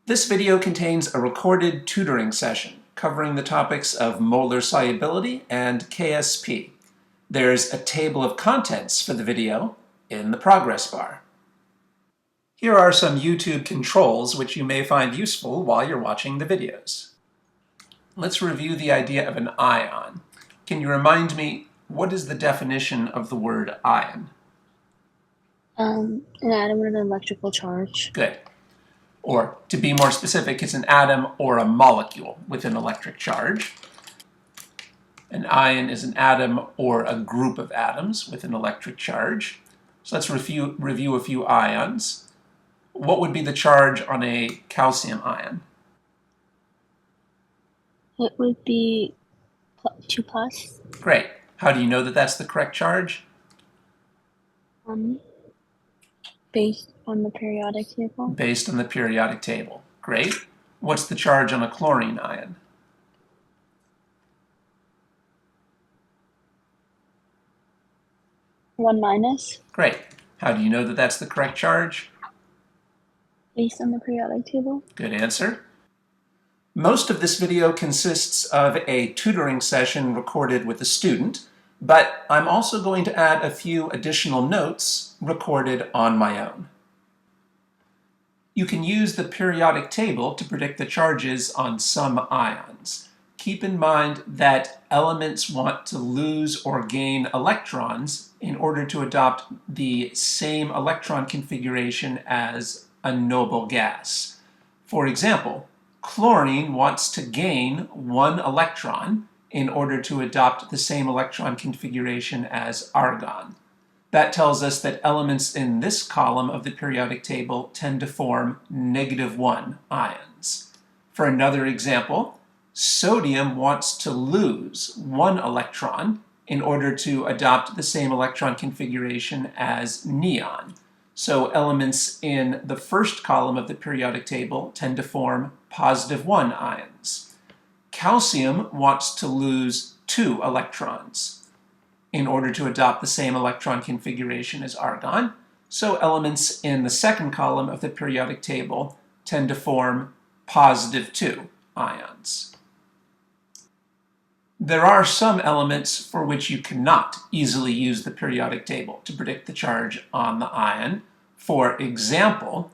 This video contains a recorded tutoring session covering the topics of molar solubility and KSP. There's a table of contents for the video in the progress bar. Here are some YouTube controls which you may find useful while you're watching the videos. Let's review the idea of an ion. Can you remind me, what is the definition of the word ion? An atom with an electrical charge. Good. Or, to be more specific, it's an atom or a molecule with an electric charge. An ion is an atom or a group of atoms with an electric charge. So let's review a few ions. What would be the charge on a calcium ion? It would be 2+. Great. How do you know that that's the correct charge? Based on the periodic table. Based on the periodic table. Great. What's the charge on a chlorine ion? -1. Great. How do you know that that's the correct charge? Based on the periodic table. Good answer. Most of this video consists of a tutoring session recorded with a student, but I'm also going to add a few additional notes recorded on my own. You can use the periodic table to predict the charges on some ions. Keep in mind that elements want to lose or gain electrons in order to adopt the same electron configuration as a noble gas. For example, chlorine wants to gain 1 electron in order to adopt the same electron configuration as argon. That tells us that elements in this column of the periodic table tend to form -1 ions. For another example, sodium wants to lose 1 electron in order to adopt the same electron configuration as neon. So elements in the first column of the periodic table tend to form +1 ions. Calcium wants to lose 2 electrons in order to adopt the same electron configuration as argon. So elements in the second column of the periodic table tend to form +2 ions. There are some elements for which you cannot easily use the periodic table to predict the charge on the ion. For example,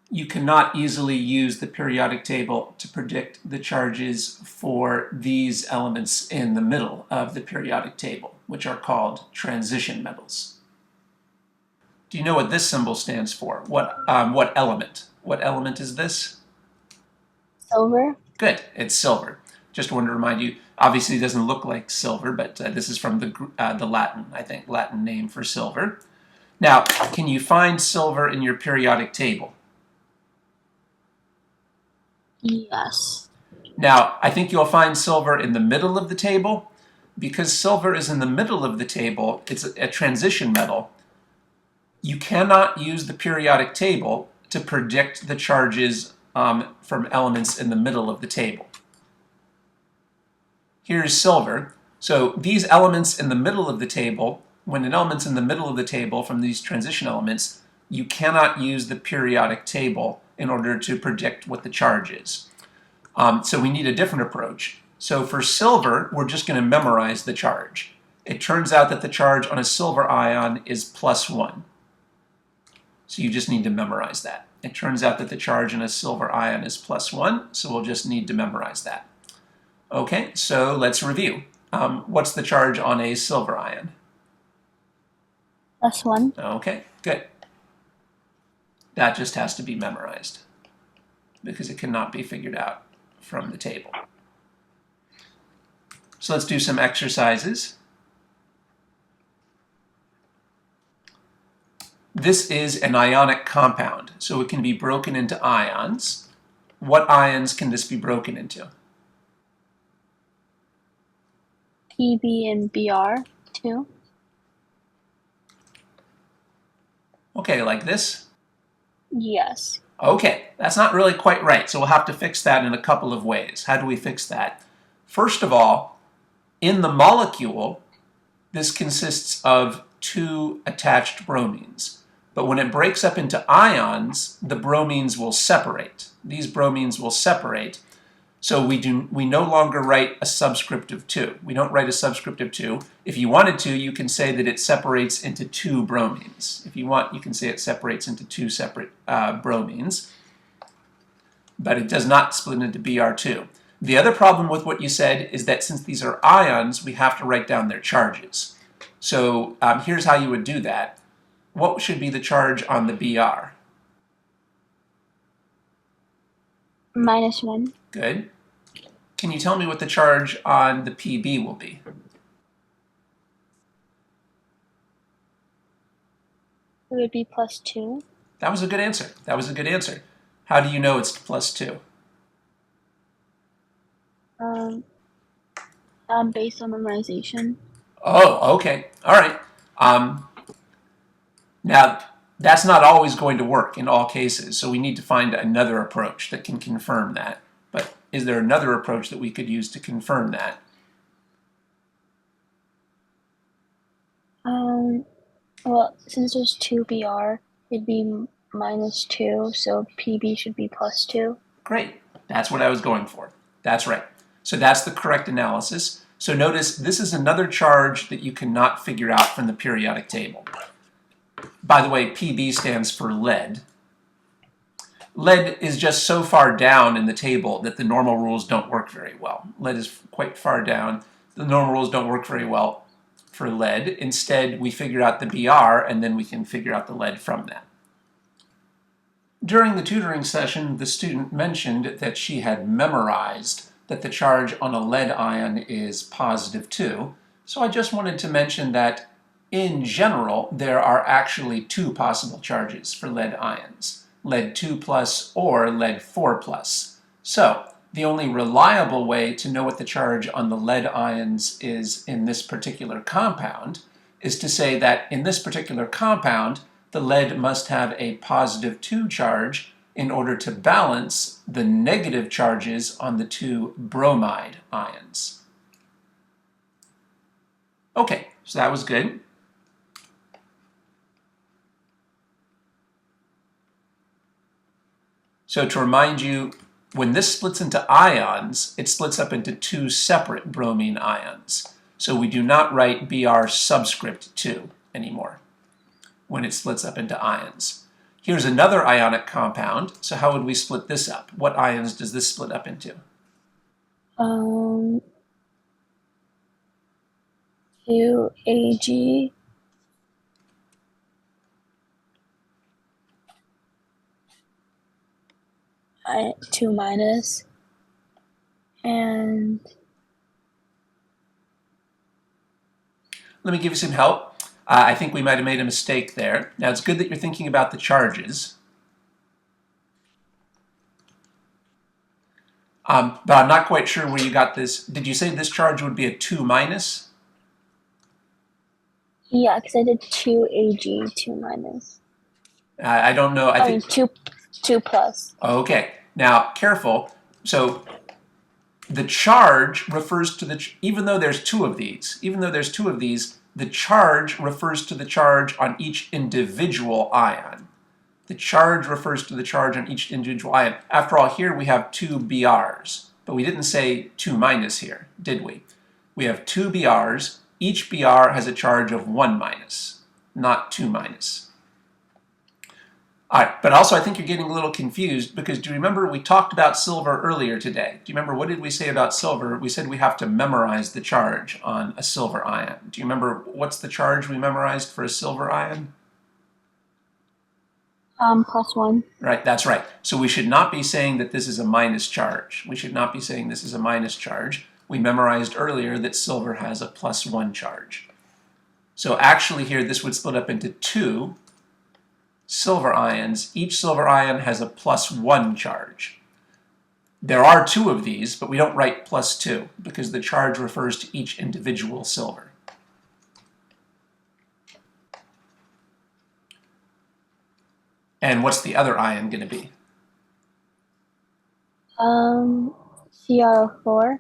you cannot easily use the periodic table to predict the charges for these elements in the middle of the periodic table, which are called transition metals. Do you know what this symbol stands for? What element? What element is this? Silver. Good, it's silver. Just wanted to remind you, obviously it doesn't look like silver, but this is from the Latin name for silver. Now, can you find silver in your periodic table? Yes. Now, I think you'll find silver in the middle of the table. Because silver is in the middle of the table, it's a transition metal, you cannot use the periodic table to predict the charges from elements in the middle of the table. Here's silver. So these elements in the middle of the table, when an element's in the middle of the table from these transition elements, you cannot use the periodic table in order to predict what the charge is. So we need a different approach. So for silver, we're just going to memorize the charge. It turns out that the charge on a silver ion is +1. So you just need to memorize that. It turns out that the charge on a silver ion is +1, so we'll just need to memorize that. Okay, so let's review. What's the charge on a silver ion? +1. Okay, good. That just has to be memorized because it cannot be figured out from the table. So let's do some exercises. This is an ionic compound, so it can be broken into ions. What ions can this be broken into? Pb and Br, 2. Okay, like this? Yes. Okay, that's not really quite right, so we'll have to fix that in a couple of ways. How do we fix that? First of all, in the molecule, this consists of 2 attached bromines. But when it breaks up into ions, the bromines will separate. These bromines will separate. So we no longer write a subscript of 2. We don't write a subscript of 2. If you wanted to, you can say that it separates into 2 bromines. If you want, you can say it separates into 2 separate bromines. But it does not split into Br2. The other problem with what you said is that since these are ions, we have to write down their charges. So here's how you would do that. What should be the charge on the Br? -1. Good. Can you tell me what the charge on the Pb will be? It would be +2. That was a good answer. That was a good answer. How do you know it's +2? Based on memorization. Oh, okay. All right. Now, that's not always going to work in all cases, so we need to find another approach that can confirm that. But is there another approach that we could use to confirm that? Well, since there's 2 Br, it'd be -2, so Pb should be +2. Great. That's what I was going for. That's right. So that's the correct analysis. So notice this is another charge that you cannot figure out from the periodic table. By the way, Pb stands for lead. Lead is just so far down in the table that the normal rules don't work very well. Lead is quite far down. The normal rules don't work very well for lead. Instead, we figure out the Br, and then we can figure out the lead from that. During the tutoring session, the student mentioned that she had memorized that the charge on a lead ion is +2. So I just wanted to mention that in general, there are actually 2 possible charges for lead ions, lead 2+ or lead 4+. So the only reliable way to know what the charge on the lead ions is in this particular compound is to say that in this particular compound, the lead must have a +2 charge in order to balance the negative charges on the 2 bromide ions. Okay, so that was good. So to remind you, when this splits into ions, it splits up into 2 separate bromine ions. So we do not write Br subscript 2 anymore when it splits up into ions. Here's another ionic compound. So how would we split this up? What ions does this split up into? 2Ag. 2-, and Let me give you some help. I think we might have made a mistake there. Now, it's good that you're thinking about the charges. But I'm not quite sure where you got this. Did you say this charge would be a 2-? yeah, because I did 2Ag, 2-. I don't know. I mean, 2+. Okay. Now, careful. So the charge refers to even though there's 2 of these, the charge refers to the charge on each individual ion. The charge refers to the charge on each individual ion. After all, here we have 2 Brs, but we didn't say 2- here, did we? We have 2 Brs. Each Br has a charge of 1-, not 2-. All right, but also I think you're getting a little confused because do you remember we talked about silver earlier today? Do you remember what did we say about silver? We said we have to memorize the charge on a silver ion. Do you remember what's the charge we memorized for a silver ion? +1. Right, that's right. So we should not be saying that this is a minus charge. We should not be saying this is a minus charge. We memorized earlier that silver has a +1 charge. So actually here this would split up into 2 silver ions. Each silver ion has a +1 charge. There are 2 of these, but we don't write +2 because the charge refers to each individual silver. And what's the other ion going to be? CrO4.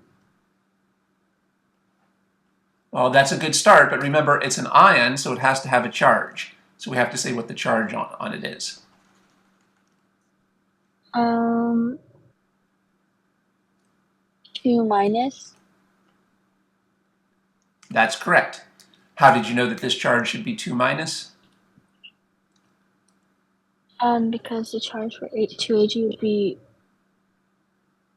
Well, that's a good start, but remember it's an ion, so it has to have a charge. So we have to say what the charge on it is. 2 minus. That's correct. How did you know that this charge should be 2 minus? Because the charge for 2Ag would be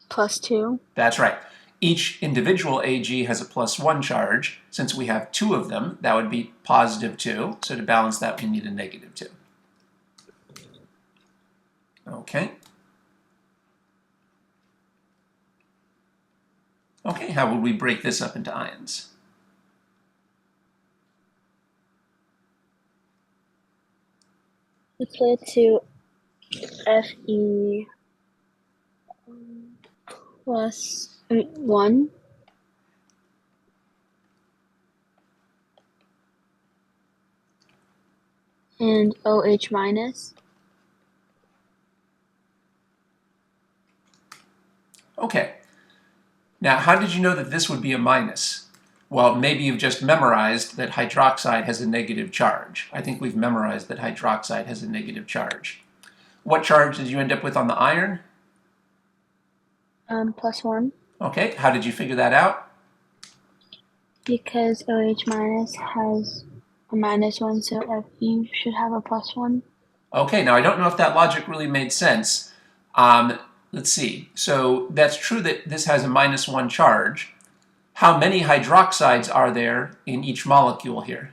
plus 2. That's right. Each individual Ag has a plus 1 charge. Since we have 2 of them, that would be positive 2. So to balance that, we need a negative 2. Okay. Okay, how would we break this up into ions? Let's put it to Fe plus 1. And OH minus. Okay. Now, how did you know that this would be a minus? Well, maybe you've just memorized that hydroxide has a negative charge. I think we've memorized that hydroxide has a negative charge. What charge did you end up with on the iron? Plus 1. Okay, how did you figure that out? Because OH minus has a minus 1, so Fe should have a plus 1. Okay, now I don't know if that logic really made sense. Let's see. So that's true that this has a minus 1 charge. How many hydroxides are there in each molecule here?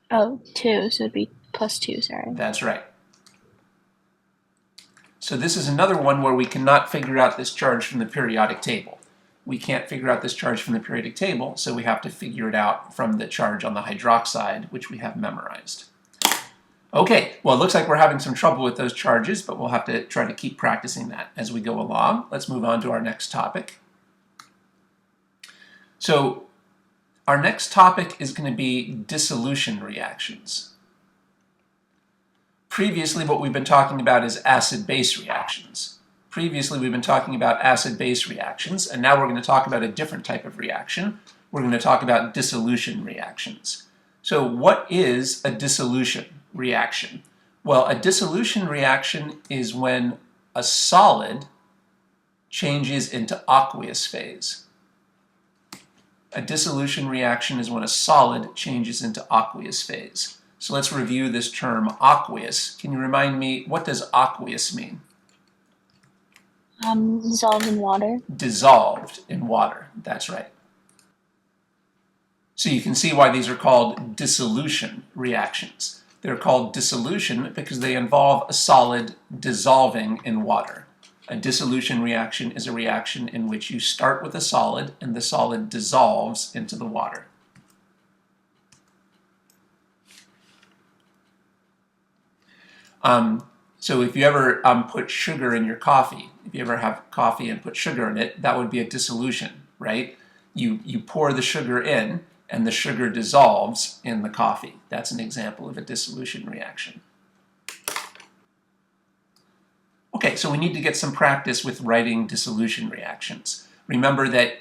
Oh, 2, so it'd be plus 2, sorry. That's right. So this is another one where we cannot figure out this charge from the periodic table. We can't figure out this charge from the periodic table, so we have to figure it out from the charge on the hydroxide, which we have memorized. Okay, well, it looks like we're having some trouble with those charges, but we'll have to try to keep practicing that as we go along. Let's move on to our next topic. So our next topic is going to be dissolution reactions. Previously, what we've been talking about is acid-base reactions. Previously, we've been talking about acid-base reactions, and now we're going to talk about a different type of reaction. We're going to talk about dissolution reactions. So what is a dissolution reaction? Well, a dissolution reaction is when a solid changes into aqueous phase. A dissolution reaction is when a solid changes into aqueous phase. So let's review this term aqueous. Can you remind me, what does aqueous mean? Dissolved in water. Dissolved in water, that's right. So you can see why these are called dissolution reactions. They're called dissolution because they involve a solid dissolving in water. A dissolution reaction is a reaction in which you start with a solid and the solid dissolves into the water. So if you ever put sugar in your coffee, if you ever have coffee and put sugar in it, that would be a dissolution, right? You pour the sugar in and the sugar dissolves in the coffee. That's an example of a dissolution reaction. Okay, so we need to get some practice with writing dissolution reactions. Remember that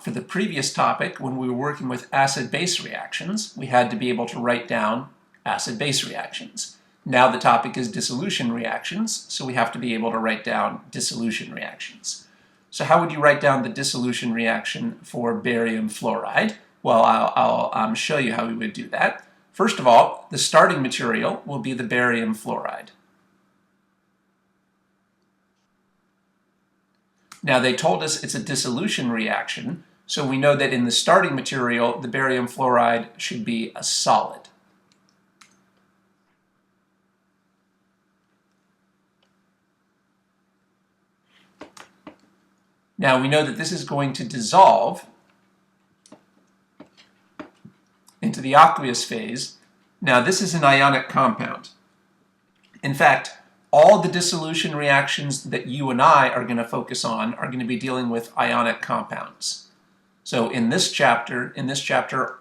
for the previous topic, when we were working with acid-base reactions, we had to be able to write down acid-base reactions. Now the topic is dissolution reactions, so we have to be able to write down dissolution reactions. So how would you write down the dissolution reaction for barium fluoride? Well, I'll show you how we would do that. First of all, the starting material will be the barium fluoride. Now they told us it's a dissolution reaction, so we know that in the starting material, the barium fluoride should be a solid. Now we know that this is going to dissolve into the aqueous phase. Now this is an ionic compound. In fact, all the dissolution reactions that you and I are going to focus on are going to be dealing with ionic compounds. So in this chapter,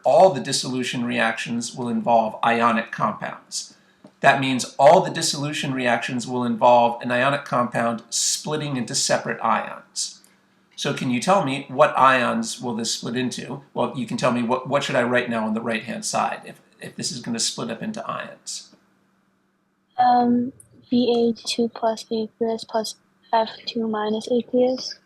all the dissolution reactions will involve ionic compounds. That means all the dissolution reactions will involve an ionic compound splitting into separate ions. So can you tell me what ions will this split into? Well, you can tell me what should I write now on the right-hand side. if this is going to split up into ions? Ba2 plus aqueous plus F2 minus aqueous.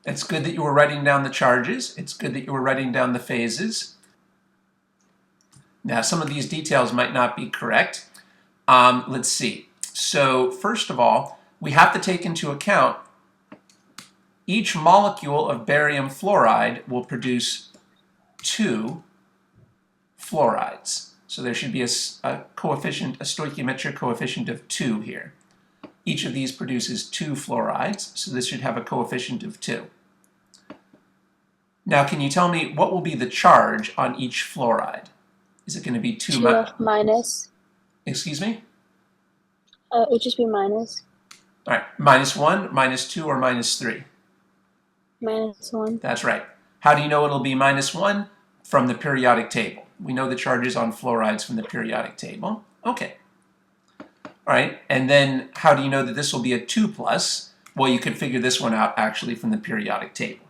It's good that you were writing down the charges. It's good that you were writing down the phases. Now, some of these details might not be correct. Let's see. So first of all, we have to take into account each molecule of barium fluoride will produce 2 fluorides. So there should be a coefficient, a stoichiometric coefficient of 2 here. Each of these produces 2 fluorides, so this should have a coefficient of 2. Now, can you tell me what will be the charge on each fluoride? Is it going to be 2 minus? Excuse me? It would just be minus. All right, -1, -2, or -3? -1. That's right. How do you know it'll be -1? From the periodic table. We know the charges on fluorides from the periodic table. Okay. All right, and then how do you know that this will be a 2 plus? Well, you could figure this one out actually from the periodic table.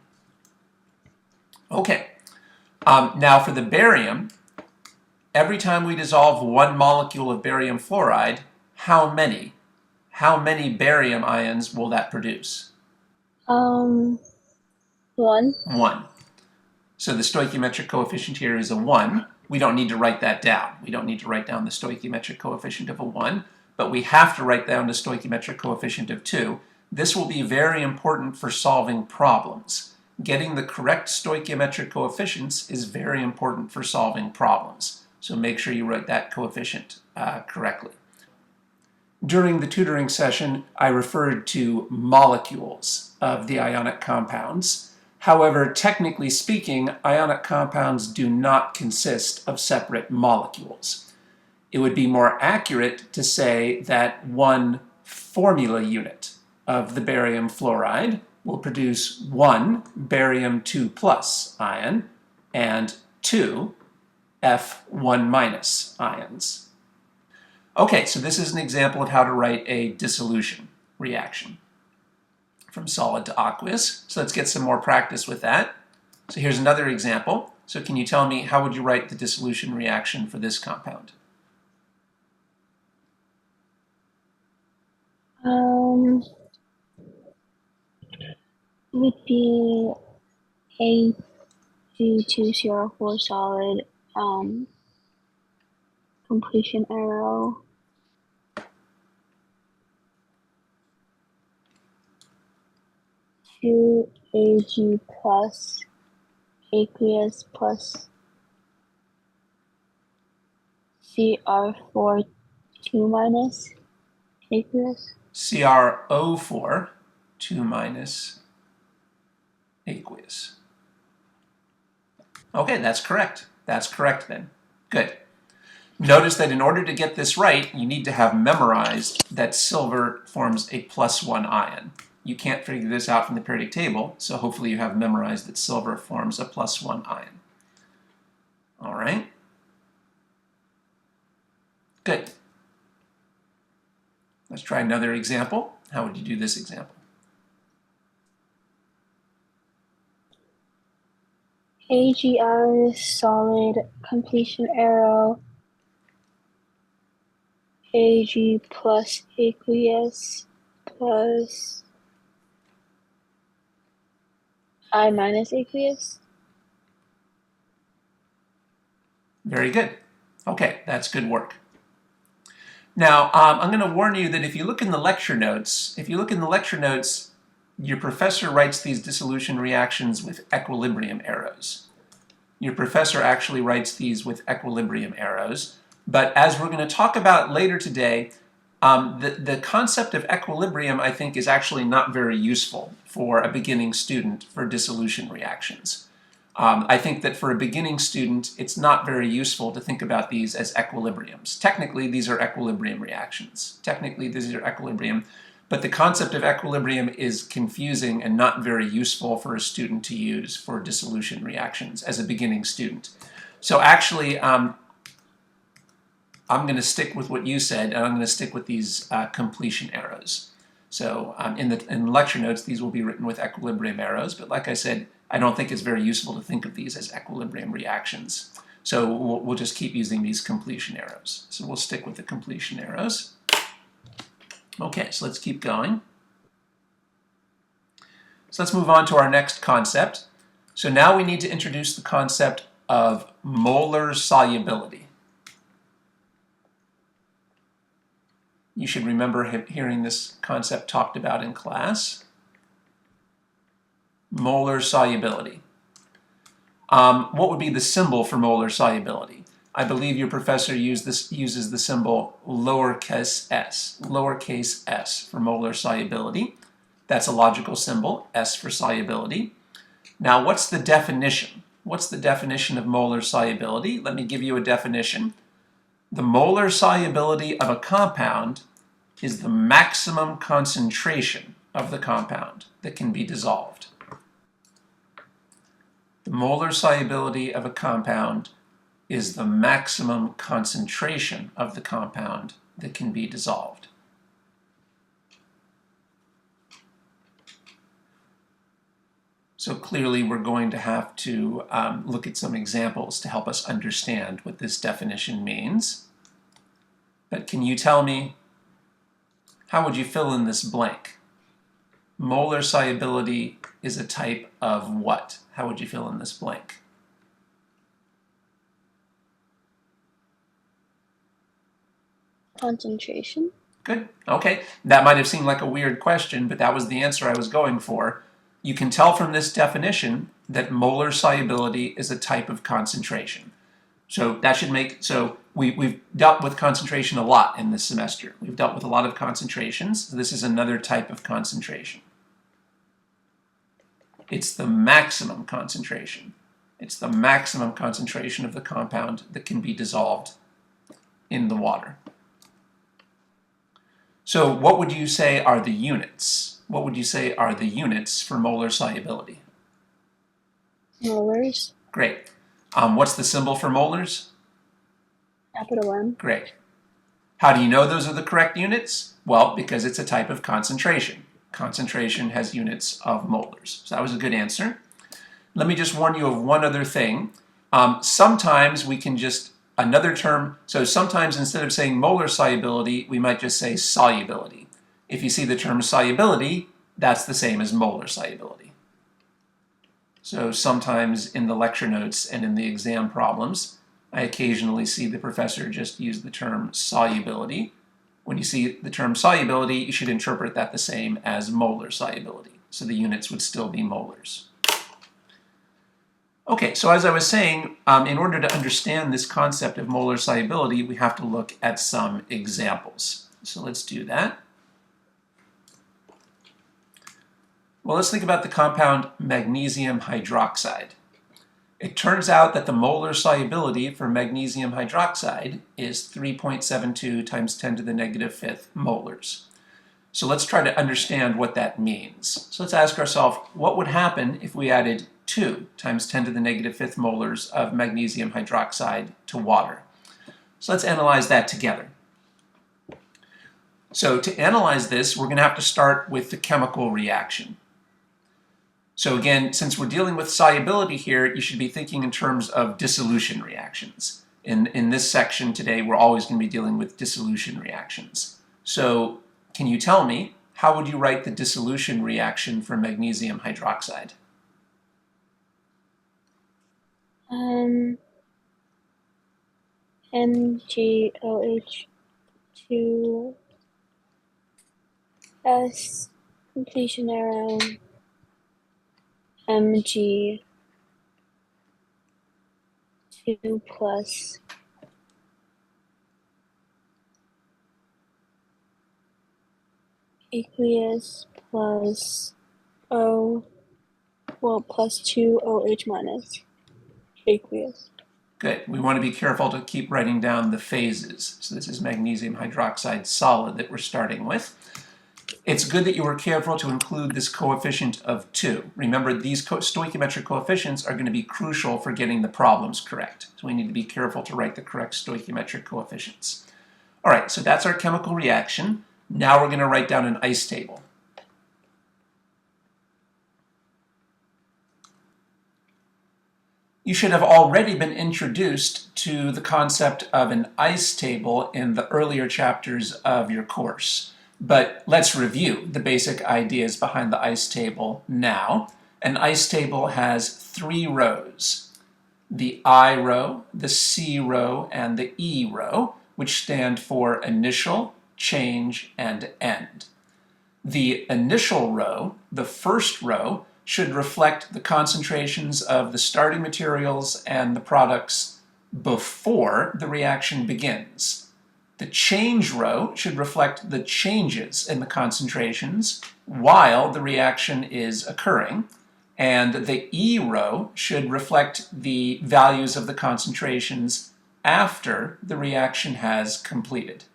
Okay. Now for the barium, every time we dissolve 1 molecule of barium fluoride, how many barium ions will that produce? 1. 1. So the stoichiometric coefficient here is a 1. We don't need to write that down. We don't need to write down the stoichiometric coefficient of a 1, but we have to write down the stoichiometric coefficient of 2. This will be very important for solving problems. Getting the correct stoichiometric coefficients is very important for solving problems. So make sure you write that coefficient correctly. During the tutoring session, I referred to molecules of the ionic compounds. However, technically speaking, ionic compounds do not consist of separate molecules. It would be more accurate to say that 1 formula unit of the barium fluoride will produce 1 barium 2 plus ion and 2 F1 minus ions. Okay, so this is an example of how to write a dissolution reaction from solid to aqueous. So let's get some more practice with that. So here's another example. So can you tell me how would you write the dissolution reaction for this compound? Would be Ag2CR4 solid, completion arrow. Two Ag plus aqueous plus CR4 2 minus aqueous. CrO4 2 minus aqueous. Okay, that's correct. That's correct then. Good. Notice that in order to get this right, you need to have memorized that silver forms a +1 ion. You can't figure this out from the periodic table, so hopefully you have memorized that silver forms a +1 ion. All right? Good. Let's try another example. How would you do this example? AgR solid, completion arrow, Ag plus aqueous plus I minus aqueous. Very good. Okay, that's good work. Now, I'm going to warn you that if you look in the lecture notes, your professor writes these dissolution reactions with equilibrium arrows. Your professor actually writes these with equilibrium arrows. But as we're going to talk about later today, the concept of equilibrium, I think, is actually not very useful for a beginning student for dissolution reactions. I think that for a beginning student, it's not very useful to think about these as equilibriums. Technically, these are equilibrium reactions. Technically, these are equilibrium. But the concept of equilibrium is confusing and not very useful for a student to use for dissolution reactions as a beginning student. So actually, I'm going to stick with what you said, and I'm going to stick with these completion arrows. So in the lecture notes, these will be written with equilibrium arrows, but like I said, I don't think it's very useful to think of these as equilibrium reactions. So we'll just keep using these completion arrows. So we'll stick with the completion arrows. Okay, so let's keep going. So let's move on to our next concept. So now we need to introduce the concept of molar solubility. You should remember hearing this concept talked about in class. Molar solubility. What would be the symbol for molar solubility? I believe your professor uses the symbol lowercase s for molar solubility. That's a logical symbol, S for solubility. Now, what's the definition? What's the definition of molar solubility? Let me give you a definition. The molar solubility of a compound is the maximum concentration of the compound that can be dissolved. The molar solubility of a compound is the maximum concentration of the compound that can be dissolved. So clearly we're going to have to look at some examples to help us understand what this definition means. But can you tell me, how would you fill in this blank? Molar solubility is a type of what? How would you fill in this blank? Concentration. Good. Okay. That might have seemed like a weird question, but that was the answer I was going for. You can tell from this definition that molar solubility is a type of concentration. So that should make, so we've dealt with concentration a lot in this semester. We've dealt with a lot of concentrations. So this is another type of concentration. It's the maximum concentration. It's the maximum concentration of the compound that can be dissolved in the water. So what would you say are the units? What would you say are the units for molar solubility? Molars. Great. What's the symbol for molars? Capital M. Great. How do you know those are the correct units? Well, because it's a type of concentration. Concentration has units of molars. So that was a good answer. Let me just warn you of one other thing. Sometimes we can just, another term, so sometimes instead of saying molar solubility, we might just say solubility. If you see the term solubility, that's the same as molar solubility. So sometimes in the lecture notes and in the exam problems, I occasionally see the professor just use the term solubility. When you see the term solubility, you should interpret that the same as molar solubility. So the units would still be molars. Okay, so as I was saying, in order to understand this concept of molar solubility, we have to look at some examples. So let's do that. Well, let's think about the compound magnesium hydroxide. It turns out that the molar solubility for magnesium hydroxide is 3.72 times 10 to the negative fifth molars. So let's try to understand what that means. So let's ask ourselves, what would happen if we added 2 times 10 to the negative fifth molars of magnesium hydroxide to water? So let's analyze that together. So to analyze this, we're going to have to start with the chemical reaction. So again, since we're dealing with solubility here, you should be thinking in terms of dissolution reactions. In this section today, we're always going to be dealing with dissolution reactions. So can you tell me, how would you write the dissolution reaction for magnesium hydroxide? MgOH2S, completion arrow, Mg2 plus aqueous plus O, well, plus 2 OH minus aqueous. Good. We want to be careful to keep writing down the phases. So this is magnesium hydroxide solid that we're starting with. It's good that you were careful to include this coefficient of 2. Remember, these stoichiometric coefficients are going to be crucial for getting the problems correct. So we need to be careful to write the correct stoichiometric coefficients. All right, so that's our chemical reaction. Now we're going to write down an ice table. You should have already been introduced to the concept of an ice table in the earlier chapters of your course. But let's review the basic ideas behind the ice table now. An ice table has 3 rows: the I row, the C row, and the E row, which stand for initial, change, and end. The initial row, the first row, should reflect the concentrations of the starting materials and the products before the reaction begins. The change row should reflect the changes in the concentrations while the reaction is occurring, and the E row should reflect the values of the concentrations after the reaction has completed.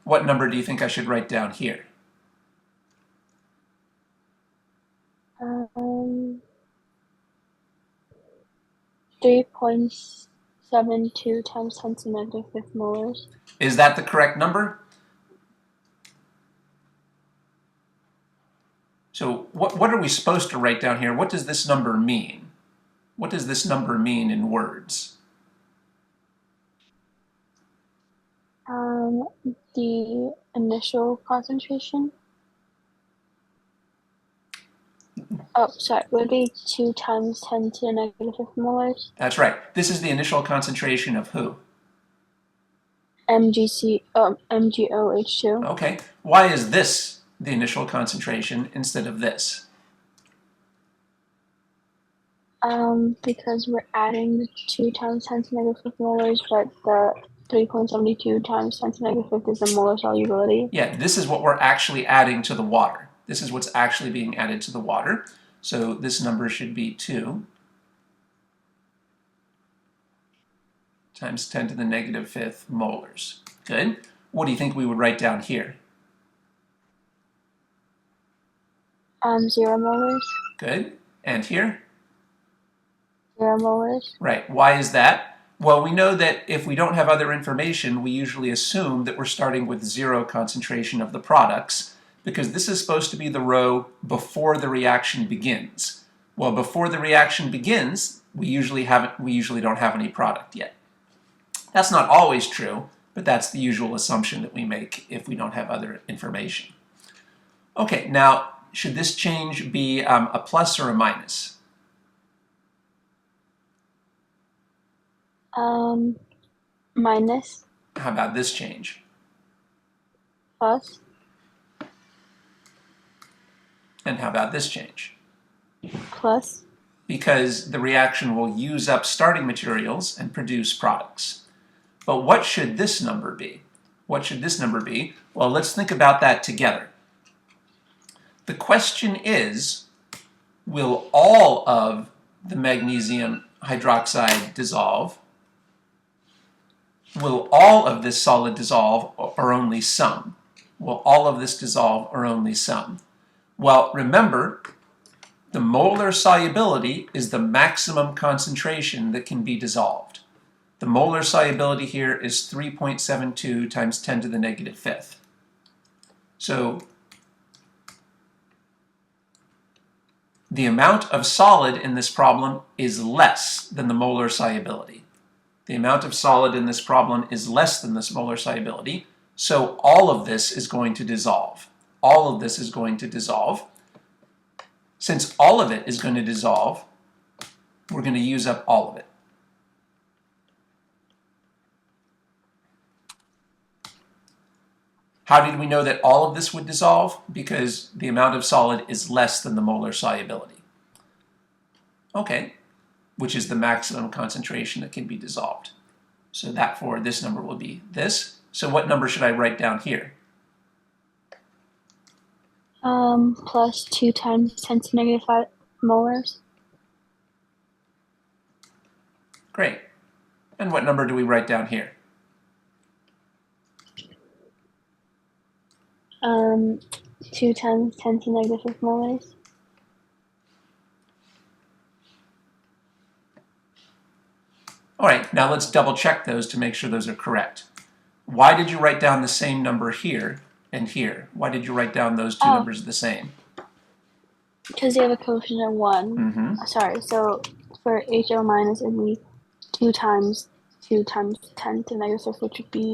What number do you think I should write down here? 3.72 times 10 to the negative 5 molars. Is that the correct number? So what are we supposed to write down here? What does this number mean? What does this number mean in words? The initial concentration. Oh, sorry, would be 2 times 10 to the negative 5 molars. That's right. This is the initial concentration of who? MgOH2. Okay. Why is this the initial concentration instead of this? Because we're adding the 2 times 10 to the negative 5 molars, but the 3.72 times 10 to the negative 5 is the molar solubility. Yeah, this is what we're actually adding to the water. This is what's actually being added to the water. So this number should be 2 times 10 to the negative 5th molars. Good. What do you think we would write down here? 0 molars. Good. And here? 0 molars. Right. Why is that? Well, we know that if we don't have other information, we usually assume that we're starting with 0 concentration of the products, because this is supposed to be the row before the reaction begins. Well, before the reaction begins, we usually don't have any product yet. That's not always true, but that's the usual assumption that we make if we don't have other information. Okay, now, should this change be a plus or a minus? Minus. How about this change? Plus. And how about this change? Plus. Because the reaction will use up starting materials and produce products. But what should this number be? What should this number be? Well, let's think about that together. The question is, will all of the magnesium hydroxide dissolve? Will all of this solid dissolve or only some? Will all of this dissolve or only some? Well, remember, the molar solubility is the maximum concentration that can be dissolved. The molar solubility here is 3.72 times 10 to the negative 5th. So the amount of solid in this problem is less than the molar solubility. The amount of solid in this problem is less than this molar solubility, so all of this is going to dissolve. All of this is going to dissolve. Since all of it is going to dissolve, we're going to use up all of it. How did we know that all of this would dissolve? Because the amount of solid is less than the molar solubility. Okay, which is the maximum concentration that can be dissolved. So therefore, this number will be this. So what number should I write down here? Plus 2 times 10 to the negative 5 molars. Great. And what number do we write down here? 2 times 10 to the negative 5th molars. All right, now let's double check those to make sure those are correct. Why did you write down the same number here and here? Why did you write down those two numbers the same? Because they have a coefficient of 1. Sorry, so for HO minus, it would be 2 times 10 to the negative 5th, which would be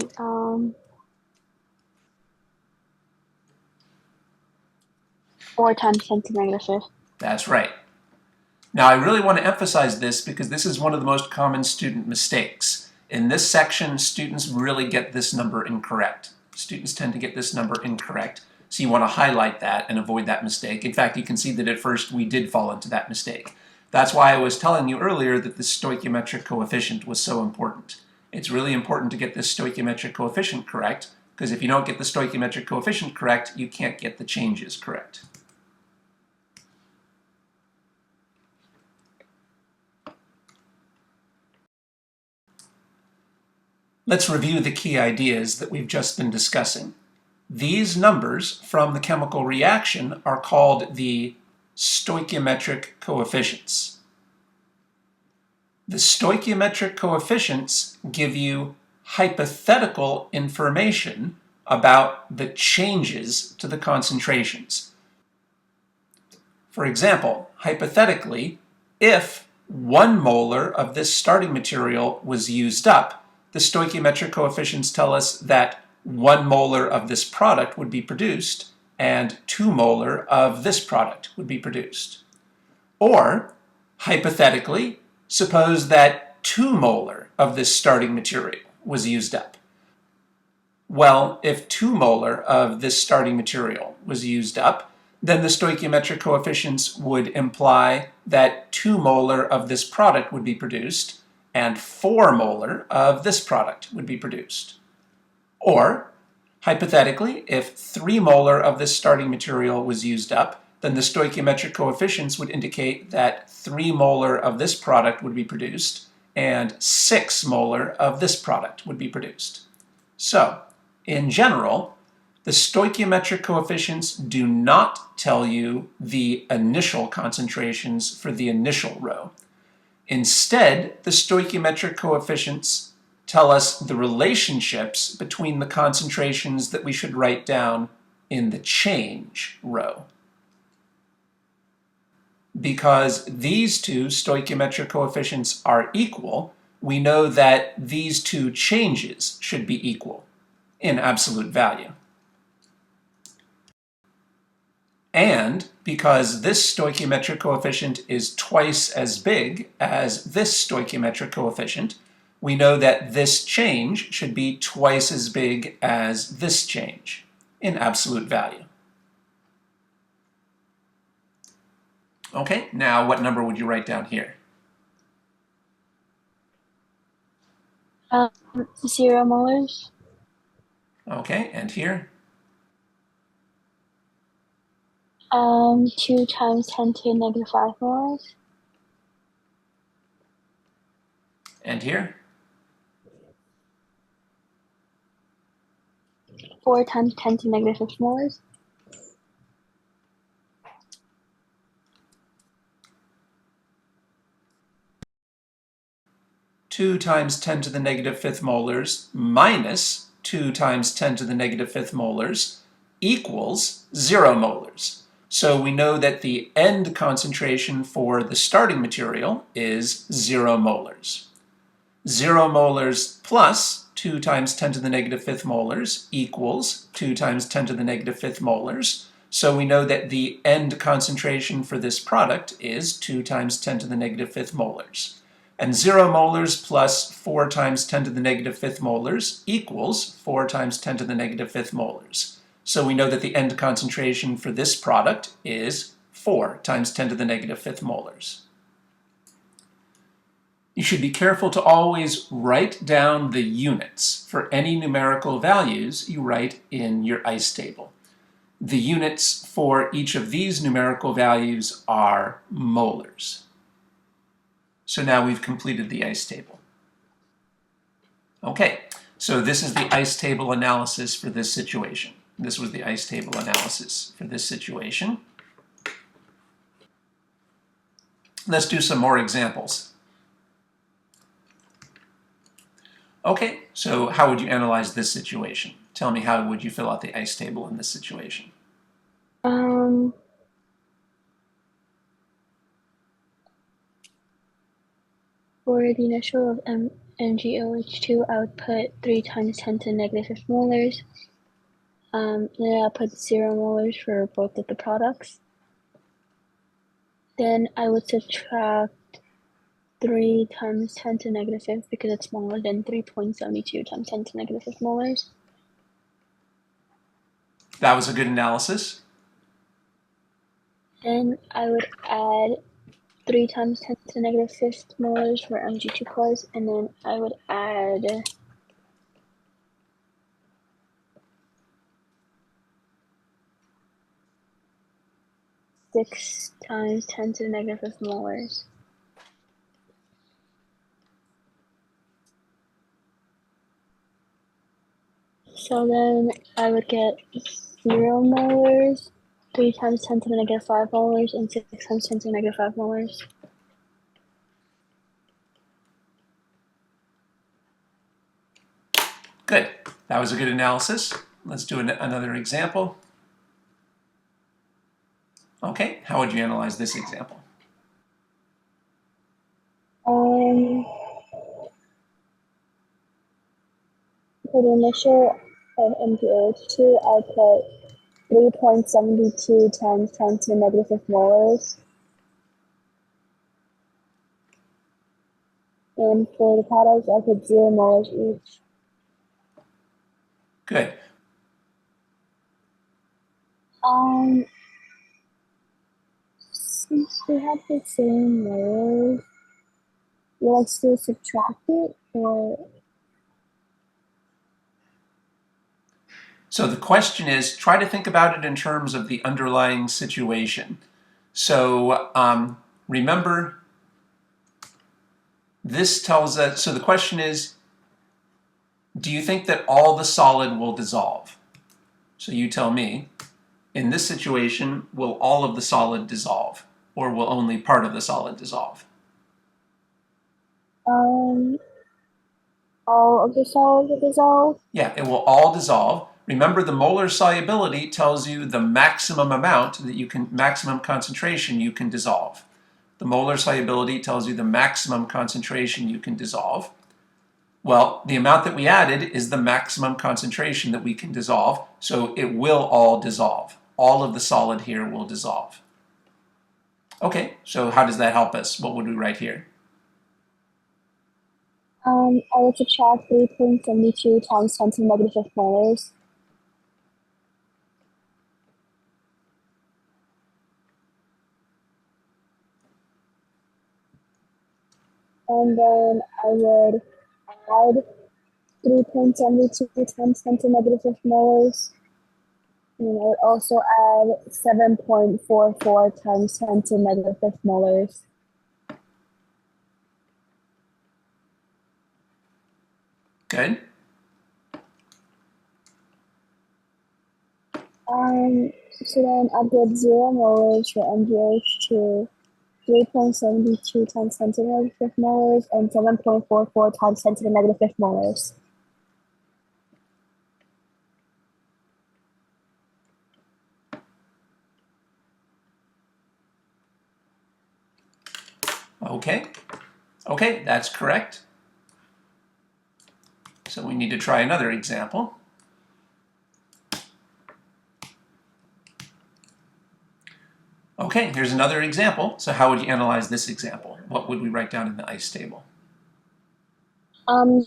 4 times 10 to the negative 5th. That's right. Now, I really want to emphasize this because this is one of the most common student mistakes. In this section, students really get this number incorrect. Students tend to get this number incorrect, so you want to highlight that and avoid that mistake. In fact, you can see that at first we did fall into that mistake. That's why I was telling you earlier that the stoichiometric coefficient was so important. It's really important to get this stoichiometric coefficient correct, because if you don't get the stoichiometric coefficient correct, you can't get the changes correct. Let's review the key ideas that we've just been discussing. These numbers from the chemical reaction are called the stoichiometric coefficients. The stoichiometric coefficients give you hypothetical information about the changes to the concentrations. For example, hypothetically, if 1 molar of this starting material was used up, the stoichiometric coefficients tell us that 1 molar of this product would be produced and 2 molar of this product would be produced. Or, hypothetically, suppose that 2 molar of this starting material was used up. Well, if 2 molar of this starting material was used up, then the stoichiometric coefficients would imply that 2 molar of this product would be produced and 4 molar of this product would be produced. Or, hypothetically, if 3 molar of this starting material was used up, then the stoichiometric coefficients would indicate that 3 molar of this product would be produced and 6 molar of this product would be produced. So, in general, the stoichiometric coefficients do not tell you the initial concentrations for the initial row. Instead, the stoichiometric coefficients tell us the relationships between the concentrations that we should write down in the change row. Because these two stoichiometric coefficients are equal, we know that these two changes should be equal in absolute value. And because this stoichiometric coefficient is twice as big as this stoichiometric coefficient, we know that this change should be twice as big as this change in absolute value. Okay, now what number would you write down here? 0 molars. Okay, and here? 2 times 10 to the negative 5 molars. And here? 4 times 10 to the negative 5 molars. Two times 10 to the negative 5th molars minus 2 times 10 to the negative 5th molars equals 0 molars. So we know that the end concentration for the starting material is 0 molars. 0 molars plus 2 times 10 to the negative 5th molars equals 2 times 10 to the negative 5th molars. So we know that the end concentration for this product is 2 times 10 to the negative 5th molars. And 0 molars plus 4 times 10 to the negative 5th molars equals 4 times 10 to the negative 5th molars. So we know that the end concentration for this product is 4 times 10 to the negative 5th molars. You should be careful to always write down the units for any numerical values you write in your ICE table. The units for each of these numerical values are molars. So now we've completed the ICE table. Okay, so this is the ice table analysis for this situation. This was the ice table analysis for this situation. Let's do some more examples. Okay, so how would you analyze this situation? Tell me, how would you fill out the ice table in this situation? For the initial of MgOH2, I would put 3 times 10 to the negative 5 molars. Then I'll put 0 molars for both of the products. Then I would subtract 3 times 10 to the negative 5 because it's smaller than 3.72 times 10 to the negative 5 molars. That was a good analysis. Then I would add 3 times 10 to the negative 5 molars for Mg2 plus, and then I would add 6 times 10 to the negative 5 molars. So then I would get 0 molars, 3 times 10 to the negative 5 molars, and 6 times 10 to the negative 5 molars. Good. That was a good analysis. Let's do another example. Okay, how would you analyze this example? For the initial of MgOH2, I put 3.72 times 10 to the negative 5 molars. And for the products, I put 0 molars each. Good. Since we have the same molars, will I still subtract it, or? So the question is, try to think about it in terms of the underlying situation. So remember, this tells us, so the question is, do you think that all the solid will dissolve? So you tell me, in this situation, will all of the solid dissolve, or will only part of the solid dissolve? All of the solid will dissolve? Yeah, it will all dissolve. Remember, the molar solubility tells you the maximum amount that you can, maximum concentration you can dissolve. The molar solubility tells you the maximum concentration you can dissolve. Well, the amount that we added is the maximum concentration that we can dissolve, so it will all dissolve. All of the solid here will dissolve. Okay, so how does that help us? What would we write here? I would subtract 3.72 times 10 to the negative 5 molars. And then I would add 3.72 times 10 to the negative 5 molars. And I would also add 7.44 times 10 to the negative 5 molars. Good. So then I'll get 0 molars for MgH2, 3.72 times 10 to the negative 5 molars, and 7.44 times 10 to the negative 5 molars. Okay, that's correct. So we need to try another example. Okay, here's another example. So how would you analyze this example? What would we write down in the ice table?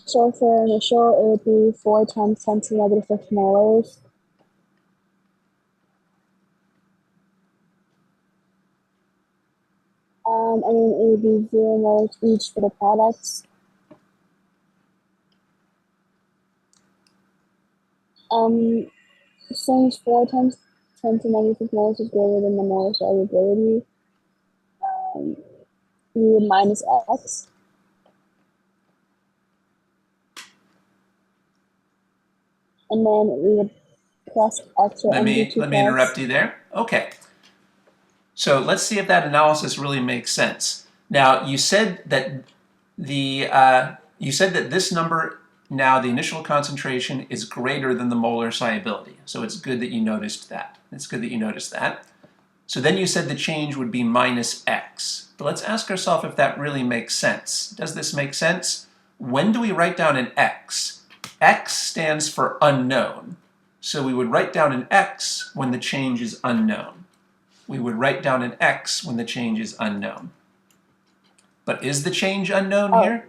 So for initial, it would be 4 times 10 to the negative 5 molars. And then it would be 0 molars each for the products. Since 4 times 10 to the negative 5 molars is greater than the molar solubility, we would minus x. and then we would plus x or Let me mv2 interrupt you there. Okay. So let's see if that analysis really makes sense. Now, you said that this number, now the initial concentration, is greater than the molar solubility. So it's good that you noticed that. It's good that you noticed that. So then you said the change would be minus x. But let's ask ourselves if that really makes sense. Does this make sense? When do we write down an x? X stands for unknown. So we would write down an x when the change is unknown. We would write down an x when the change is unknown. But is the change unknown here?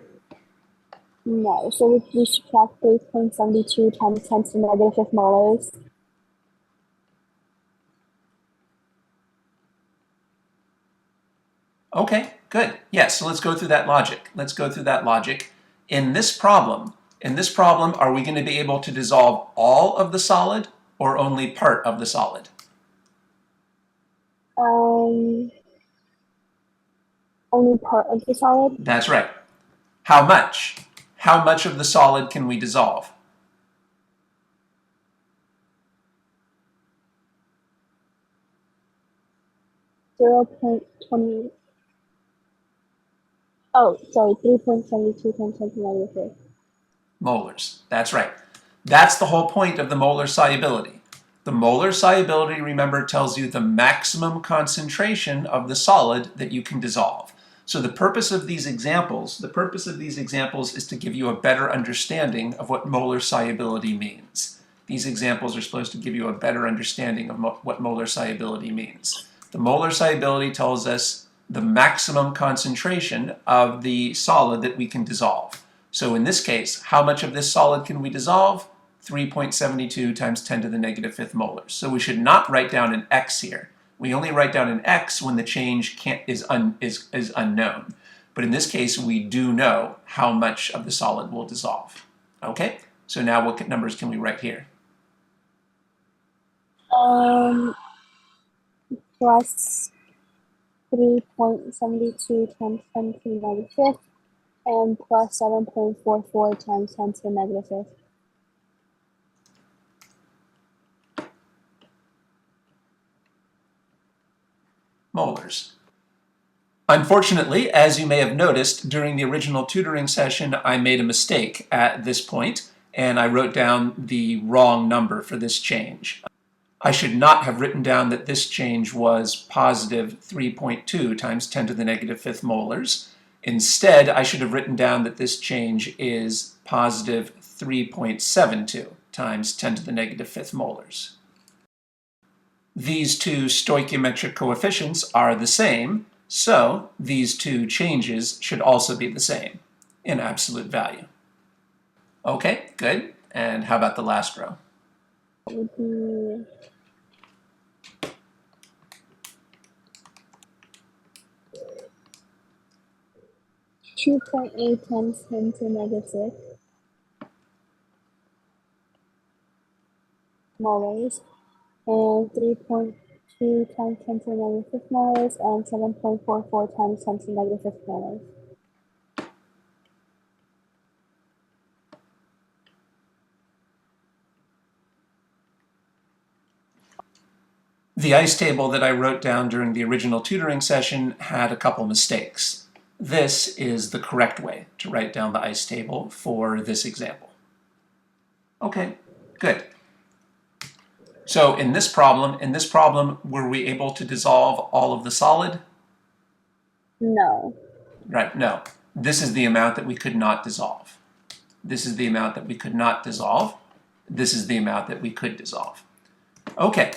No, so we subtract 3.72 times 10 to the negative 5th molars. Okay, good. Yes, so let's go through that logic. Let's go through that logic. In this problem, are we going to be able to dissolve all of the solid or only part of the solid? Only part of the solid. That's right. How much? How much of the solid can we dissolve? Oh, sorry, 3.72 times 10 to the negative 5th. Molars. That's right. That's the whole point of the molar solubility. The molar solubility, remember, tells you the maximum concentration of the solid that you can dissolve. So the purpose of these examples is to give you a better understanding of what molar solubility means. These examples are supposed to give you a better understanding of what molar solubility means. The molar solubility tells us the maximum concentration of the solid that we can dissolve. So in this case, how much of this solid can we dissolve? 3.72 times 10 to the negative 5th molars. So we should not write down an x here. We only write down an x when the change is unknown. But in this case, we do know how much of the solid will dissolve. Okay? So now what numbers can we write here? Plus 3.72 times 10 to the negative 5th and plus 7.44 times 10 to the negative 5th. Molars. Unfortunately, as you may have noticed, during the original tutoring session, I made a mistake at this point, and I wrote down the wrong number for this change. I should not have written down that this change was positive 3.2 times 10 to the negative 5th molars. Instead, I should have written down that this change is positive 3.72 times 10 to the negative 5th molars. These two stoichiometric coefficients are the same, so these two changes should also be the same in absolute value. Okay, good. And how about the last row? It would be 2.8 times 10 to the negative 6 molars and 3.2 times 10 to the negative 5th molars and 7.44 times 10 to the negative 5th molars. The ice table that I wrote down during the original tutoring session had a couple mistakes. This is the correct way to write down the ice table for this example. Okay, good. So in this problem, were we able to dissolve all of the solid? No. Right, no. This is the amount that we could not dissolve. This is the amount that we could not dissolve. This is the amount that we could dissolve. Okay,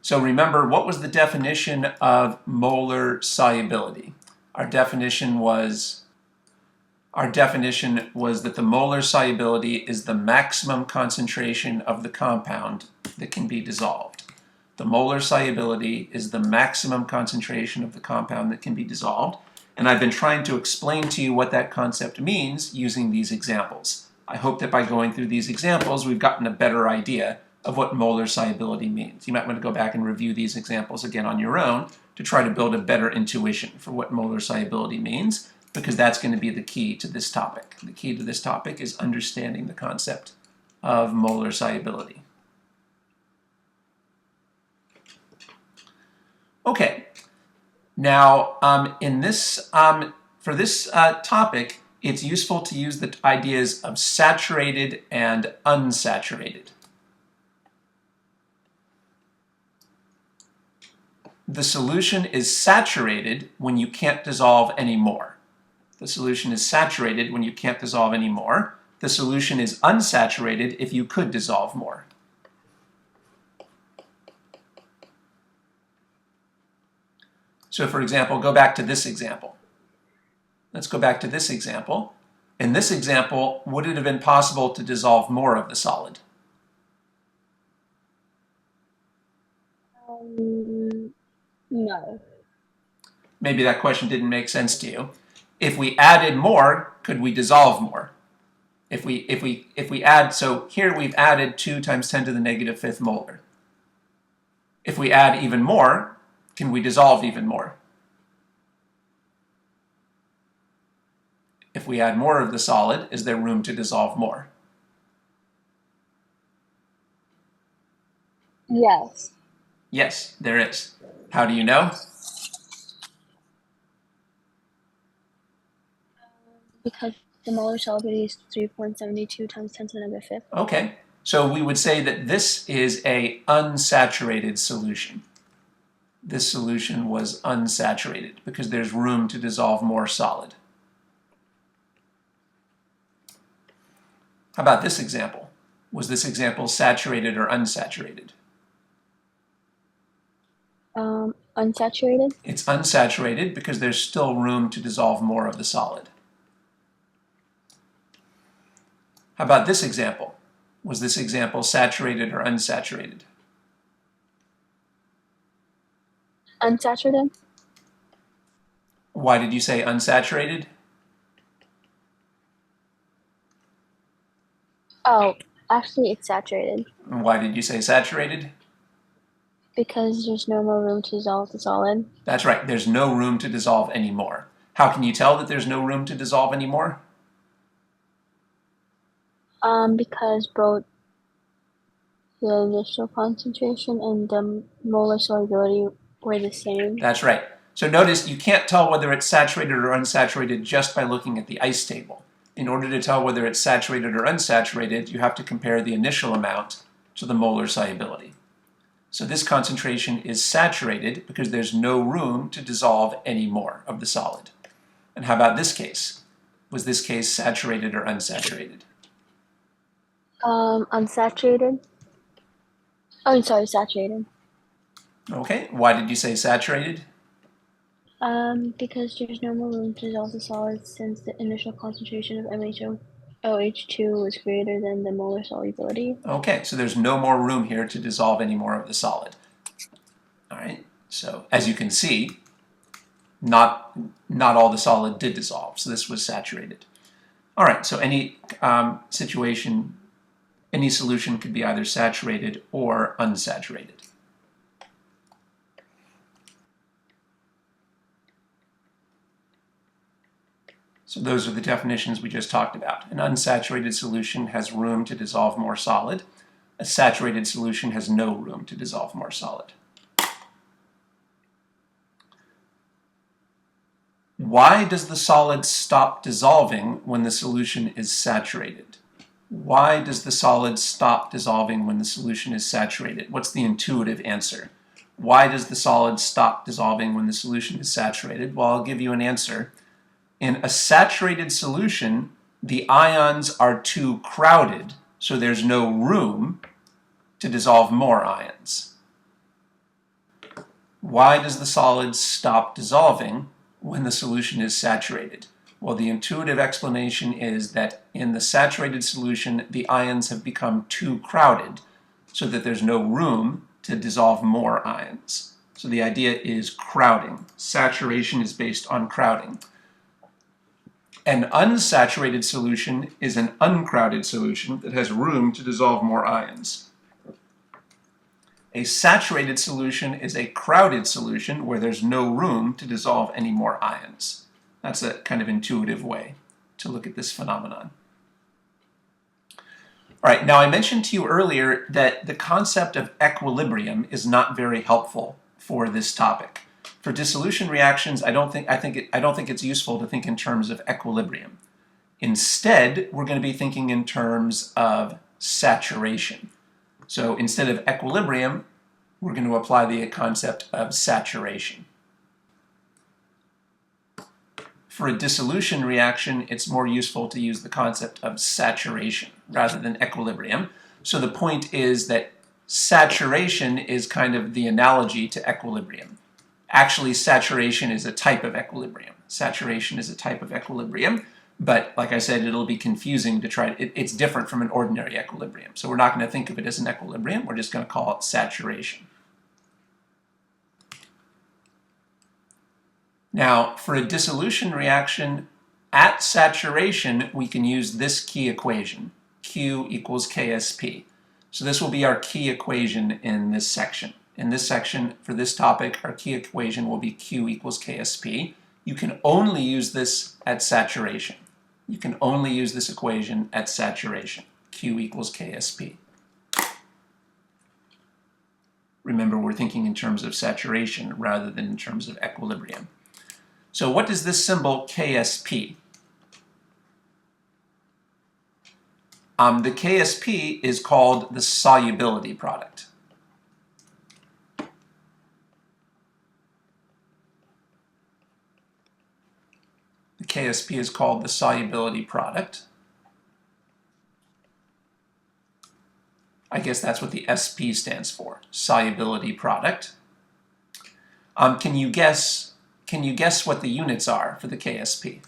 so remember, what was the definition of molar solubility? Our definition was that the molar solubility is the maximum concentration of the compound that can be dissolved. The molar solubility is the maximum concentration of the compound that can be dissolved. And I've been trying to explain to you what that concept means using these examples. I hope that by going through these examples, we've gotten a better idea of what molar solubility means. You might want to go back and review these examples again on your own to try to build a better intuition for what molar solubility means, because that's going to be the key to this topic. The key to this topic is understanding the concept of molar solubility. Okay, now for this topic, it's useful to use the ideas of saturated and unsaturated. The solution is saturated when you can't dissolve anymore. The solution is saturated when you can't dissolve anymore. The solution is unsaturated if you could dissolve more. So for example, go back to this example. Let's go back to this example. In this example, would it have been possible to dissolve more of the solid? No. Maybe that question didn't make sense to you. If we added more, could we dissolve more? If we add, so here we've added 2 times 10 to the negative 5th molar. If we add even more, can we dissolve even more? If we add more of the solid, is there room to dissolve more? Yes. Yes, there is. How do you know? Because the molar solubility is 3.72 times 10 to the negative 5th. Okay, so we would say that this is a unsaturated solution. This solution was unsaturated because there's room to dissolve more solid. How about this example? Was this example saturated or unsaturated? Unsaturated. It's unsaturated because there's still room to dissolve more of the solid. How about this example? Was this example saturated or unsaturated? Unsaturated. Why did you say unsaturated? Oh, actually it's saturated. Why did you say saturated? Because there's no more room to dissolve the solid. That's right, there's no room to dissolve anymore. How can you tell that there's no room to dissolve anymore? Because both the initial concentration and the molar solubility were the same. That's right. So notice you can't tell whether it's saturated or unsaturated just by looking at the ice table. In order to tell whether it's saturated or unsaturated, you have to compare the initial amount to the molar solubility. So this concentration is saturated because there's no room to dissolve any more of the solid. And how about this case? Was this case saturated or unsaturated? Unsaturated. Oh, sorry, saturated. Okay, why did you say saturated? Because there's no more room to dissolve the solid since the initial concentration of MHOH2 was greater than the molar solubility. Okay, so there's no more room here to dissolve any more of the solid. All right, so as you can see, not all the solid did dissolve, so this was saturated. All right, so any situation, any solution could be either saturated or unsaturated. So those are the definitions we just talked about. An unsaturated solution has room to dissolve more solid. A saturated solution has no room to dissolve more solid. Why does the solid stop dissolving when the solution is saturated? Why does the solid stop dissolving when the solution is saturated? What's the intuitive answer? Why does the solid stop dissolving when the solution is saturated? Well, I'll give you an answer. In a saturated solution, the ions are too crowded, so there's no room to dissolve more ions. Why does the solid stop dissolving when the solution is saturated? Well, the intuitive explanation is that in the saturated solution, the ions have become too crowded, so that there's no room to dissolve more ions. So the idea is crowding. Saturation is based on crowding. An unsaturated solution is an uncrowded solution that has room to dissolve more ions. A saturated solution is a crowded solution where there's no room to dissolve any more ions. That's a kind of intuitive way to look at this phenomenon. All right, now I mentioned to you earlier that the concept of equilibrium is not very helpful for this topic. For dissolution reactions, I don't think it's useful to think in terms of equilibrium. Instead, we're going to be thinking in terms of saturation. So instead of equilibrium, we're going to apply the concept of saturation. For a dissolution reaction, it's more useful to use the concept of saturation rather than equilibrium. So the point is that saturation is kind of the analogy to equilibrium. Actually, saturation is a type of equilibrium. Saturation is a type of equilibrium, but like I said, it'll be confusing to try. It's different from an ordinary equilibrium. So we're not going to think of it as an equilibrium. We're just going to call it saturation. Now, for a dissolution reaction, at saturation, we can use this key equation, Q equals KSP. So this will be our key equation in this section. In this section, for this topic, our key equation will be Q equals KSP. You can only use this at saturation. You can only use this equation at saturation, Q equals KSP. Remember, we're thinking in terms of saturation rather than in terms of equilibrium. So what does this symbol KSP? The KSP is called the solubility product. The KSP is called the solubility product. I guess that's what the SP stands for, solubility product. Can you guess what the units are for the KSP?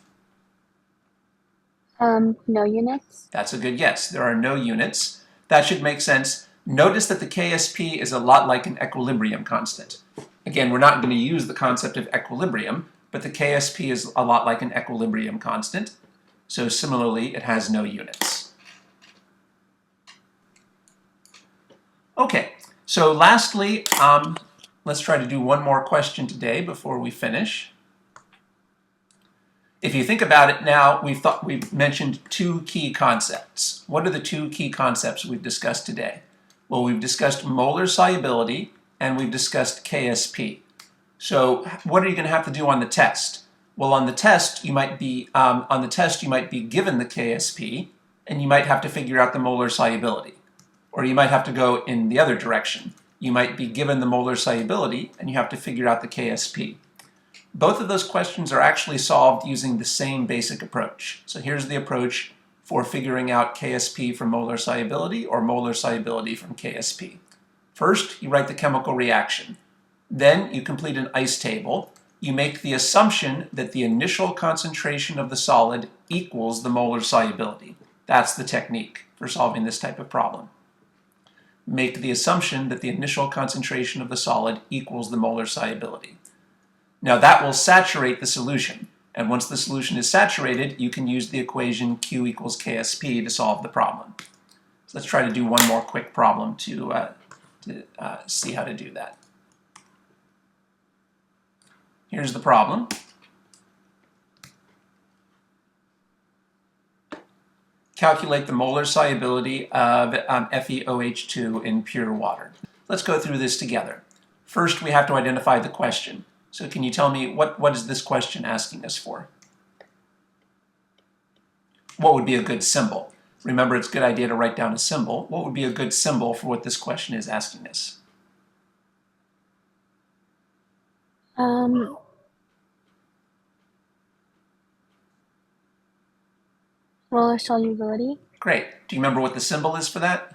No units. That's a good guess. There are no units. That should make sense. Notice that the KSP is a lot like an equilibrium constant. Again, we're not going to use the concept of equilibrium, but the KSP is a lot like an equilibrium constant. So similarly, it has no units. Okay, so lastly, let's try to do one more question today before we finish. If you think about it now, we've mentioned two key concepts. What are the two key concepts we've discussed today? Well, we've discussed molar solubility and we've discussed KSP. So what are you going to have to do on the test? Well, on the test you might be given the KSP and you might have to figure out the molar solubility. Or you might have to go in the other direction. You might be given the molar solubility and you have to figure out the KSP. Both of those questions are actually solved using the same basic approach. So here's the approach for figuring out KSP from molar solubility or molar solubility from KSP. First, you write the chemical reaction. Then you complete an ice table. You make the assumption that the initial concentration of the solid equals the molar solubility. That's the technique for solving this type of problem. Make the assumption that the initial concentration of the solid equals the molar solubility. Now that will saturate the solution, and once the solution is saturated, you can use the equation Q equals KSP to solve the problem. So let's try to do one more quick problem to see how to do that. Here's the problem. Calculate the molar solubility of FeOH2 in pure water. Let's go through this together. First, we have to identify the question. So can you tell me what is this question asking us for? What would be a good symbol? Remember, it's a good idea to write down a symbol. What would be a good symbol for what this question is asking us? Molar solubility. Great. Do you remember what the symbol is for that?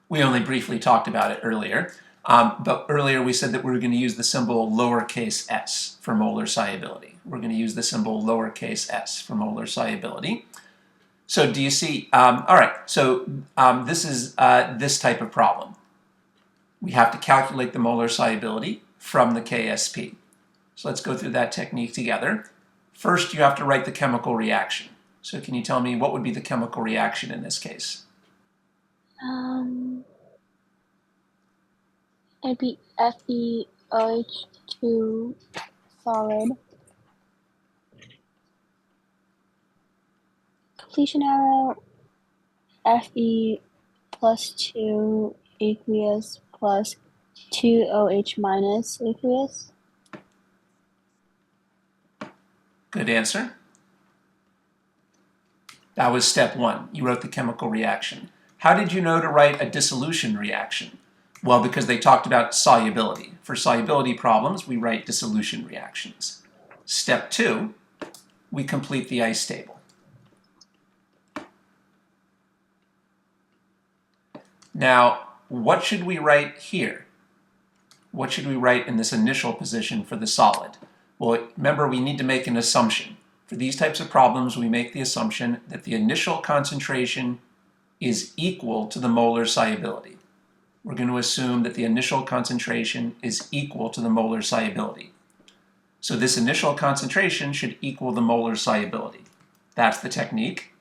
We only briefly talked about it earlier, but earlier we said that we were going to use the symbol lowercase s for molar solubility. We're going to use the symbol lowercase s for molar solubility. So do you see, all right, so this is this type of problem. We have to calculate the molar solubility from the KSP. So let's go through that technique together. First, you have to write the chemical reaction. So can you tell me what would be the chemical reaction in this case? It'd be FeOH2 solid completion arrow, Fe plus 2 aqueous plus 2 OH minus aqueous. Good answer. That was step 1. You wrote the chemical reaction. How did you know to write a dissolution reaction? Well, because they talked about solubility. For solubility problems, we write dissolution reactions. Step 2, we complete the ice table. Now, what should we write here? What should we write in this initial position for the solid? Well, remember, we need to make an assumption. For these types of problems, we make the assumption that the initial concentration is equal to the molar solubility. We're going to assume that the initial concentration is equal to the molar solubility. So this initial concentration should equal the molar solubility. That's the technique.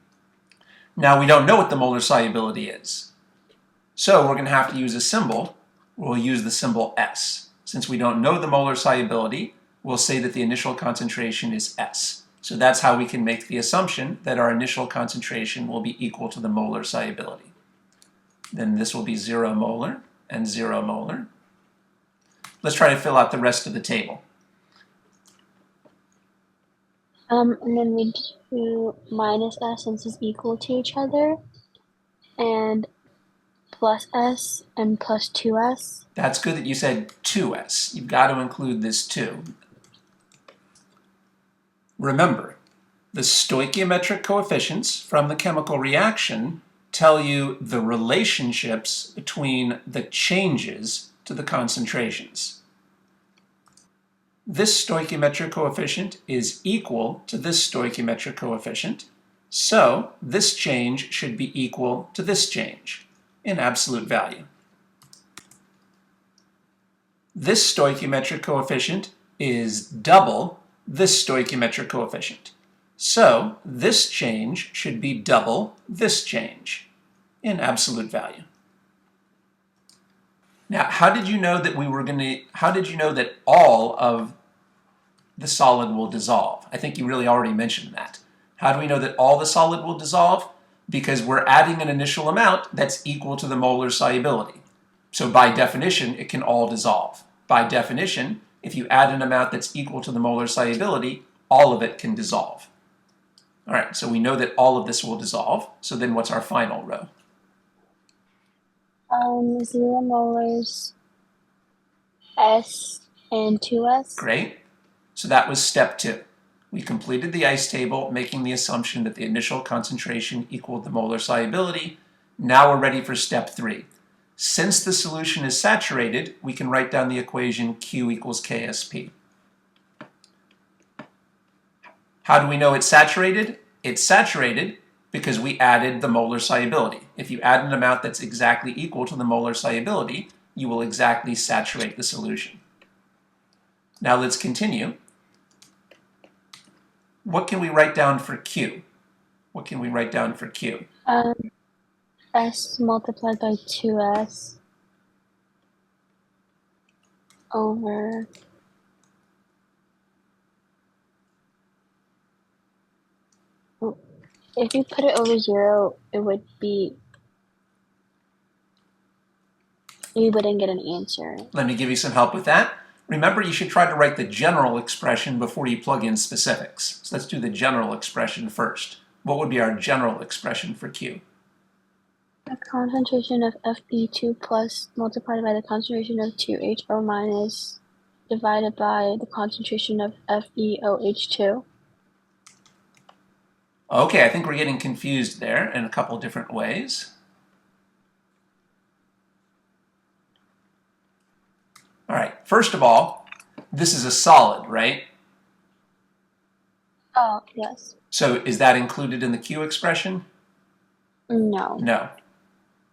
Now, we don't know what the molar solubility is. So we're going to have to use a symbol. We'll use the symbol S. Since we don't know the molar solubility, we'll say that the initial concentration is S. So that's how we can make the assumption that our initial concentration will be equal to the molar solubility. Then this will be 0 molar and 0 molar. Let's try to fill out the rest of the table. And then we do minus S since it's equal to each other, and plus S and plus 2S. That's good that you said 2S. You've got to include this 2. Remember, the stoichiometric coefficients from the chemical reaction tell you the relationships between the changes to the concentrations. This stoichiometric coefficient is equal to this stoichiometric coefficient, so this change should be equal to this change in absolute value. This stoichiometric coefficient is double this stoichiometric coefficient. So this change should be double this change in absolute value. Now, how did you know that all of the solid will dissolve? I think you really already mentioned that. How do we know that all the solid will dissolve? Because we're adding an initial amount that's equal to the molar solubility. So by definition, it can all dissolve. By definition, if you add an amount that's equal to the molar solubility, all of it can dissolve. All right, so we know that all of this will dissolve. So then what's our final row? 0 molars, S and 2S. Great. So that was step 2. We completed the ice table, making the assumption that the initial concentration equaled the molar solubility. Now we're ready for step 3. Since the solution is saturated, we can write down the equation Q equals KSP. How do we know it's saturated? It's saturated because we added the molar solubility. If you add an amount that's exactly equal to the molar solubility, you will exactly saturate the solution. Now let's continue. What can we write down for Q? What can we write down for Q? S multiplied by 2S over if you put it over 0, it would be, you wouldn't get an answer. Let me give you some help with that. Remember, you should try to write the general expression before you plug in specifics. So let's do the general expression first. What would be our general expression for Q? The concentration of Fe2 plus multiplied by the concentration of 2HO minus divided by the concentration of FeOH2. Okay, I think we're getting confused there in a couple different ways. All right, first of all, this is a solid, right? Oh, yes. So is that included in the Q expression? No. No.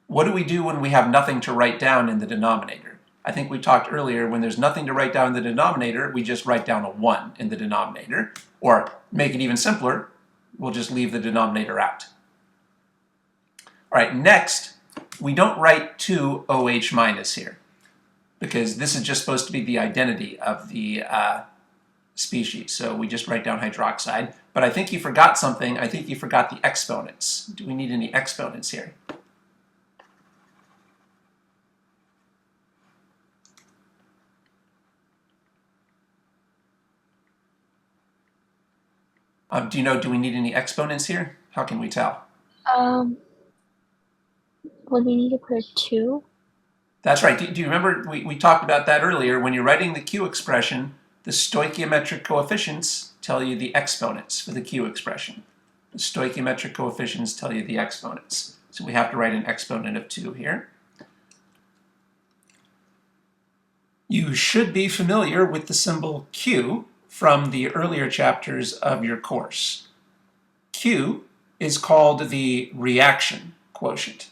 What do we do when we have nothing to write down in the denominator? I think we talked earlier, when there's nothing to write down in the denominator, we just write down a 1 in the denominator. Or make it even simpler, we'll just leave the denominator out. All right, next, we don't write 2 OH minus here, because this is just supposed to be the identity of the species. So we just write down hydroxide. But I think you forgot something. I think you forgot the exponents. Do we need any exponents here? Do you know, do we need any exponents here? How can we tell? Would we need to put a 2? That's right. Do you remember we talked about that earlier? When you're writing the Q expression, the stoichiometric coefficients tell you the exponents for the Q expression. The stoichiometric coefficients tell you the exponents. So we have to write an exponent of 2 here. You should be familiar with the symbol Q from the earlier chapters of your course. Q is called the reaction quotient.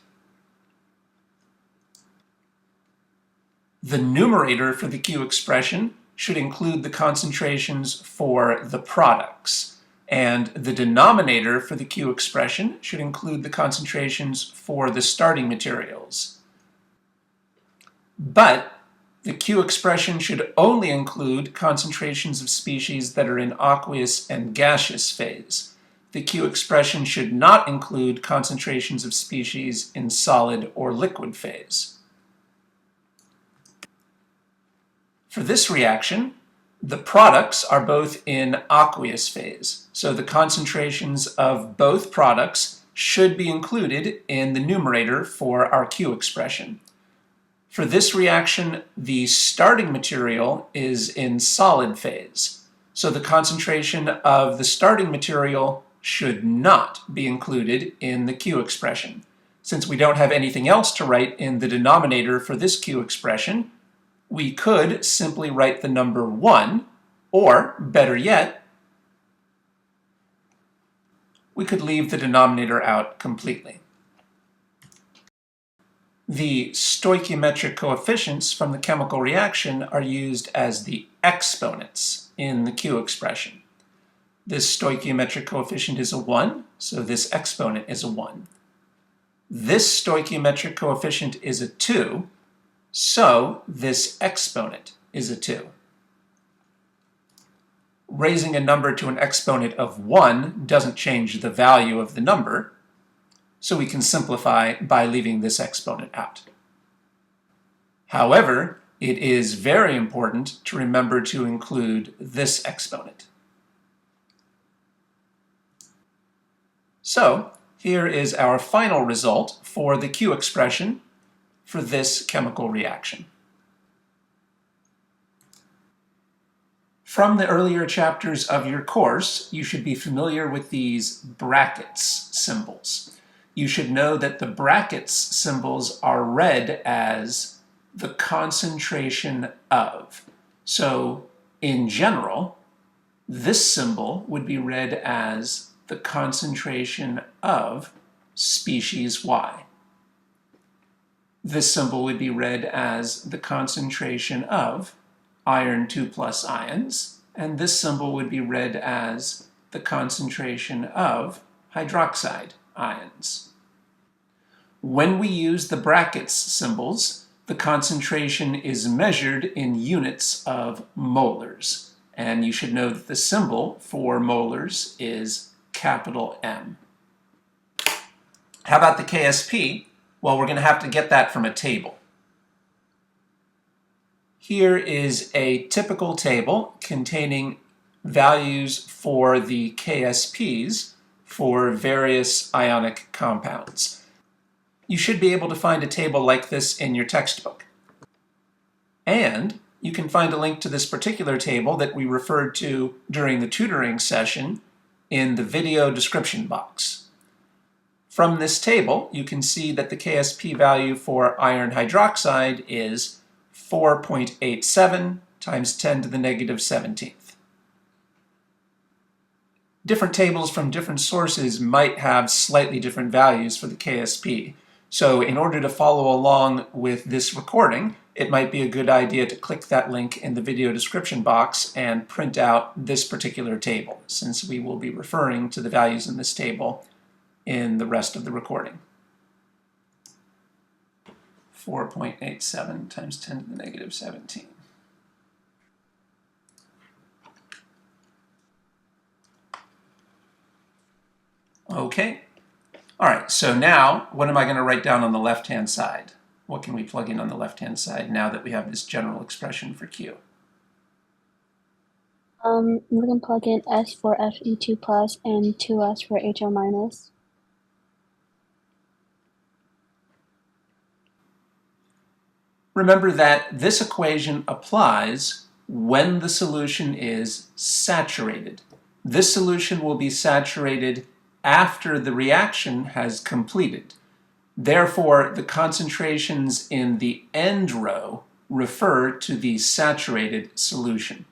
The numerator for the Q expression should include the concentrations for the products, and the denominator for the Q expression should include the concentrations for the starting materials. But the Q expression should only include concentrations of species that are in aqueous and gaseous phase. The Q expression should not include concentrations of species in solid or liquid phase. For this reaction, the products are both in aqueous phase, so the concentrations of both products should be included in the numerator for our Q expression. For this reaction, the starting material is in solid phase, so the concentration of the starting material should not be included in the Q expression. Since we don't have anything else to write in the denominator for this Q expression, we could simply write the number 1, or, better yet, we could leave the denominator out completely. The stoichiometric coefficients from the chemical reaction are used as the exponents in the Q expression. This stoichiometric coefficient is a 1, so this exponent is a 1. This stoichiometric coefficient is a 2, so this exponent is a 2. Raising a number to an exponent of 1 doesn't change the value of the number, so we can simplify by leaving this exponent out. However, it is very important to remember to include this exponent. So, here is our final result for the Q expression for this chemical reaction. From the earlier chapters of your course, you should be familiar with these brackets symbols. You should know that the brackets symbols are read as the concentration of. So, in general, this symbol would be read as the concentration of species Y. This symbol would be read as the concentration of iron 2+ ions, and this symbol would be read as the concentration of hydroxide ions. When we use the brackets symbols, the concentration is measured in units of molars, and you should know that the symbol for molars is capital M. How about the KSP? Well, we're going to have to get that from a table. Here is a typical table containing values for the KSPs for various ionic compounds. You should be able to find a table like this in your textbook. And you can find a link to this particular table that we referred to during the tutoring session in the video description box. From this table, you can see that the KSP value for iron hydroxide is 4.87 times 10 to the negative 17th. Different tables from different sources might have slightly different values for the KSP. So in order to follow along with this recording, it might be a good idea to click that link in the video description box and print out this particular table, since we will be referring to the values in this table in the rest of the recording. 4.87 times 10 to the negative 17. Okay. All right, so now what am I going to write down on the left-hand side? What can we plug in on the left-hand side now that we have this general expression for Q? We can plug in S for Fe2 plus and 2S for HO minus. Remember that this equation applies when the solution is saturated. This solution will be saturated after the reaction has completed. Therefore, the concentrations in the end row refer to the saturated solution.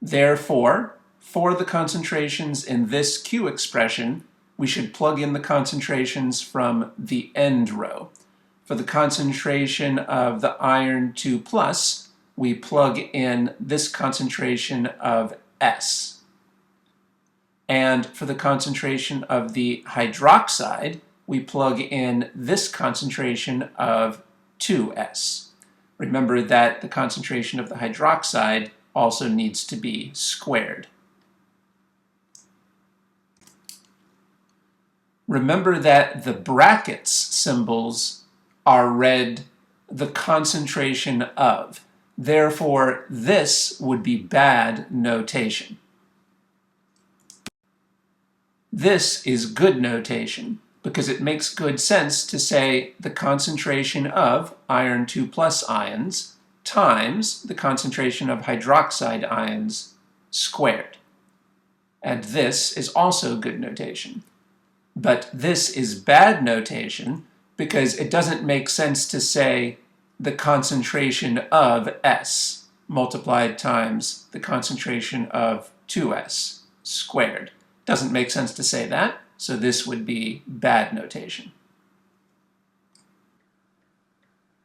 Therefore, for the concentrations in this Q expression, we should plug in the concentrations from the end row. For the concentration of the iron 2 plus, we plug in this concentration of S. And for the concentration of the hydroxide, we plug in this concentration of 2S. Remember that the concentration of the hydroxide also needs to be squared. Remember that the brackets symbols are read the concentration of. Therefore, this would be bad notation. This is good notation because it makes good sense to say the concentration of iron 2 plus ions times the concentration of hydroxide ions squared. And this is also good notation. But this is bad notation because it doesn't make sense to say the concentration of S multiplied times the concentration of 2S squared. Doesn't make sense to say that, so this would be bad notation.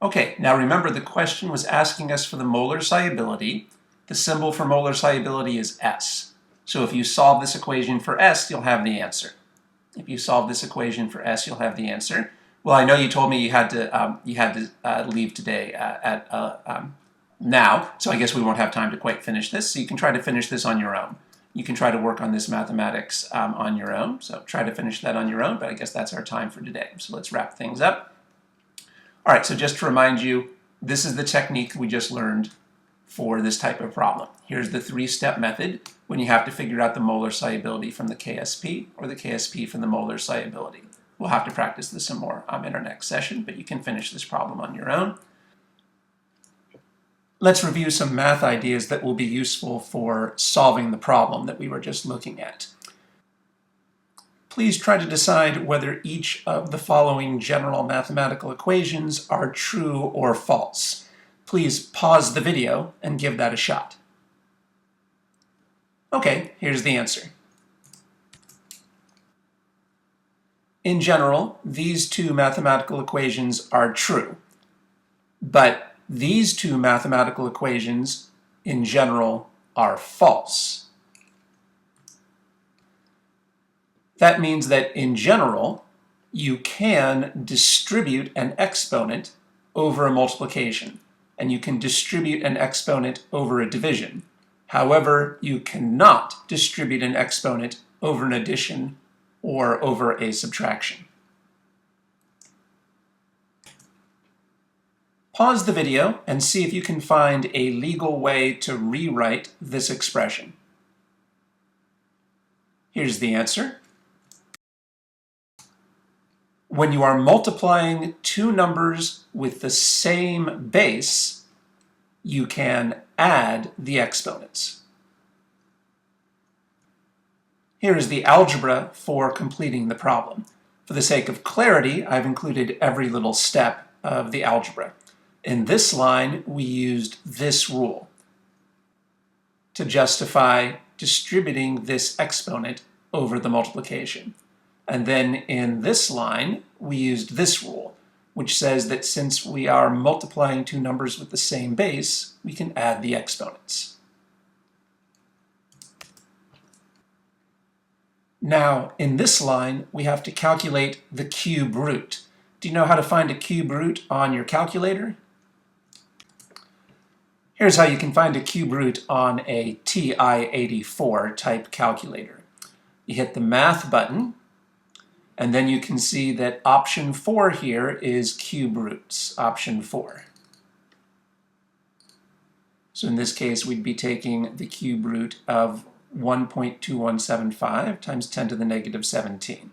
Okay, now remember the question was asking us for the molar solubility. The symbol for molar solubility is S. So if you solve this equation for S, you'll have the answer. If you solve this equation for S, you'll have the answer. Well, I know you told me you had to leave today now, so I guess we won't have time to quite finish this. So you can try to finish this on your own. You can try to work on this mathematics on your own. So try to finish that on your own, but I guess that's our time for today. So let's wrap things up. All right, so just to remind you, this is the technique we just learned for this type of problem. Here's the three-step method when you have to figure out the molar solubility from the KSP or the KSP from the molar solubility. We'll have to practice this some more in our next session, but you can finish this problem on your own. Let's review some math ideas that will be useful for solving the problem that we were just looking at. Please try to decide whether each of the following general mathematical equations are true or false. Please pause the video and give that a shot. Okay, here's the answer. In general, these two mathematical equations are true, but these two mathematical equations, in general, are false. That means that, in general, you can distribute an exponent over a multiplication, and you can distribute an exponent over a division. However, you cannot distribute an exponent over an addition or over a subtraction. Pause the video and see if you can find a legal way to rewrite this expression. Here's the answer. When you are multiplying two numbers with the same base, you can add the exponents. Here is the algebra for completing the problem. For the sake of clarity, I've included every little step of the algebra. In this line, we used this rule to justify distributing this exponent over the multiplication. And then in this line, we used this rule, which says that since we are multiplying two numbers with the same base, we can add the exponents. Now, in this line, we have to calculate the cube root. Do you know how to find a cube root on your calculator? Here's how you can find a cube root on a TI-84 type calculator. You hit the Math button, and then you can see that option 4 here is cube roots, option 4. So in this case, we'd be taking the cube root of 1.2175 times 10 to the negative 17.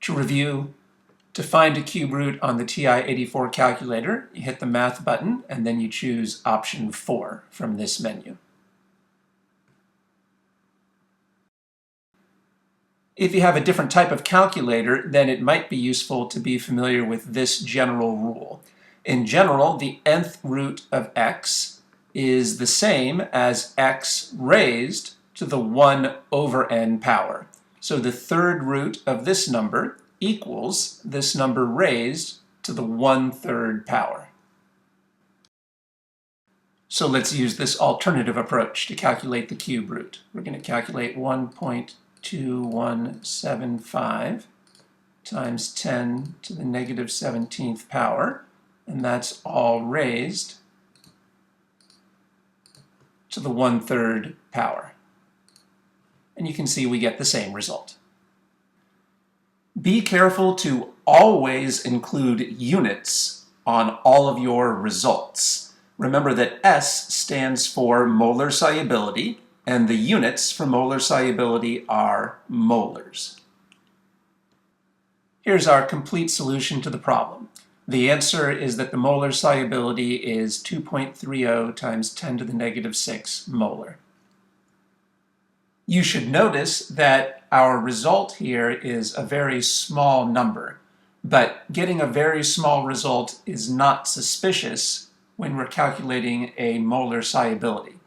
To review, to find a cube root on the TI-84 calculator, you hit the Math button and then you choose option 4 from this menu. If you have a different type of calculator, then it might be useful to be familiar with this general rule. In general, the nth root of x is the same as x raised to the 1 over n power. So the third root of this number equals this number raised to the 1/3 power. So let's use this alternative approach to calculate the cube root. We're going to calculate 1.2175 times 10 to the negative 17th power, and that's all raised to the 1/3 power. And you can see we get the same result. Be careful to always include units on all of your results. Remember that S stands for molar solubility, and the units for molar solubility are molars. Here's our complete solution to the problem. The answer is that the molar solubility is 2.30 times 10 to the negative 6 molar. You should notice that our result here is a very small number, but getting a very small result is not suspicious when we're calculating a molar solubility.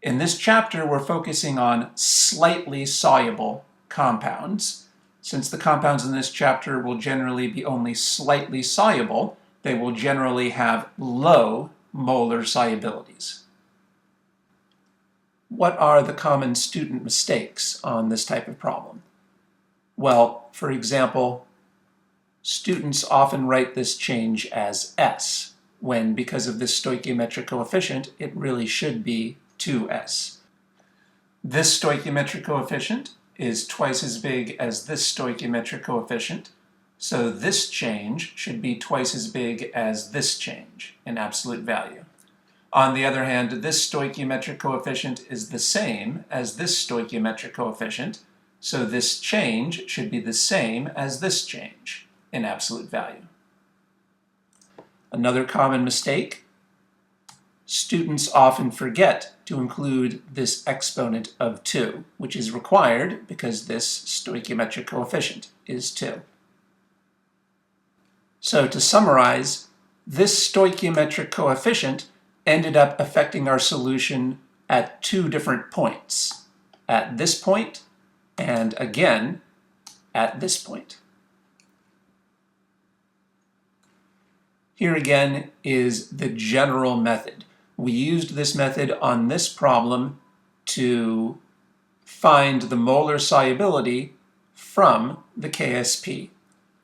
In this chapter, we're focusing on slightly soluble compounds. Since the compounds in this chapter will generally be only slightly soluble, they will generally have low molar solubilities. What are the common student mistakes on this type of problem? Well, for example, students often write this change as S, when because of this stoichiometric coefficient, it really should be 2S. This stoichiometric coefficient is twice as big as this stoichiometric coefficient, so this change should be twice as big as this change in absolute value. On the other hand, this stoichiometric coefficient is the same as this stoichiometric coefficient, so this change should be the same as this change in absolute value. Another common mistake, students often forget to include this exponent of 2, which is required because this stoichiometric coefficient is 2. So to summarize, this stoichiometric coefficient ended up affecting our solution at 2 different points, at this point and again at this point. Here again is the general method. We used this method on this problem to find the molar solubility from the KSP.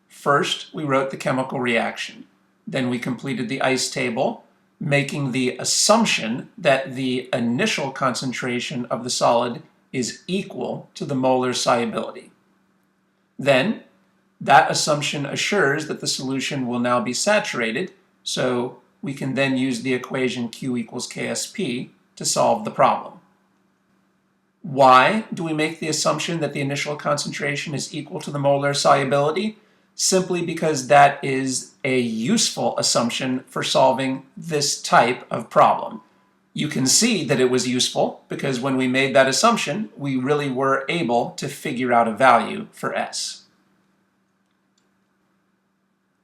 First, we wrote the chemical reaction. Then we completed the ice table, making the assumption that the initial concentration of the solid is equal to the molar solubility. Then, that assumption assures that the solution will now be saturated, so we can then use the equation Q equals KSP to solve the problem. Why do we make the assumption that the initial concentration is equal to the molar solubility? Simply because that is a useful assumption for solving this type of problem. You can see that it was useful because when we made that assumption, we really were able to figure out a value for S.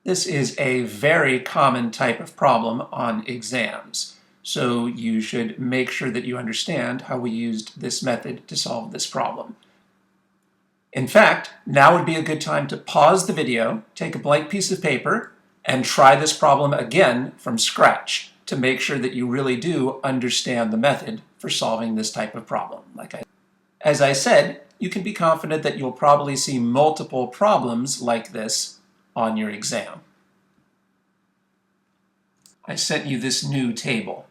This is a very common type of problem on exams, so you should make sure that you understand how we used this method to solve this problem. In fact, now would be a good time to pause the video, take a blank piece of paper, and try this problem again from scratch to make sure that you really do understand the method for solving this type of problem. As I said, you can be confident that you'll probably see multiple problems like this on your exam. I sent you this new table.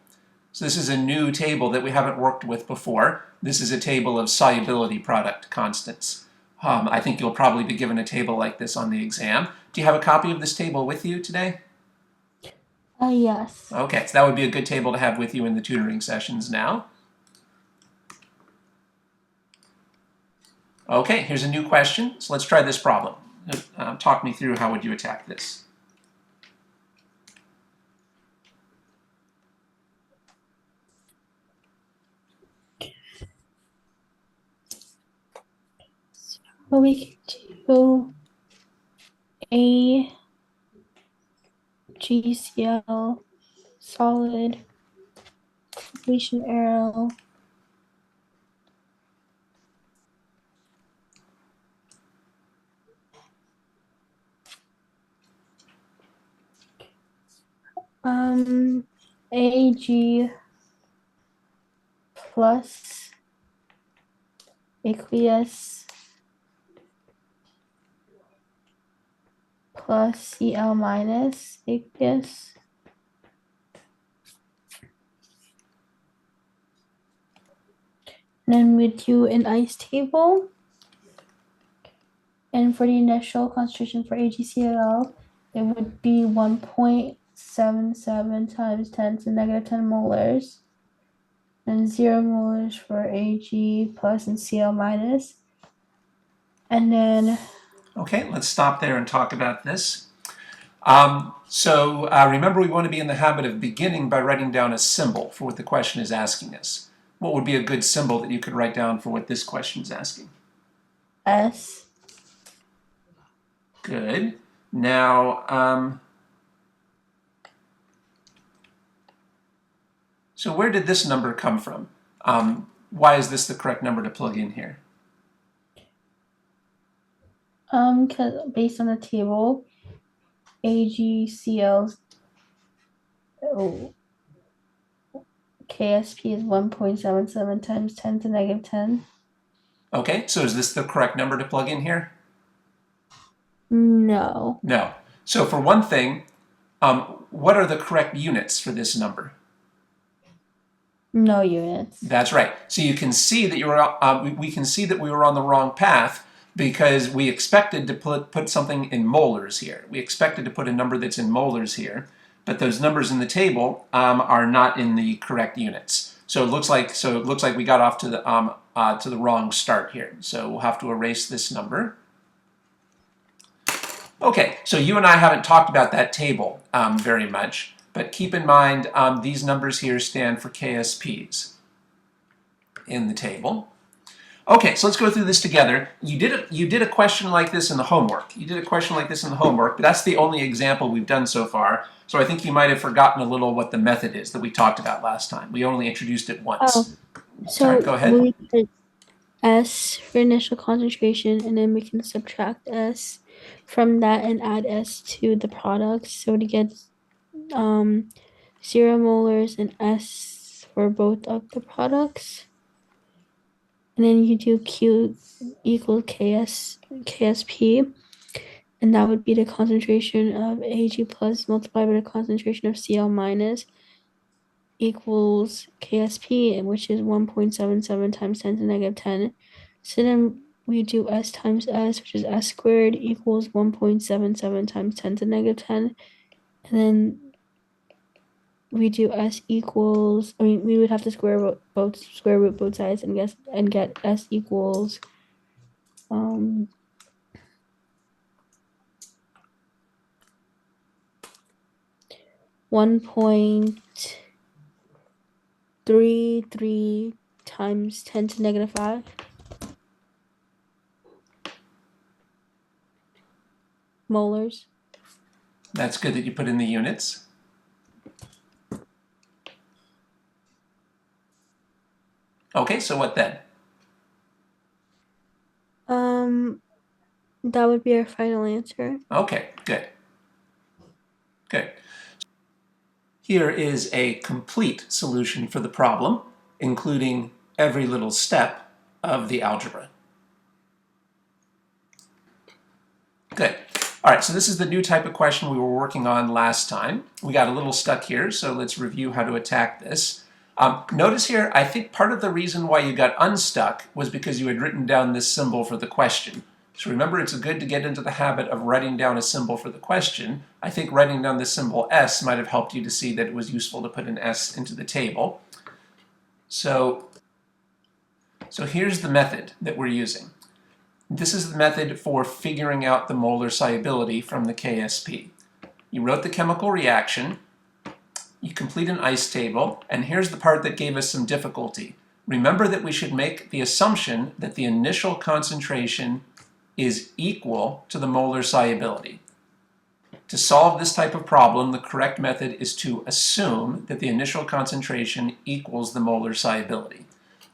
So this is a new table that we haven't worked with before. This is a table of solubility product constants. I think you'll probably be given a table like this on the exam. Do you have a copy of this table with you today? Yes. Okay, so that would be a good table to have with you in the tutoring sessions now. Okay, here's a new question. So let's try this problem. Talk me through how would you attack this. So we can do a GCl solid completion arrow Ag plus aqueous plus Cl minus aqueous and then we do an ice table, and for the initial concentration for AgCl it would be 1.77 times 10 to the negative 10 molars and 0 molars for Ag plus and Cl minus. And then Okay, let's stop there and talk about this. Remember, we want to be in the habit of beginning by writing down a symbol for what the question is asking us. What would be a good symbol that you could write down for what this question is asking? S. Good. Now, so where did this number come from? Why is this the correct number to plug in here? Because based on the table, AgCl's KSP is 1.77 times 10 to the negative 10. Okay, so is this the correct number to plug in here? No. No. So for one thing, what are the correct units for this number? No units. That's right. So you can see that we can see that we were on the wrong path because we expected to put something in molars here. We expected to put a number that's in molars here, but those numbers in the table are not in the correct units. So it looks like we got off to the wrong start here. So we'll have to erase this number. Okay, so you and I haven't talked about that table very much, but keep in mind these numbers here stand for KSPs in the table. Okay, so let's go through this together. You did a question like this in the homework. But that's the only example we've done so far. So I think you might have forgotten a little what the method is that we talked about last time. We only introduced it once. Oh, so Sorry, go ahead. we put S for initial concentration, and then we can subtract S from that and add S to the products. So to get 0 molars and S for both of the products. And then you do Q equals KSP, and that would be the concentration of Ag plus multiplied by the concentration of Cl minus equals KSP, which is 1.77 times 10 to the negative 10. So then we do S times S, which is S squared equals 1.77 times 10 to the negative 10. And then we do S equals, we would have to square root both sides and get S equals 1.33 times 10 to the negative 5. Molars. That's good that you put in the units. Okay, so what then? That would be our final answer. Okay, good. Good. Here is a complete solution for the problem, including every little step of the algebra. Good. All right, so this is the new type of question we were working on last time. We got a little stuck here, so let's review how to attack this. Notice here, I think part of the reason why you got unstuck was because you had written down this symbol for the question. So remember, it's good to get into the habit of writing down a symbol for the question. I think writing down the symbol S might have helped you to see that it was useful to put an S into the table. So here's the method that we're using. This is the method for figuring out the molar solubility from the KSP. You wrote the chemical reaction, you complete an ice table, and here's the part that gave us some difficulty. Remember that we should make the assumption that the initial concentration is equal to the molar solubility. To solve this type of problem, the correct method is to assume that the initial concentration equals the molar solubility.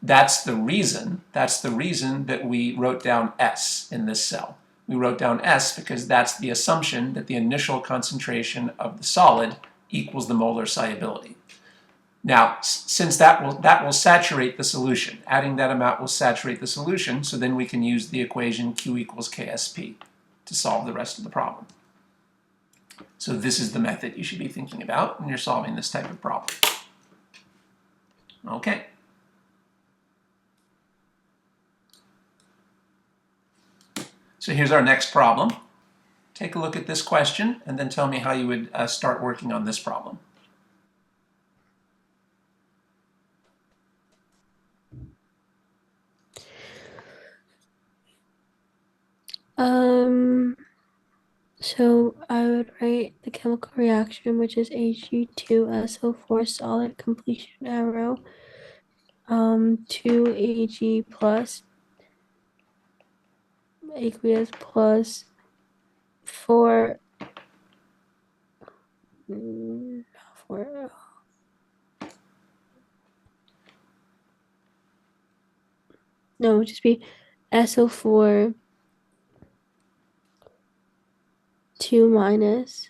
That's the reason that we wrote down S in this cell. We wrote down S because that's the assumption that the initial concentration of the solid equals the molar solubility. Now, since that will saturate the solution, adding that amount will saturate the solution, so then we can use the equation Q equals KSP to solve the rest of the problem. So this is the method you should be thinking about when you're solving this type of problem. Okay. So here's our next problem. Take a look at this question and then tell me how you would start working on this problem. So I would write the chemical reaction, which is Ag2SO4 solid completion arrow, 2 Ag plus aqueous plus 4 no, it would just be SO4 2 minus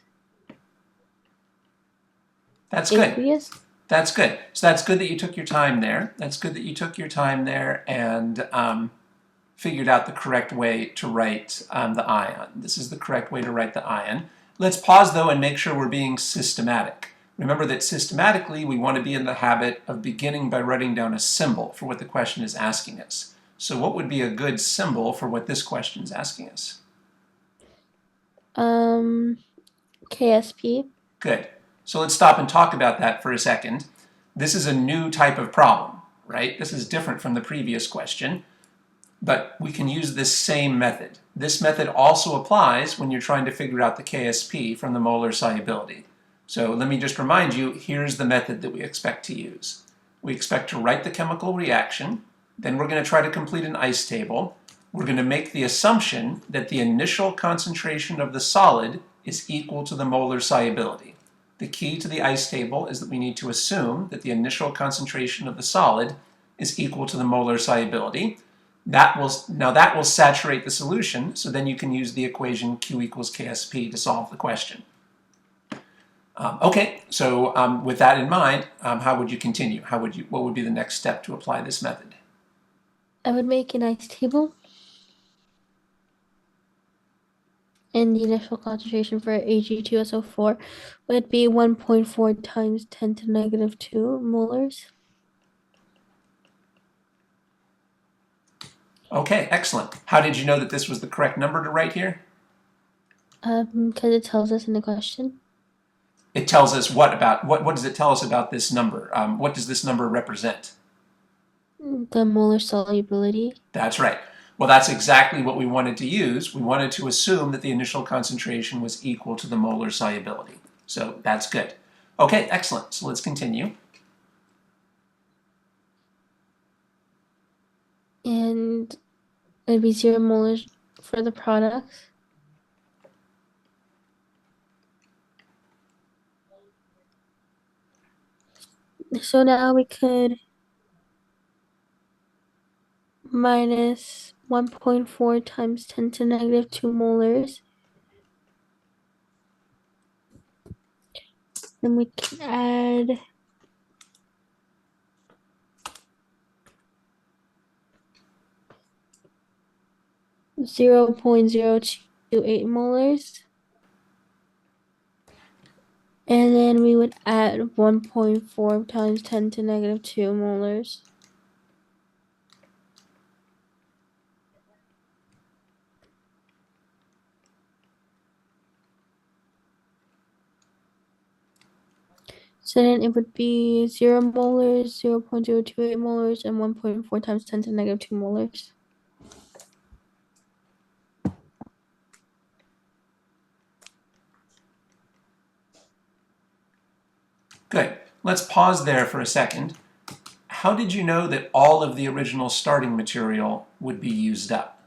That's good. aqueous. That's good. So that's good that you took your time there. That's good that you took your time there and figured out the correct way to write the ion. This is the correct way to write the ion. Let's pause though and make sure we're being systematic. Remember that systematically we want to be in the habit of beginning by writing down a symbol for what the question is asking us. So what would be a good symbol for what this question is asking us? KSP. Good. So let's stop and talk about that for a second. This is a new type of problem, right? This is different from the previous question, but we can use this same method. This method also applies when you're trying to figure out the KSP from the molar solubility. So let me just remind you, here's the method that we expect to use. We expect to write the chemical reaction, then we're going to try to complete an ice table. We're going to make the assumption that the initial concentration of the solid is equal to the molar solubility. The key to the ice table is that we need to assume that the initial concentration of the solid is equal to the molar solubility. That will saturate the solution, so then you can use the equation Q equals KSP to solve the question. Okay, so with that in mind, how would you continue? What would be the next step to apply this method? I would make an ice table. And the initial concentration for Ag2SO4 would be 1.4 times 10 to negative 2 molars. Okay, excellent. How did you know that this was the correct number to write here? Because it tells us in the question. It tells us what does it tell us about this number? What does this number represent? The molar solubility. That's right. Well, that's exactly what we wanted to use. We wanted to assume that the initial concentration was equal to the molar solubility. So that's good. Okay, excellent. So let's continue. And it would be 0 molars for the products. So now we could minus 1.4 times 10 to negative 2 molars. Then we can add 0.02 8 molars. And then we would add 1.4 times 10 to negative 2 molars. So then it would be 0 molars, 0.028 molars, and 1.4 times 10 to negative 2 molars. Good. Let's pause there for a second. How did you know that all of the original starting material would be used up?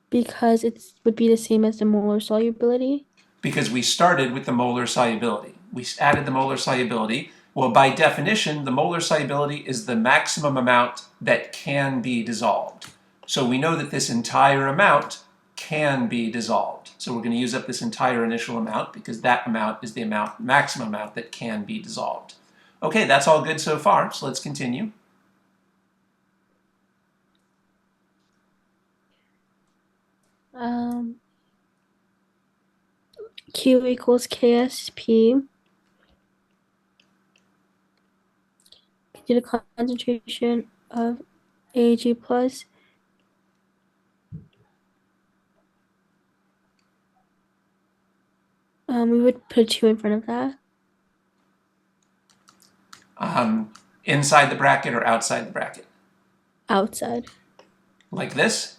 Because it would be the same as the molar solubility. Because we started with the molar solubility. We added the molar solubility. Well, by definition, the molar solubility is the maximum amount that can be dissolved. So we know that this entire amount can be dissolved. So we're going to use up this entire initial amount because that amount is the maximum amount that can be dissolved. Okay, that's all good so far, so let's continue. Q equals KSP. Do the concentration of Ag plus. We would put 2 in front of that. Inside the bracket or outside the bracket? Outside. Like this?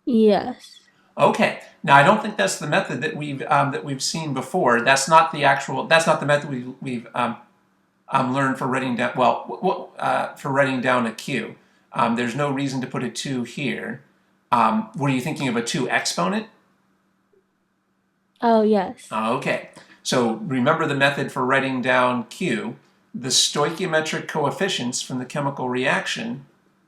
Yes. Okay. Now I don't think that's the method that we've seen before. That's not the actual. That's not the method we've learned for writing down. Well, for writing down a Q. There's no reason to put a 2 here. Were you thinking of a 2 exponent? Oh, yes. Okay. So remember the method for writing down Q. The stoichiometric coefficients from the chemical reaction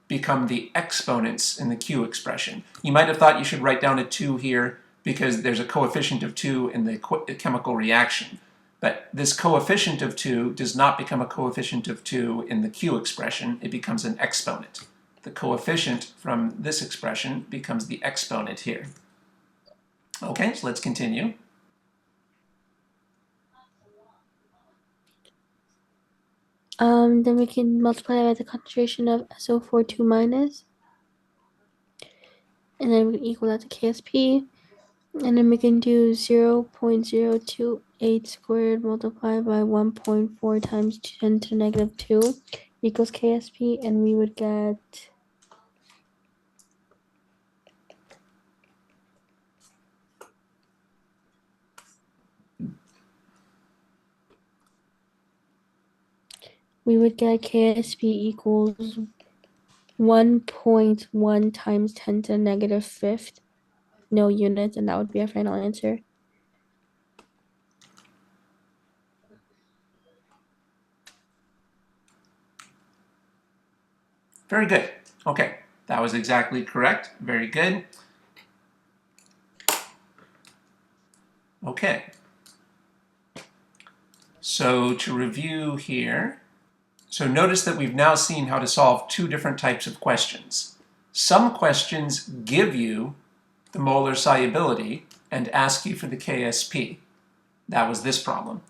become the exponents in the Q expression. You might have thought you should write down a 2 here because there's a coefficient of 2 in the chemical reaction. But this coefficient of 2 does not become a coefficient of 2 in the Q expression. It becomes an exponent. The coefficient from this expression becomes the exponent here. Okay, so let's continue. Then we can multiply by the concentration of SO4 2 minus. And then we can equal that to KSP. And then we can do 0.028 squared multiplied by 1.4 times 10 to negative 2 equals KSP. And we would get KSP equals 1.1 times 10 to the negative 5th. No units, and that would be our final answer. Very good. Okay, that was exactly correct. Very good. Okay. So to review here, so notice that we've now seen how to solve 2 different types of questions. Some questions give you the molar solubility and ask you for the KSP. That was this problem.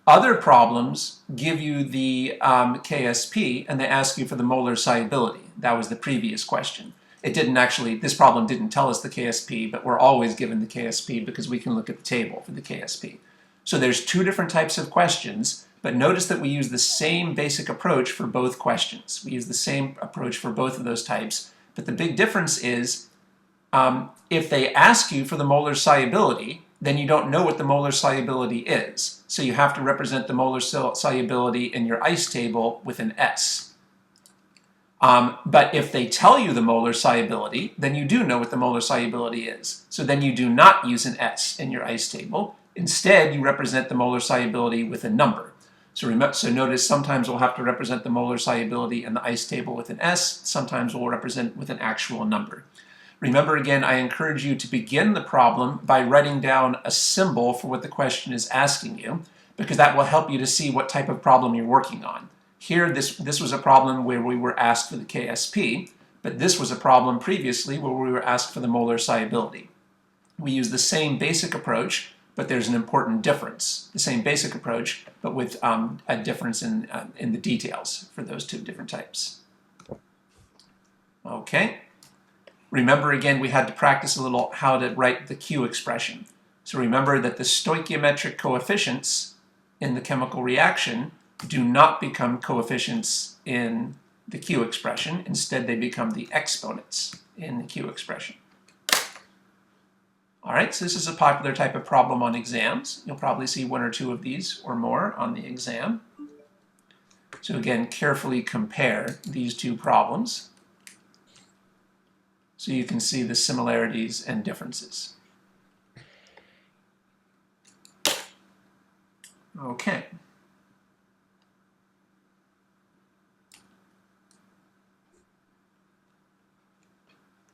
Other problems give you the KSP and they ask you for the molar solubility. That was the previous question. It didn't actually, this problem didn't tell us the KSP, but we're always given the KSP because we can look at the table for the KSP. So there's 2 different types of questions, but notice that we use the same basic approach for both questions. We use the same approach for both of those types, but the big difference is if they ask you for the molar solubility, then you don't know what the molar solubility is. So you have to represent the molar solubility in your ice table with an S. But if they tell you the molar solubility, then you do know what the molar solubility is. So then you do not use an S in your ice table. Instead, you represent the molar solubility with a number. So notice sometimes we'll have to represent the molar solubility in the ice table with an S. Sometimes we'll represent with an actual number. Remember again, I encourage you to begin the problem by writing down a symbol for what the question is asking you. because that will help you to see what type of problem you're working on. Here, this was a problem where we were asked for the KSP, but this was a problem previously where we were asked for the molar solubility. We use the same basic approach, but there's an important difference. The same basic approach, but with a difference in the details for those two different types. Okay. Remember again, we had to practice a little how to write the Q expression. So remember that the stoichiometric coefficients in the chemical reaction do not become coefficients in the Q expression. Instead, they become the exponents in the Q expression. All right, so this is a popular type of problem on exams. You'll probably see one or two of these or more on the exam. So again, carefully compare these two problems so you can see the similarities and differences. Okay.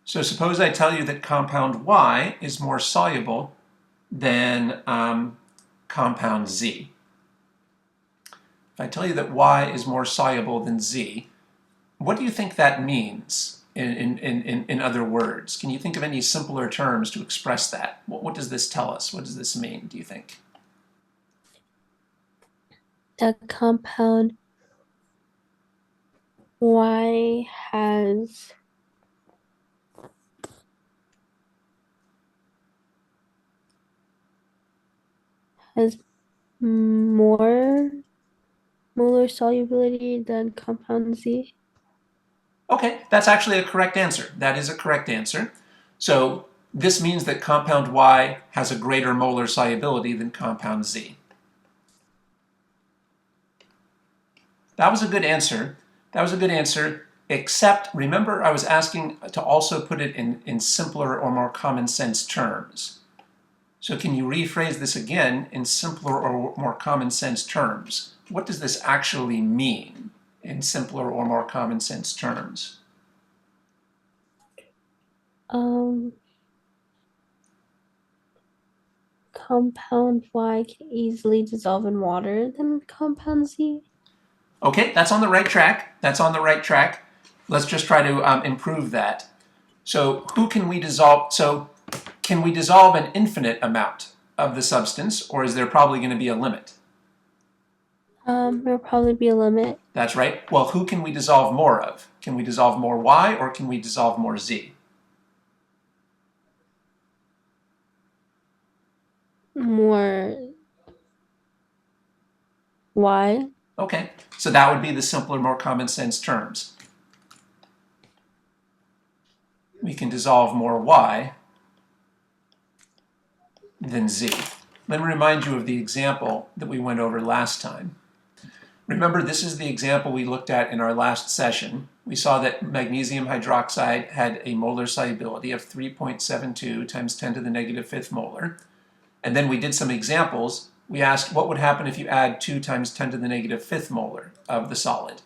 So suppose I tell you that compound Y is more soluble than compound Z. If I tell you that Y is more soluble than Z, what do you think that means in other words? Can you think of any simpler terms to express that? What does this tell us? What does this mean, do you think? The compound Y has more molar solubility than compound Z. Okay, that's actually a correct answer. That is a correct answer. So this means that compound Y has a greater molar solubility than compound Z. That was a good answer. That was a good answer, except remember I was asking to also put it in simpler or more common sense terms. So can you rephrase this again in simpler or more common sense terms? What does this actually mean in simpler or more common sense terms? Compound Y can easily dissolve in water than compound Z. Okay, that's on the right track. That's on the right track. Let's just try to improve that. So who can we dissolve? So can we dissolve an infinite amount of the substance, or is there probably going to be a limit? There'll probably be a limit. That's right. Well, who can we dissolve more of? Can we dissolve more Y, or can we dissolve more Z? More Y. Okay, so that would be the simpler, more common sense terms. We can dissolve more Y than Z. Let me remind you of the example that we went over last time. Remember, this is the example we looked at in our last session. We saw that magnesium hydroxide had a molar solubility of 3.72 times 10 to the negative fifth molar. And then we did some examples. We asked what would happen if you add 2 times 10 to the negative fifth molar of the solid.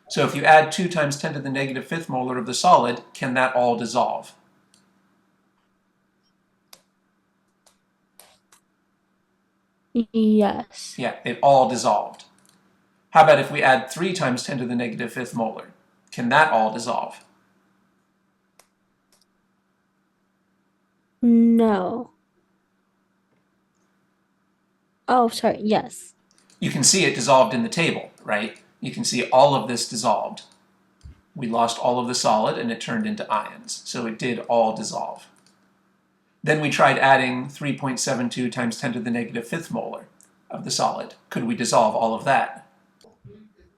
So if you add 2 times 10 to the negative fifth molar of the solid, can that all dissolve? Yes. Yeah, it all dissolved. How about if we add 3 times 10 to the negative fifth molar? Can that all dissolve? No. Oh, sorry. Yes. You can see it dissolved in the table, right? You can see all of this dissolved. We lost all of the solid and it turned into ions, so it did all dissolve. Then we tried adding 3.72 times 10 to the negative fifth molar of the solid. Could we dissolve all of that?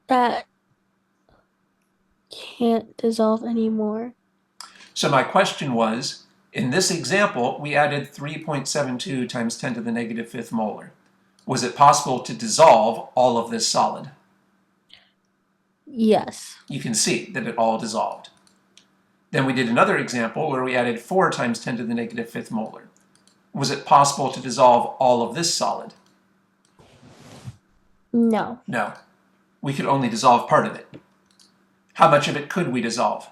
That can't dissolve anymore. So my question was, in this example, we added 3.72 times 10 to the negative fifth molar. Was it possible to dissolve all of this solid? Yes. You can see that it all dissolved. Then we did another example where we added 4 times 10 to the negative fifth molar. Was it possible to dissolve all of this solid? No. No. We could only dissolve part of it. How much of it could we dissolve?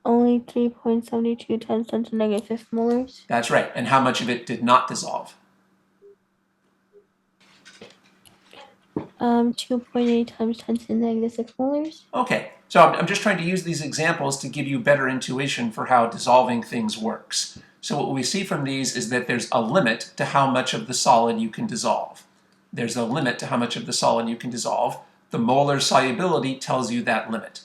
only 3.72 times 10 to negative 5 molars. That's right. And how much of it did not dissolve? 2.8 times 10 to negative 6 molars. Okay, so I'm just trying to use these examples to give you better intuition for how dissolving things works. So what we see from these is that there's a limit to how much of the solid you can dissolve. There's a limit to how much of the solid you can dissolve. The molar solubility tells you that limit.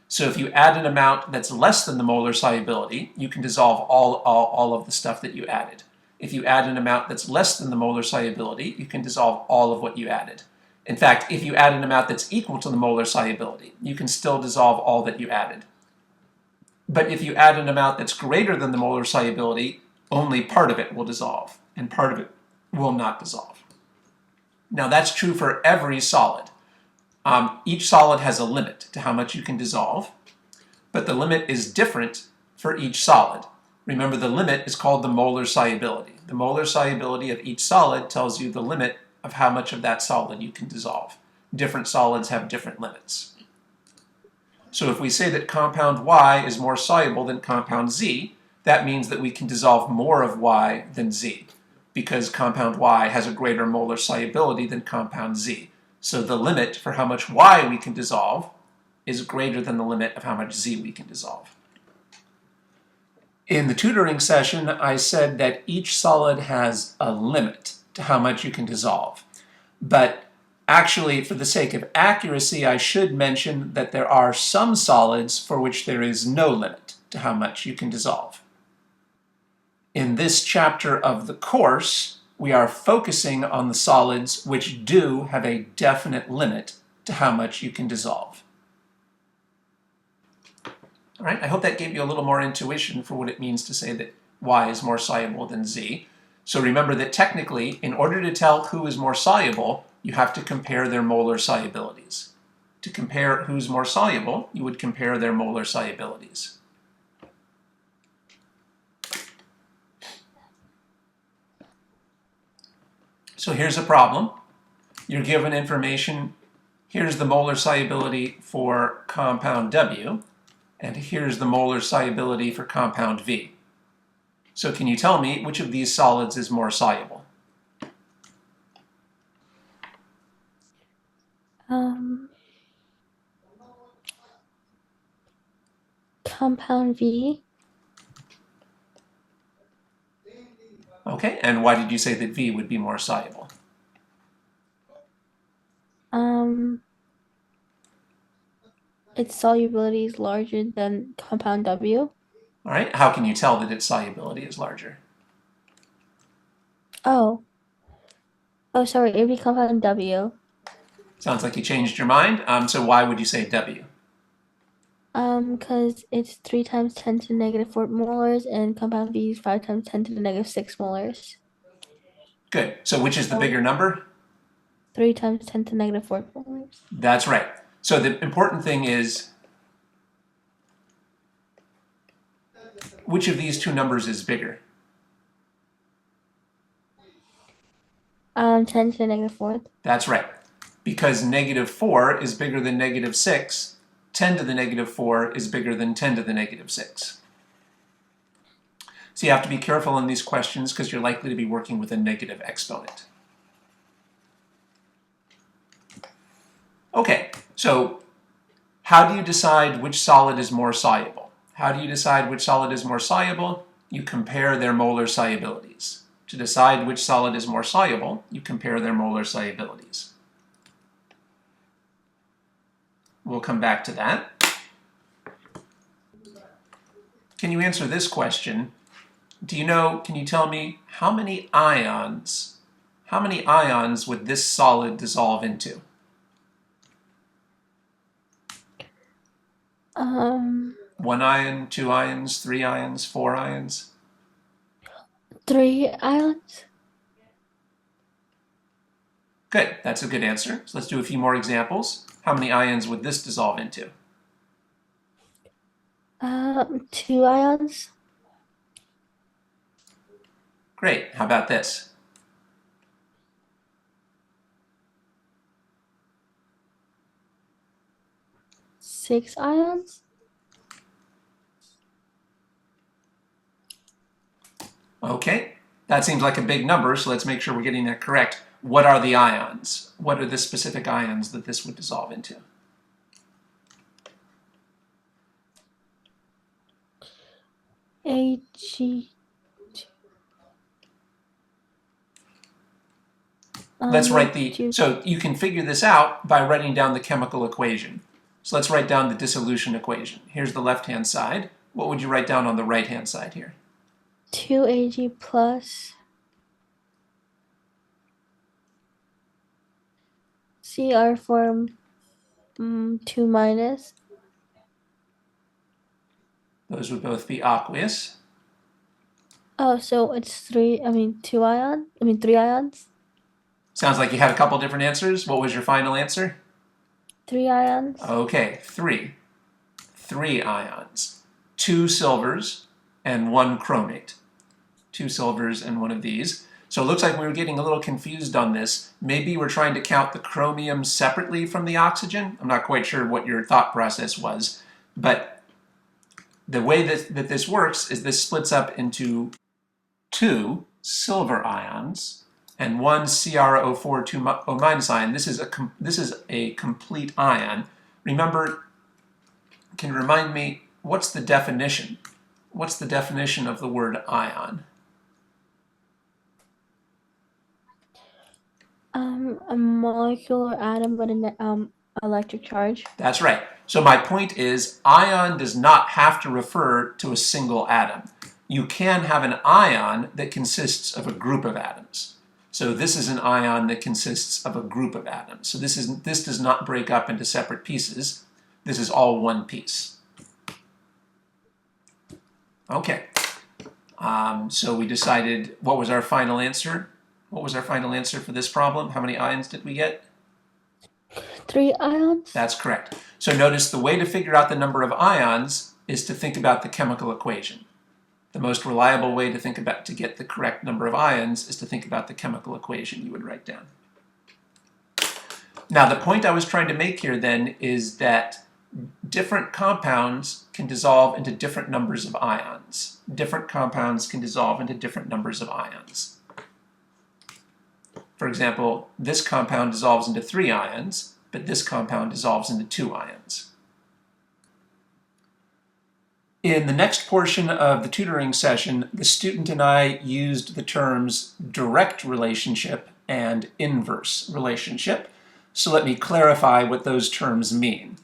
So if you add an amount that's less than the molar solubility, you can dissolve all of the stuff that you added. If you add an amount that's less than the molar solubility, you can dissolve all of what you added. In fact, if you add an amount that's equal to the molar solubility, you can still dissolve all that you added. But if you add an amount that's greater than the molar solubility, only part of it will dissolve, and part of it will not dissolve. Now that's true for every solid. Each solid has a limit to how much you can dissolve, but the limit is different for each solid. Remember, the limit is called the molar solubility. The molar solubility of each solid tells you the limit of how much of that solid you can dissolve. Different solids have different limits. So if we say that compound Y is more soluble than compound Z, that means that we can dissolve more of Y than Z, because compound Y has a greater molar solubility than compound Z. So the limit for how much Y we can dissolve is greater than the limit of how much Z we can dissolve. In the tutoring session, I said that each solid has a limit to how much you can dissolve. But actually, for the sake of accuracy, I should mention that there are some solids for which there is no limit to how much you can dissolve. In this chapter of the course, we are focusing on the solids which do have a definite limit to how much you can dissolve. All right, I hope that gave you a little more intuition for what it means to say that Y is more soluble than Z. So remember that technically, in order to tell who is more soluble, you have to compare their molar solubilities. To compare who's more soluble, you would compare their molar solubilities. So here's a problem. You're given information. Here's the molar solubility for compound W, and here's the molar solubility for compound V. So can you tell me which of these solids is more soluble? Compound V. Okay, and why did you say that V would be more soluble? Its solubility is larger than compound W. All right, how can you tell that its solubility is larger? Oh, sorry, it'd be compound W. Sounds like you changed your mind. So why would you say W? Because it's 3 times 10 to negative 4 molars, and compound V is 5 times 10 to the negative 6 molars. Good. So which is the bigger number? 3 times 10 to negative 4 molars. That's right. So the important thing is, which of these two numbers is bigger? 10 to the negative 4th. That's right. Because negative 4 is bigger than negative 6, 10 to the negative 4 is bigger than 10 to the negative 6. So you have to be careful in these questions because you're likely to be working with a negative exponent. Okay, so how do you decide which solid is more soluble? How do you decide which solid is more soluble? You compare their molar solubilities. To decide which solid is more soluble, you compare their molar solubilities. We'll come back to that. Can you answer this question? Can you tell me how many ions would this solid dissolve into? 1 ion, 2 ions, 3 ions, 4 ions? 3 ions. Good, that's a good answer. So let's do a few more examples. How many ions would this dissolve into? 2 ions. Great, how about this? 6 ions. Okay, that seems like a big number, so let's make sure we're getting that correct. What are the ions? What are the specific ions that this would dissolve into? Ag. Let's write so you can figure this out by writing down the chemical equation. So let's write down the dissolution equation. Here's the left-hand side. What would you write down on the right-hand side here? 2Ag plus Cr form 2 minus. Those would both be aqueous. Oh, so it's 3 ions? Sounds like you had a couple different answers. What was your final answer? 3 ions. Okay, 3. 3 ions. 2 silvers and 1 chromate. 2 silvers and 1 of these. So it looks like we were getting a little confused on this. Maybe we're trying to count the chromium separately from the oxygen. I'm not quite sure what your thought process was, but the way that this works is this splits up into 2 silver ions and 1 CrO4 2O minus ion. This is a complete ion. Remember, can you remind me, what's the definition? What's the definition of the word ion? A molecule or atom with an electric charge. That's right. So my point is, ion does not have to refer to a single atom. You can have an ion that consists of a group of atoms. So this is an ion that consists of a group of atoms. So this does not break up into separate pieces. This is all one piece. Okay. So we decided, what was our final answer? What was our final answer for this problem? How many ions did we get? 3 ions? That's correct. So notice the way to figure out the number of ions is to think about the chemical equation. The most reliable way to get the correct number of ions is to think about the chemical equation you would write down. Now, the point I was trying to make here then is that different compounds can dissolve into different numbers of ions. Different compounds can dissolve into different numbers of ions. For example, this compound dissolves into 3 ions, but this compound dissolves into 2 ions. In the next portion of the tutoring session, the student and I used the terms direct relationship and inverse relationship. So let me clarify what those terms mean.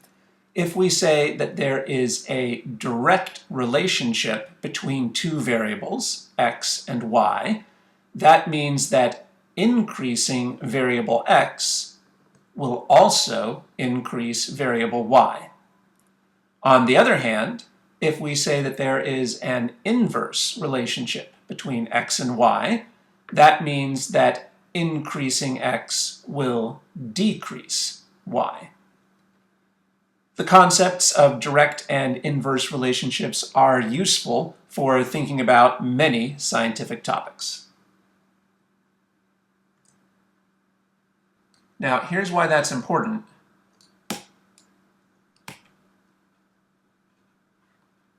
If we say that there is a direct relationship between 2 variables, x and y, that means that increasing variable x will also increase variable y. On the other hand, if we say that there is an inverse relationship between x and y, that means that increasing x will decrease y. The concepts of direct and inverse relationships are useful for thinking about many scientific topics. Now, here's why that's important.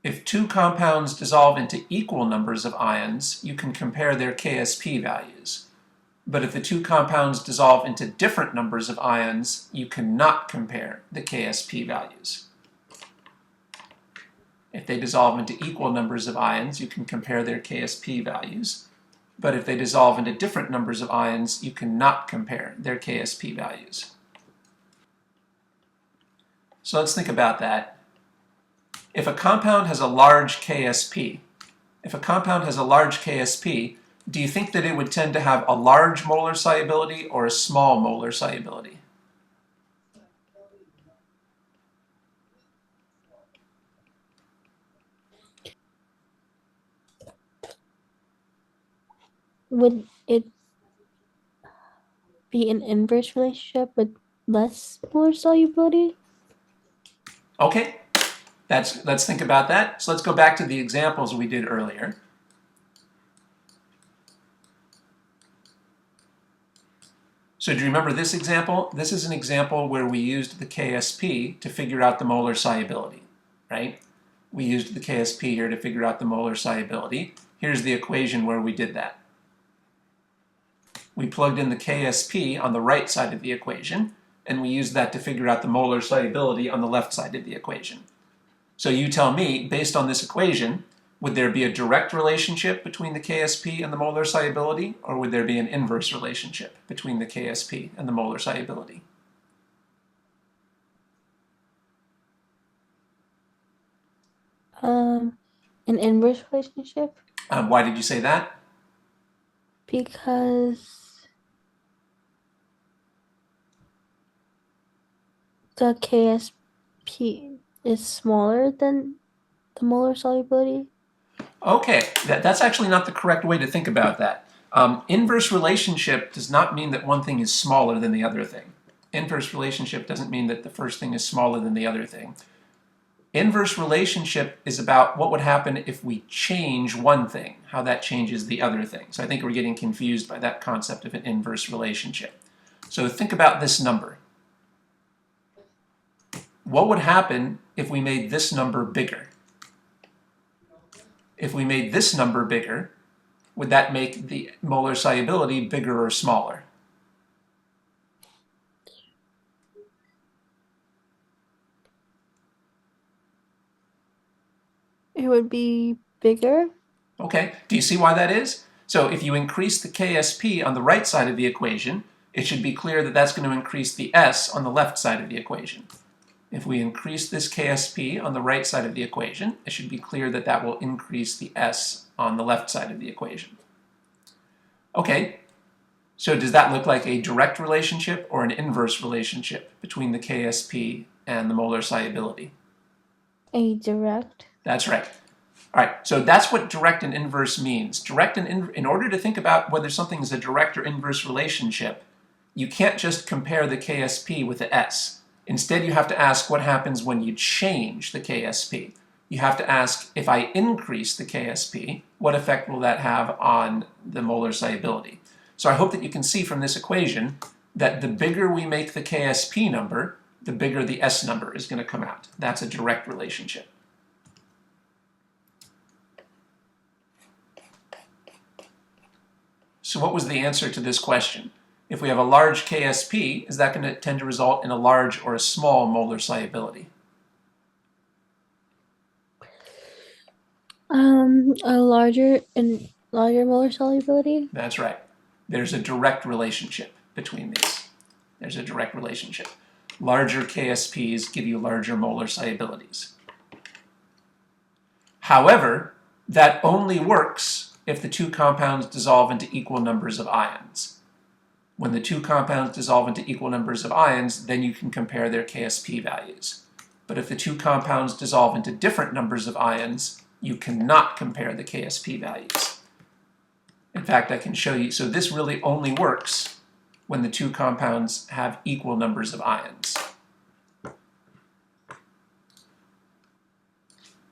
If 2 compounds dissolve into equal numbers of ions, you can compare their KSP values. But if the 2 compounds dissolve into different numbers of ions, you cannot compare the KSP values. If they dissolve into equal numbers of ions, you can compare their KSP values. But if they dissolve into different numbers of ions, you cannot compare their KSP values. So let's think about that. If a compound has a large KSP, do you think that it would tend to have a large molar solubility or a small molar solubility? Would it be an inverse relationship with less molar solubility? Okay, let's think about that. So let's go back to the examples we did earlier. So do you remember this example? This is an example where we used the KSP to figure out the molar solubility, right? We used the KSP here to figure out the molar solubility. Here's the equation where we did that. We plugged in the KSP on the right side of the equation, and we used that to figure out the molar solubility on the left side of the equation. So you tell me, based on this equation, would there be a direct relationship between the KSP and the molar solubility, or would there be an inverse relationship between the KSP and the molar solubility? An inverse relationship, Why did you say that? because the KSP is smaller than the molar solubility. Okay, that's actually not the correct way to think about that. Inverse relationship does not mean that one thing is smaller than the other thing. Inverse relationship doesn't mean that the first thing is smaller than the other thing. Inverse relationship is about what would happen if we change one thing, how that changes the other thing. So I think we're getting confused by that concept of an inverse relationship. So think about this number. What would happen if we made this number bigger? If we made this number bigger, would that make the molar solubility bigger or smaller? It would be bigger. Okay, do you see why that is? So if you increase the KSP on the right side of the equation, it should be clear that that's going to increase the S on the left side of the equation. If we increase this KSP on the right side of the equation, it should be clear that that will increase the S on the left side of the equation. Okay, so does that look like a direct relationship or an inverse relationship between the KSP and the molar solubility? A direct. That's right. All right, so that's what direct and inverse means. In order to think about whether something is a direct or inverse relationship, you can't just compare the KSP with the S. Instead, you have to ask what happens when you change the KSP. You have to ask, if I increase the KSP, what effect will that have on the molar solubility? So I hope that you can see from this equation that the bigger we make the KSP number, the bigger the S number is going to come out. That's a direct relationship. So what was the answer to this question? If we have a large KSP, is that going to tend to result in a large or a small molar solubility? A larger molar solubility. That's right. There's a direct relationship between these. There's a direct relationship. Larger KSPs give you larger molar solubilities. However, that only works if the two compounds dissolve into equal numbers of ions. When the two compounds dissolve into equal numbers of ions, then you can compare their KSP values. But if the two compounds dissolve into different numbers of ions, you cannot compare the KSP values. In fact, I can show you. So this really only works when the two compounds have equal numbers of ions.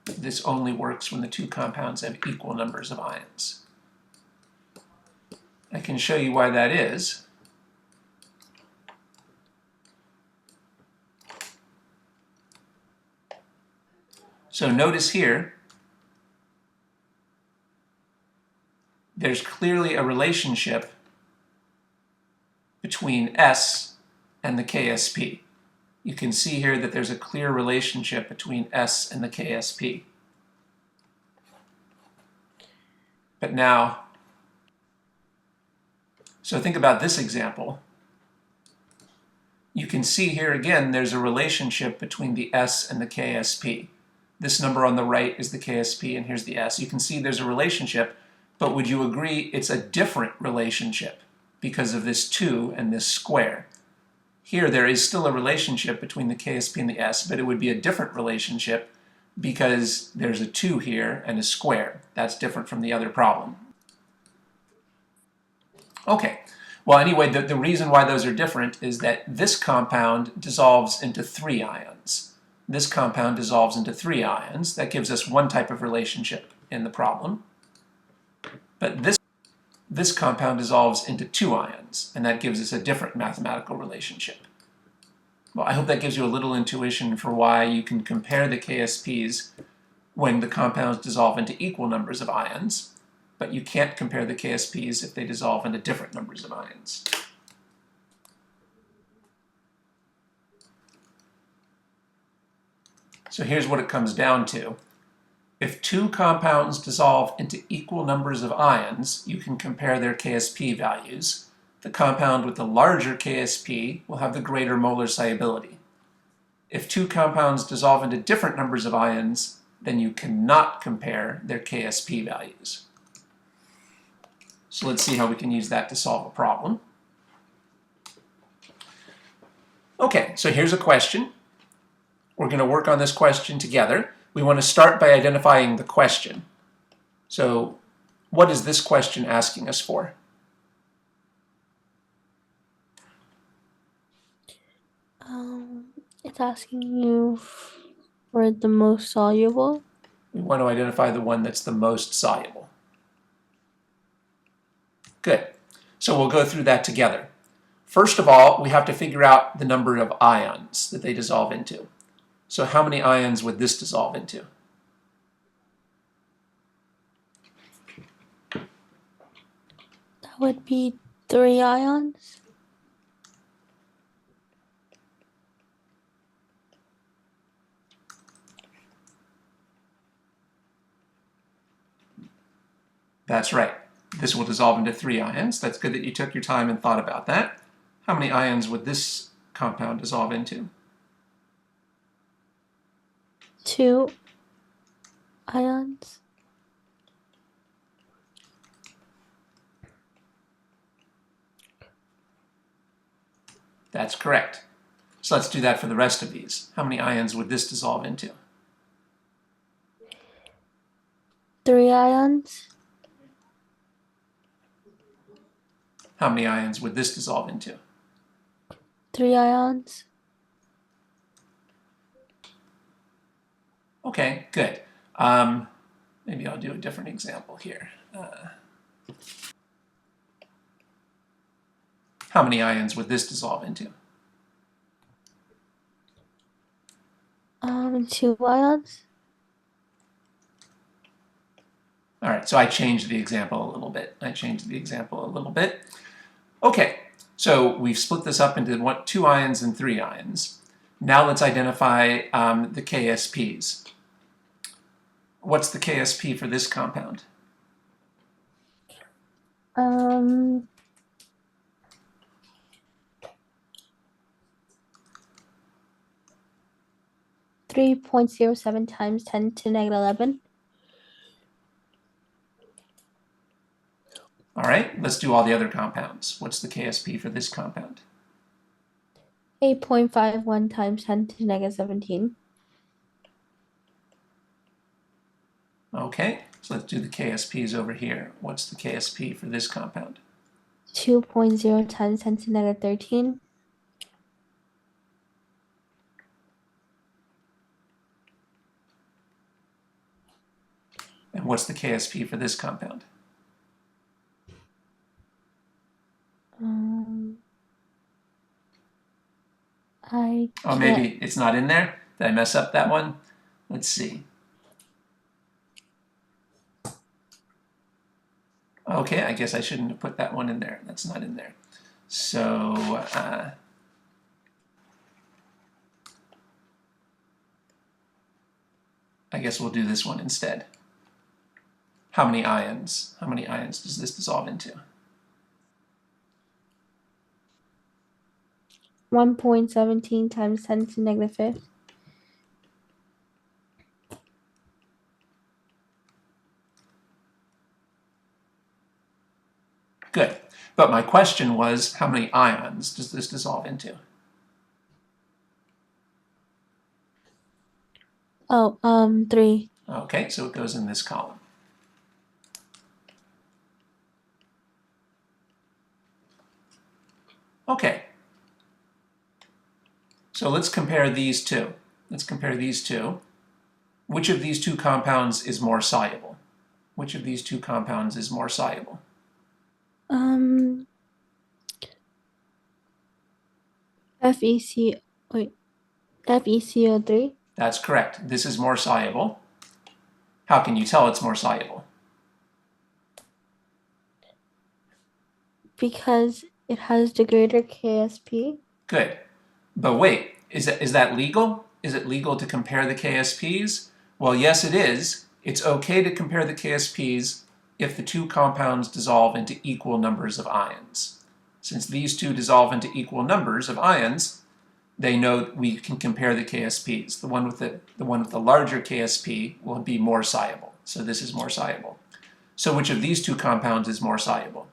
This only works when the two compounds have equal numbers of ions. I can show you why that is. So notice here, there's clearly a relationship between S and the KSP. You can see here that there's a clear relationship between S and the KSP. But now, so think about this example. You can see here again there's a relationship between the S and the KSP. This number on the right is the KSP and here's the S. You can see there's a relationship, but would you agree it's a different relationship because of this 2 and this square? Here there is still a relationship between the KSP and the S, but it would be a different relationship because there's a 2 here and a square. That's different from the other problem. Okay, well anyway, the reason why those are different is that this compound dissolves into 3 ions. This compound dissolves into 3 ions. That gives us one type of relationship in the problem. But this compound dissolves into 2 ions, and that gives us a different mathematical relationship. Well, I hope that gives you a little intuition for why you can compare the KSPs when the compounds dissolve into equal numbers of ions, but you can't compare the KSPs if they dissolve into different numbers of ions. So here's what it comes down to. If two compounds dissolve into equal numbers of ions, you can compare their KSP values. The compound with the larger KSP will have the greater molar solubility. If two compounds dissolve into different numbers of ions, then you cannot compare their KSP values. So let's see how we can use that to solve a problem. Okay, so here's a question. We're going to work on this question together. We want to start by identifying the question. So what is this question asking us for? It's asking you for the most soluble. We want to identify the one that's the most soluble. Good. So we'll go through that together. First of all, we have to figure out the number of ions that they dissolve into. So how many ions would this dissolve into? That would be 3 ions. That's right. This will dissolve into 3 ions. That's good that you took your time and thought about that. How many ions would this compound dissolve into? 2 ions. That's correct. So let's do that for the rest of these. How many ions would this dissolve into? 3 ions. How many ions would this dissolve into? 3 ions. Okay, good. Maybe I'll do a different example here. How many ions would this dissolve into? 2 ions. All right, so I changed the example a little bit. Okay, so we've split this up into 2 ions and 3 ions. Now let's identify the KSPs. What's the KSP for this compound? 3.07 times 10 to the negative 11. All right, let's do all the other compounds. What's the KSP for this compound? 8.51 times 10 to the negative 17. Okay, so let's do the KSPs over here. What's the KSP for this compound? 2.0 times 10 to the negative 13. And what's the KSP for this compound? Oh, maybe it's not in there? Did I mess up that one? Let's see. Okay, I guess I shouldn't have put that one in there. That's not in there. So, I guess we'll do this one instead. How many ions? How many ions does this dissolve into? 1.17 times 10 to the negative 5. Good. But my question was, how many ions does this dissolve into? Oh, 3. Okay, so it goes in this column. Okay. So let's compare these two. Which of these two compounds is more soluble? FeCO3. That's correct. This is more soluble. How can you tell it's more soluble? Because it has the greater KSP. Good. But wait, is that legal? Is it legal to compare the KSPs? Well, yes, it is. It's okay to compare the KSPs if the two compounds dissolve into equal numbers of ions. Since these two dissolve into equal numbers of ions, they know we can compare the KSPs. The one with the larger KSP will be more soluble. So this is more soluble. So which of these two compounds is more soluble?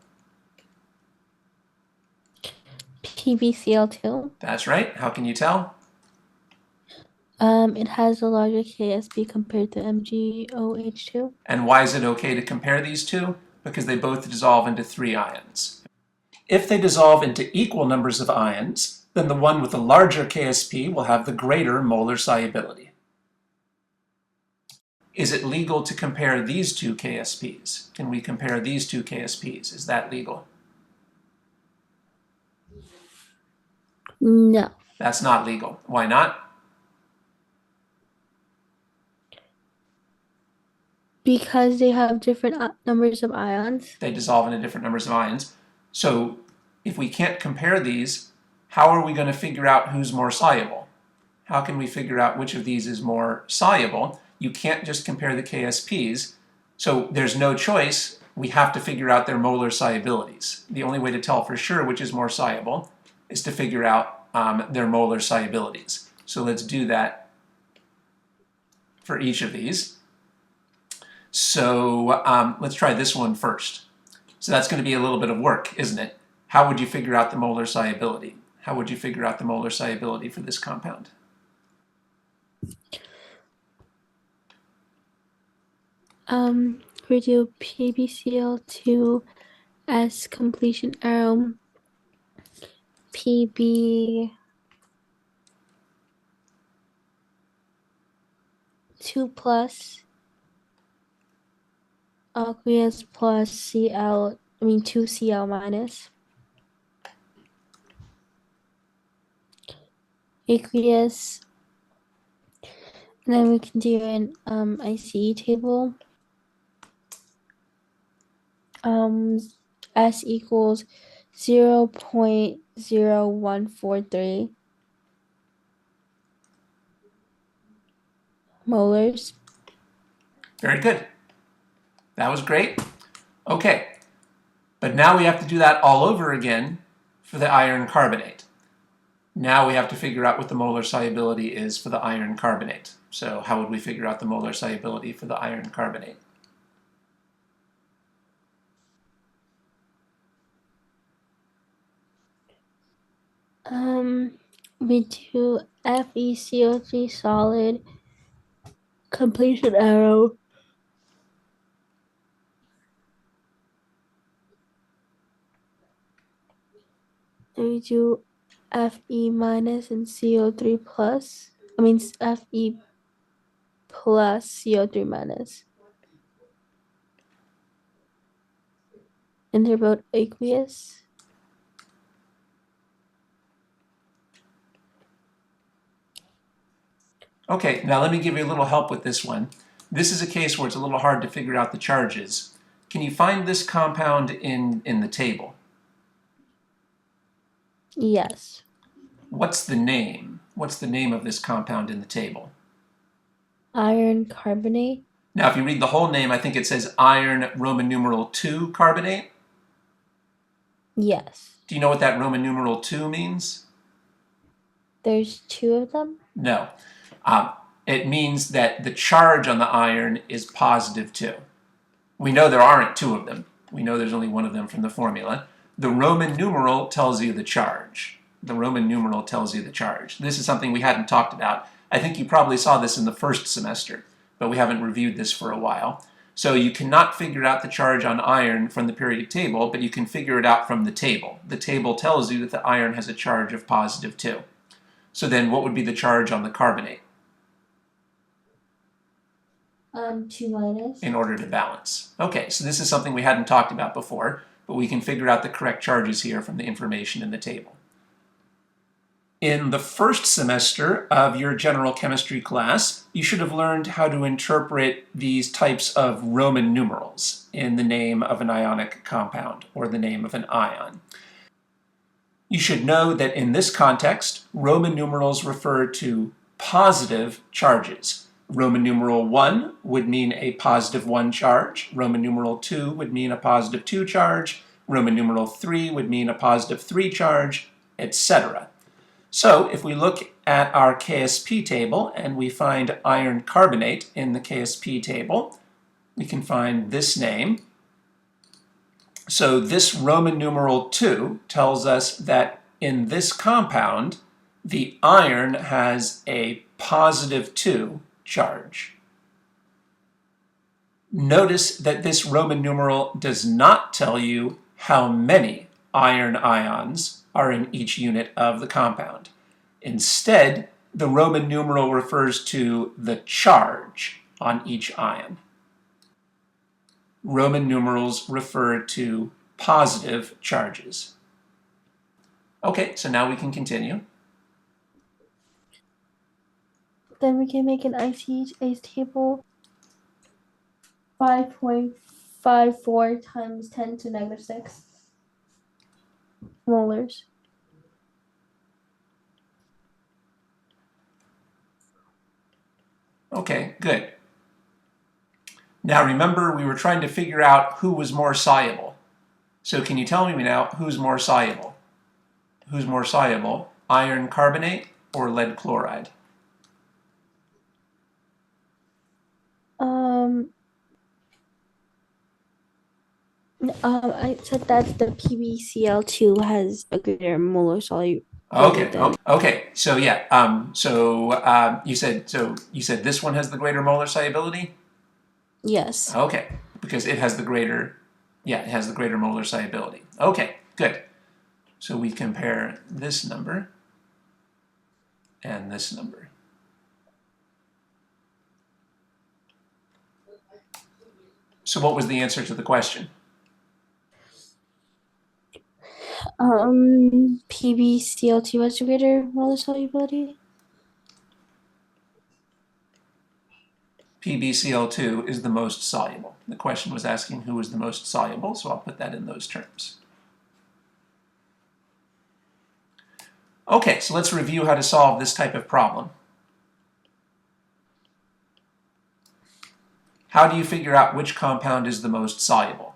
PbCl2. That's right. How can you tell? It has a larger KSP compared to MgOH2. And why is it okay to compare these two? Because they both dissolve into 3 ions. If they dissolve into equal numbers of ions, then the one with the larger KSP will have the greater molar solubility. Is it legal to compare these two KSPs? Can we compare these two KSPs? Is that legal? No. That's not legal. Why not? Because they have different numbers of ions. They dissolve into different numbers of ions. So if we can't compare these, how are we going to figure out who's more soluble? How can we figure out which of these is more soluble? You can't just compare the KSPs. So there's no choice. We have to figure out their molar solubilities. The only way to tell for sure which is more soluble is to figure out their molar solubilities. So let's do that for each of these. So let's try this one first. So that's going to be a little bit of work, isn't it? How would you figure out the molar solubility? How would you figure out the molar solubility for this compound? We do PbCl2 as completion arrow, Pb2 plus aqueous plus Cl, 2Cl minus. Aqueous. And then we can do an ICE table. S equals 0.0143 molars. Very good. That was great. Okay, but now we have to do that all over again for the iron carbonate. Now we have to figure out what the molar solubility is for the iron carbonate. So how would we figure out the molar solubility for the iron carbonate? We do FeCO3 solid, completion arrow. Then we do Fe minus and CO3 plus. Fe plus CO3 minus. And they're both aqueous. Okay, now let me give you a little help with this one. This is a case where it's a little hard to figure out the charges. Can you find this compound in the table? Yes. What's the name? What's the name of this compound in the table? Iron carbonate. Now, if you read the whole name, I think it says iron Roman numeral 2 carbonate. Yes. Do you know what that Roman numeral 2 means? There's 2 of them? No. It means that the charge on the iron is positive 2. We know there aren't 2 of them. We know there's only 1 of them from the formula. The Roman numeral tells you the charge. The Roman numeral tells you the charge. This is something we hadn't talked about. I think you probably saw this in the first semester, but we haven't reviewed this for a while. So you cannot figure out the charge on iron from the periodic table, but you can figure it out from the table. The table tells you that the iron has a charge of positive 2. So then what would be the charge on the carbonate? 2 minus. In order to balance. Okay, so this is something we hadn't talked about before, but we can figure out the correct charges here from the information in the table. In the first semester of your general chemistry class, you should have learned how to interpret these types of Roman numerals in the name of an ionic compound or the name of an ion. You should know that in this context, Roman numerals refer to positive charges. Roman numeral 1 would mean a positive 1 charge. Roman numeral 2 would mean a positive 2 charge. Roman numeral 3 would mean a positive 3 charge, etc. So if we look at our KSP table and we find iron carbonate in the KSP table, we can find this name. So this Roman numeral 2 tells us that in this compound, the iron has a positive 2 charge. Notice that this Roman numeral does not tell you how many iron ions are in each unit of the compound. Instead, the Roman numeral refers to the charge on each ion. Roman numerals refer to positive charges. Okay, so now we can continue. Then we can make an ICH table. 5.54 times 10 to negative 6 molars. Okay, good. Now remember, we were trying to figure out who was more soluble. So can you tell me now who's more soluble? Who's more soluble, iron carbonate or lead chloride? I said that the PbCl2 has a greater molar solubility. Okay. So yeah. You said this one has the greater molar solubility. Yes. Okay, because it has the greater, it has the greater molar solubility. Okay, good. So we compare this number and this number. So what was the answer to the question? PbCl2 has a greater molar solubility. PbCl2 is the most soluble. The question was asking who is the most soluble, so I'll put that in those terms. Okay, so let's review how to solve this type of problem. How do you figure out which compound is the most soluble?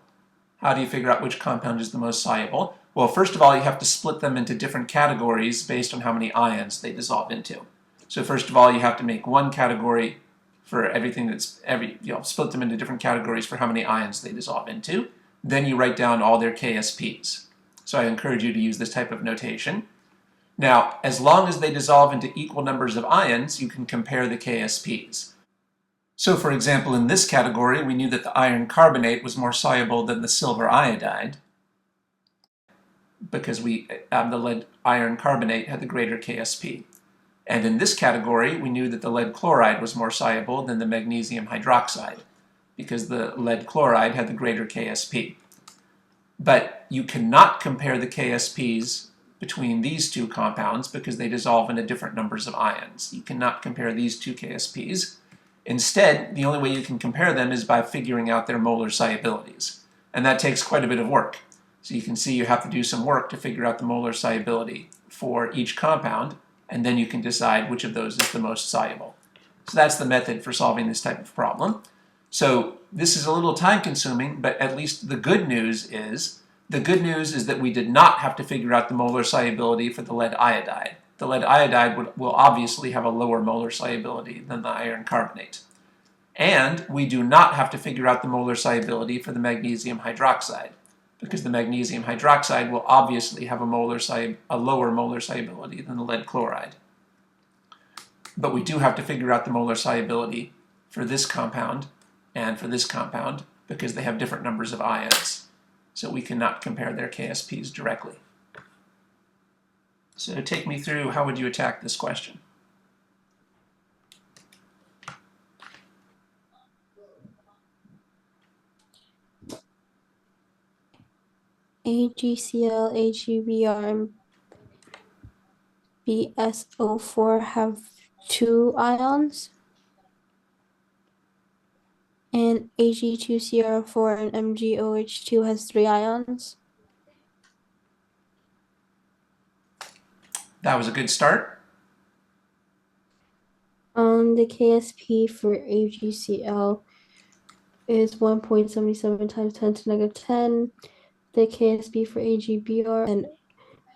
How do you figure out which compound is the most soluble? Well, first of all, you have to split them into different categories based on how many ions they dissolve into. So first of all, you have to make one category for everything split them into different categories for how many ions they dissolve into. Then you write down all their KSPs. So I encourage you to use this type of notation. Now, as long as they dissolve into equal numbers of ions, you can compare the KSPs. So for example, in this category, we knew that the iron carbonate was more soluble than the silver iodide because the lead iron carbonate had the greater KSP. And in this category, we knew that the lead chloride was more soluble than the magnesium hydroxide because the lead chloride had the greater KSP. But you cannot compare the KSPs between these two compounds because they dissolve into different numbers of ions. You cannot compare these two KSPs. Instead, the only way you can compare them is by figuring out their molar solubilities. And that takes quite a bit of work. So you can see you have to do some work to figure out the molar solubility for each compound, and then you can decide which of those is the most soluble. So that's the method for solving this type of problem. So this is a little time consuming, but at least the good news is that we did not have to figure out the molar solubility for the lead iodide. The lead iodide will obviously have a lower molar solubility than the iron carbonate. And we do not have to figure out the molar solubility for the magnesium hydroxide, because the magnesium hydroxide will obviously have a lower molar solubility than the lead chloride. But we do have to figure out the molar solubility for this compound and for this compound because they have different numbers of ions. So we cannot compare their KSPs directly. So take me through, how would you attack this question? AgCl, AgBr, BSO4 have 2 ions, and Ag2CR4 and MgOH2 has 3 ions. That was a good start. The KSP for AgCl is 1.77 times 10 to negative 10. The KSP for AgBr and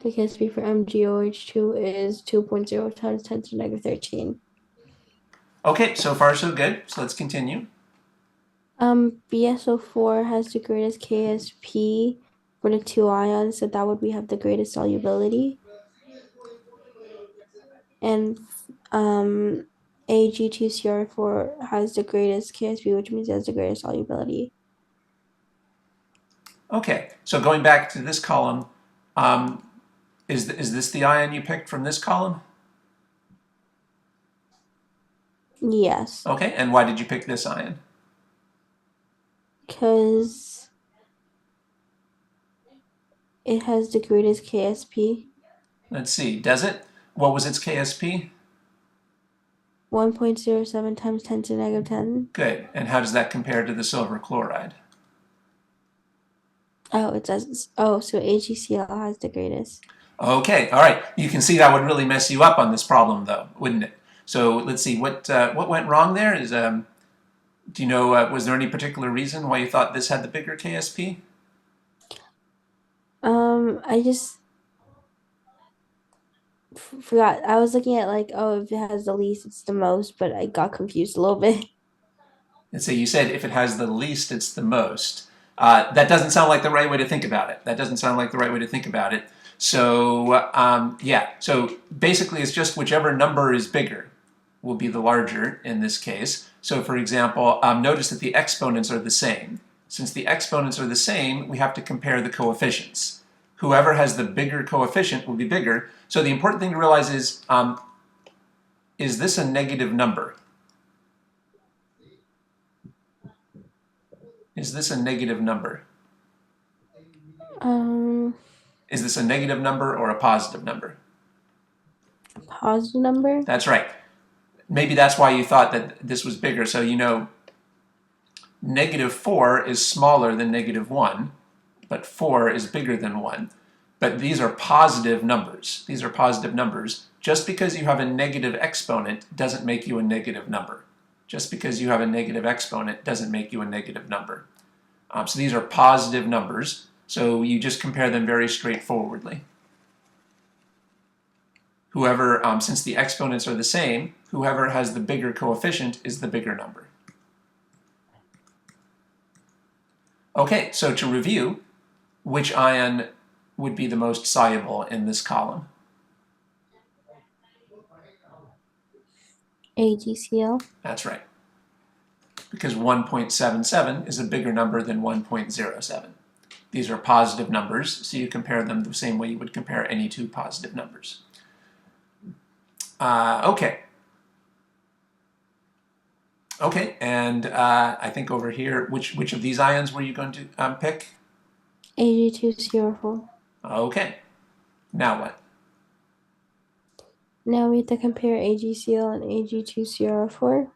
the KSP for MgOH2 is 2.0 times 10 to negative 13. Okay, so far so good. So let's continue. BSO4 has the greatest KSP for the 2 ions, so that would have the greatest solubility. And Ag2CR4 has the greatest KSP, which means it has the greatest solubility. Okay, so going back to this column, is this the ion you picked from this column? Yes. Okay, and why did you pick this ion? Because it has the greatest KSP. Let's see, does it? What was its KSP? 1.07 times 10 to negative 10. Good, and how does that compare to the silver chloride? Oh, it does. Oh, so AgCl has the greatest. Okay, all right. You can see that would really mess you up on this problem, though, wouldn't it? So let's see, what went wrong there is, do you know, was there any particular reason why you thought this had the bigger KSP? I just forgot. I was looking at like, oh, if it has the least, it's the most, but I got confused a little bit. And so you said if it has the least, it's the most. That doesn't sound like the right way to think about it. That doesn't sound like the right way to think about it. So yeah, so basically it's just whichever number is bigger will be the larger in this case. So for example, notice that the exponents are the same. Since the exponents are the same, we have to compare the coefficients. Whoever has the bigger coefficient will be bigger. So the important thing to realize is this a negative number? Is this a negative number? Is this a negative number or a positive number? A positive number? That's right. Maybe that's why you thought that this was bigger. So you know, -4 is smaller than -1, but 4 is bigger than 1. But these are positive numbers. These are positive numbers. Just because you have a negative exponent doesn't make you a negative number. Just because you have a negative exponent doesn't make you a negative number. So these are positive numbers. So you just compare them very straightforwardly. Whoever, since the exponents are the same, whoever has the bigger coefficient is the bigger number. Okay, so to review, which ion would be the most soluble in this column? AgCl. That's right. Because 1.77 is a bigger number than 1.07. These are positive numbers, so you compare them the same way you would compare any two positive numbers. Okay. Okay, and I think over here, which of these ions were you going to pick? Ag2CR4. Okay. Now what? Now we have to compare AgCl and Ag2CR4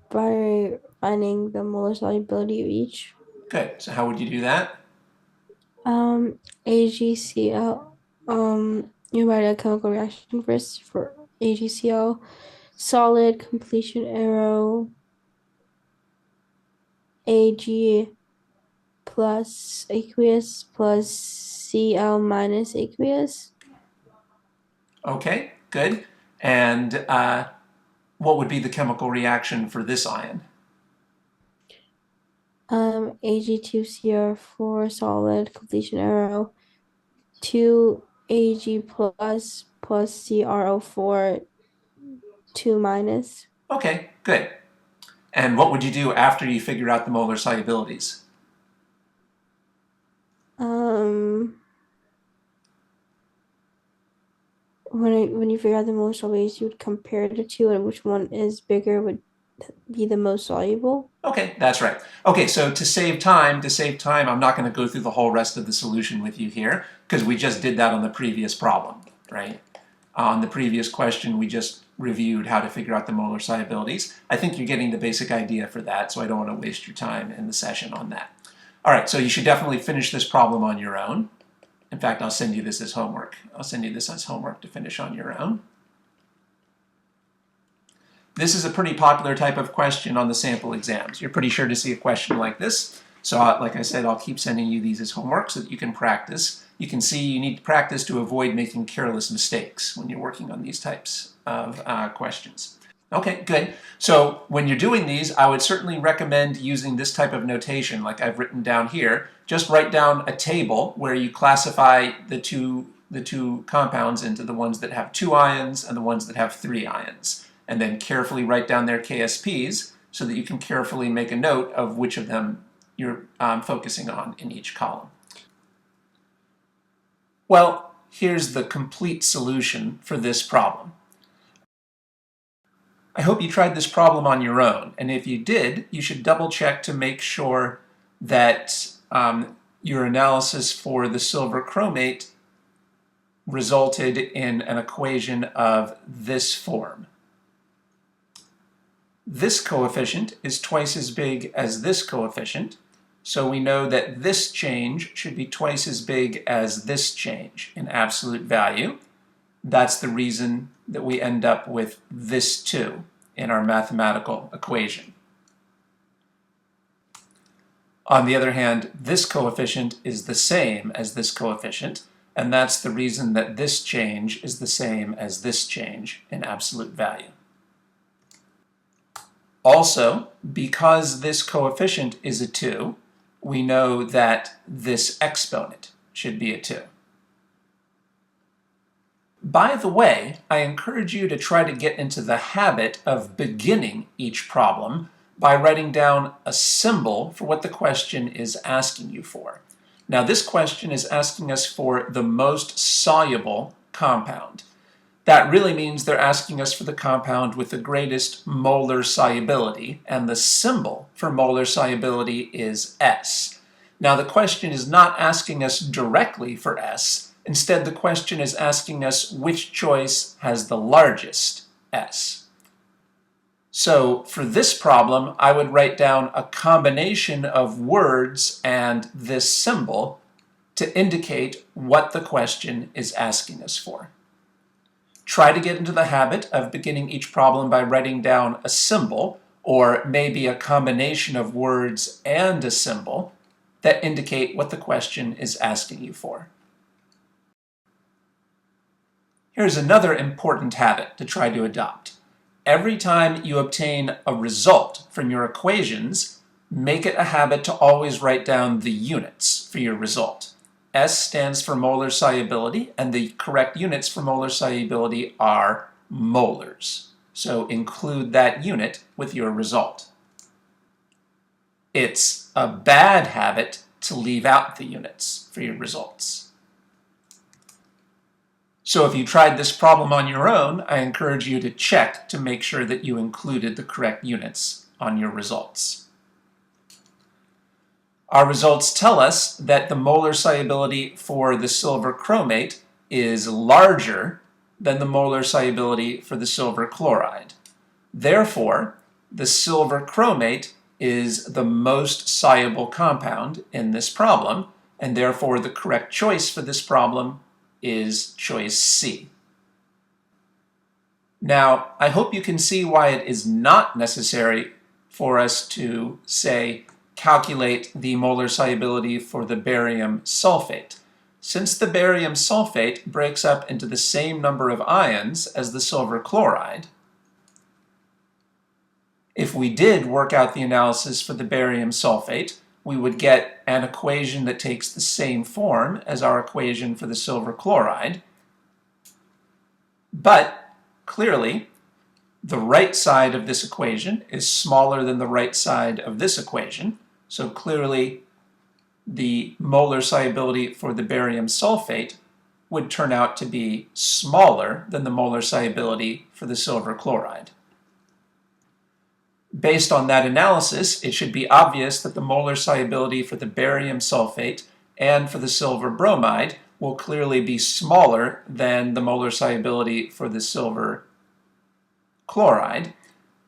by finding the molar solubility of each. Good. So how would you do that? AgCl, you write a chemical reaction first for AgCl, solid, completion arrow, Ag plus aqueous plus Cl minus aqueous. Okay, good. And what would be the chemical reaction for this ion? Ag2CR4 solid, completion arrow, 2 Ag plus CrO4, 2 minus. Okay, good. And what would you do after you figure out the molar solubilities? When you figure out the molar solubilities, you would compare the two, and which one is bigger would be the most soluble. Okay, that's right. Okay, so to save time, I'm not going to go through the whole rest of the solution with you here because we just did that on the previous problem. right? On the previous question, we just reviewed how to figure out the molar solubilities. I think you're getting the basic idea for that, so I don't want to waste your time in the session on that. All right, so you should definitely finish this problem on your own. In fact, I'll send you this as homework. I'll send you this as homework to finish on your own. This is a pretty popular type of question on the sample exams. You're pretty sure to see a question like this. So like I said, I'll keep sending you these as homework so that you can practice. You can see you need to practice to avoid making careless mistakes when you're working on these types of questions. Okay, good. So when you're doing these, I would certainly recommend using this type of notation like I've written down here. Just write down a table where you classify the two compounds into the ones that have 2 ions and the ones that have 3 ions. And then carefully write down their KSPs so that you can carefully make a note of which of them you're focusing on in each column. Well, here's the complete solution for this problem. I hope you tried this problem on your own, and if you did, you should double check to make sure that your analysis for the silver chromate resulted in an equation of this form. This coefficient is twice as big as this coefficient, so we know that this change should be twice as big as this change in absolute value. That's the reason that we end up with this 2 in our mathematical equation. On the other hand, this coefficient is the same as this coefficient, and that's the reason that this change is the same as this change in absolute value. Also, because this coefficient is a 2, we know that this exponent should be a 2. By the way, I encourage you to try to get into the habit of beginning each problem by writing down a symbol for what the question is asking you for. Now, this question is asking us for the most soluble compound. That really means they're asking us for the compound with the greatest molar solubility, and the symbol for molar solubility is S. Now, the question is not asking us directly for S. Instead, the question is asking us which choice has the largest S. So, for this problem, I would write down a combination of words and this symbol to indicate what the question is asking us for. Try to get into the habit of beginning each problem by writing down a symbol, or maybe a combination of words and a symbol, that indicate what the question is asking you for. Here's another important habit to try to adopt. Every time you obtain a result from your equations, make it a habit to always write down the units for your result. S stands for molar solubility, and the correct units for molar solubility are molars. So include that unit with your result. It's a bad habit to leave out the units for your results. So if you tried this problem on your own, I encourage you to check to make sure that you included the correct units on your results. Our results tell us that the molar solubility for the silver chromate is larger than the molar solubility for the silver chloride. Therefore, the silver chromate is the most soluble compound in this problem, and therefore the correct choice for this problem is choice C. Now, I hope you can see why it is not necessary for us to say calculate the molar solubility for the barium sulfate. Since the barium sulfate breaks up into the same number of ions as the silver chloride, if we did work out the analysis for the barium sulfate, we would get an equation that takes the same form as our equation for the silver chloride. But clearly, the right side of this equation is smaller than the right side of this equation. So clearly, the molar solubility for the barium sulfate would turn out to be smaller than the molar solubility for the silver chloride. Based on that analysis, it should be obvious that the molar solubility for the barium sulfate and for the silver bromide will clearly be smaller than the molar solubility for the silver chloride,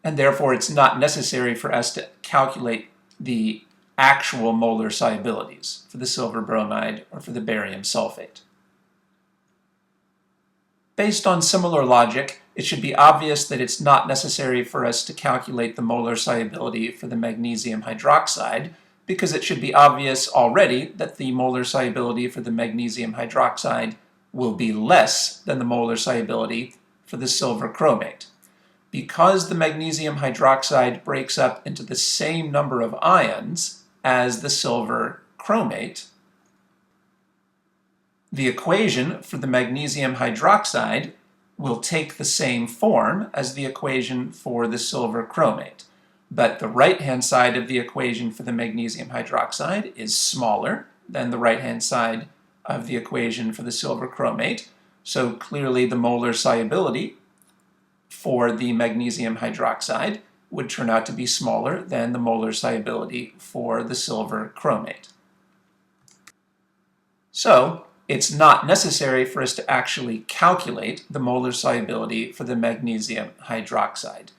and therefore it's not necessary for us to calculate the actual molar solubilities for the silver bromide or for the barium sulfate. Based on similar logic, it should be obvious that it's not necessary for us to calculate the molar solubility for the magnesium hydroxide, because it should be obvious already that the molar solubility for the magnesium hydroxide will be less than the molar solubility for the silver chromate. Because the magnesium hydroxide breaks up into the same number of ions as the silver chromate, the equation for the magnesium hydroxide will take the same form as the equation for the silver chromate. But the right-hand side of the equation for the magnesium hydroxide is smaller than the right-hand side of the equation for the silver chromate, so clearly the molar solubility for the magnesium hydroxide would turn out to be smaller than the molar solubility for the silver chromate. So, it's not necessary for us to actually calculate the molar solubility for the magnesium hydroxide.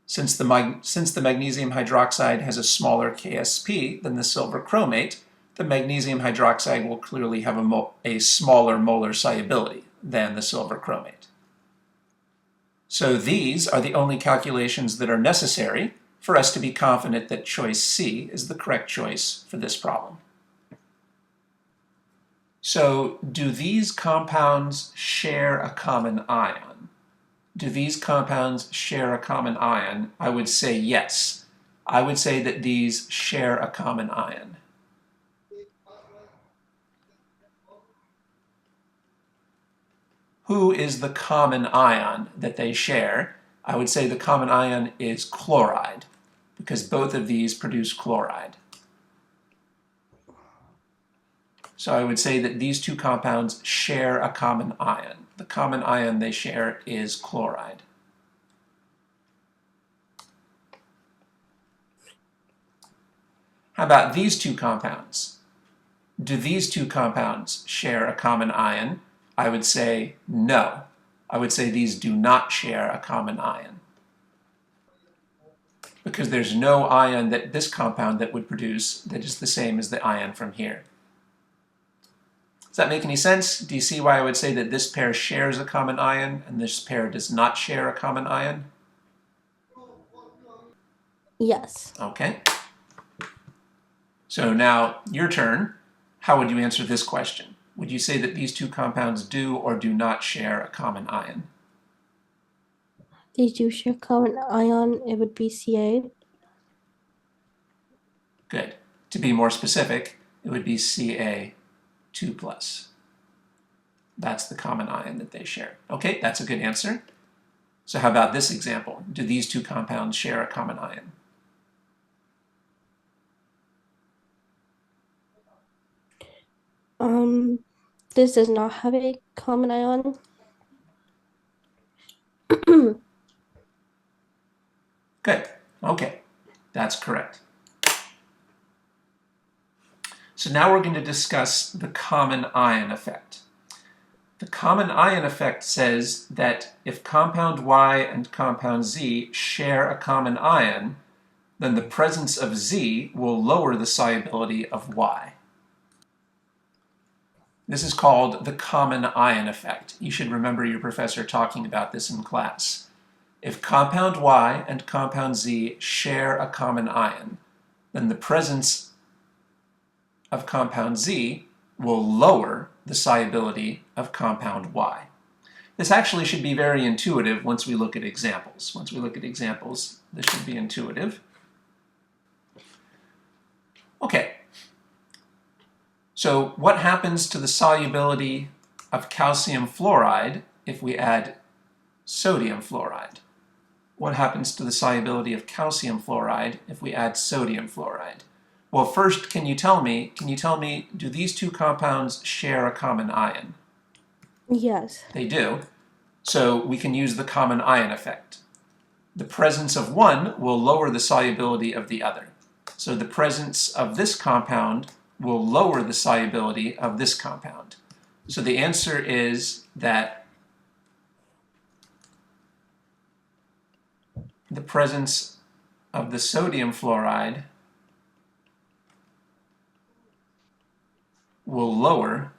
Since the magnesium hydroxide has a smaller KSP than the silver chromate, the magnesium hydroxide will clearly have a smaller molar solubility than the silver chromate. So these are the only calculations that are necessary for us to be confident that choice C is the correct choice for this problem. So, do these compounds share a common ion? Do these compounds share a common ion? I would say yes. I would say that these share a common ion. Who is the common ion that they share? I would say the common ion is chloride, because both of these produce chloride. So I would say that these two compounds share a common ion. The common ion they share is chloride. How about these two compounds? Do these two compounds share a common ion? I would say no. I would say these do not share a common ion, because there's no ion that this compound that would produce that is the same as the ion from here. Does that make any sense? Do you see why I would say that this pair shares a common ion and this pair does not share a common ion? Yes. Okay. So now, your turn. How would you answer this question? Would you say that these two compounds do or do not share a common ion? They do share common ion. It would be Ca. Good. To be more specific, it would be Ca2+. That's the common ion that they share. Okay, that's a good answer. So how about this example? Do these two compounds share a common ion? This does not have a common ion. Good. Okay, that's correct. So now we're going to discuss the common ion effect. The common ion effect says that if compound Y and compound Z share a common ion, then the presence of Z will lower the solubility of Y. This is called the common ion effect. You should remember your professor talking about this in class. If compound Y and compound Z share a common ion, then the presence of compound Z will lower the solubility of compound Y. This actually should be very intuitive once we look at examples. Once we look at examples, this should be intuitive. Okay. So what happens to the solubility of calcium fluoride if we add sodium fluoride? What happens to the solubility of calcium fluoride if we add sodium fluoride? Well, first, can you tell me, do these two compounds share a common ion? Yes. They do. So we can use the common ion effect. The presence of one will lower the solubility of the other. So the presence of this compound will lower the solubility of this compound. So the answer is that the presence of the sodium fluoride will lower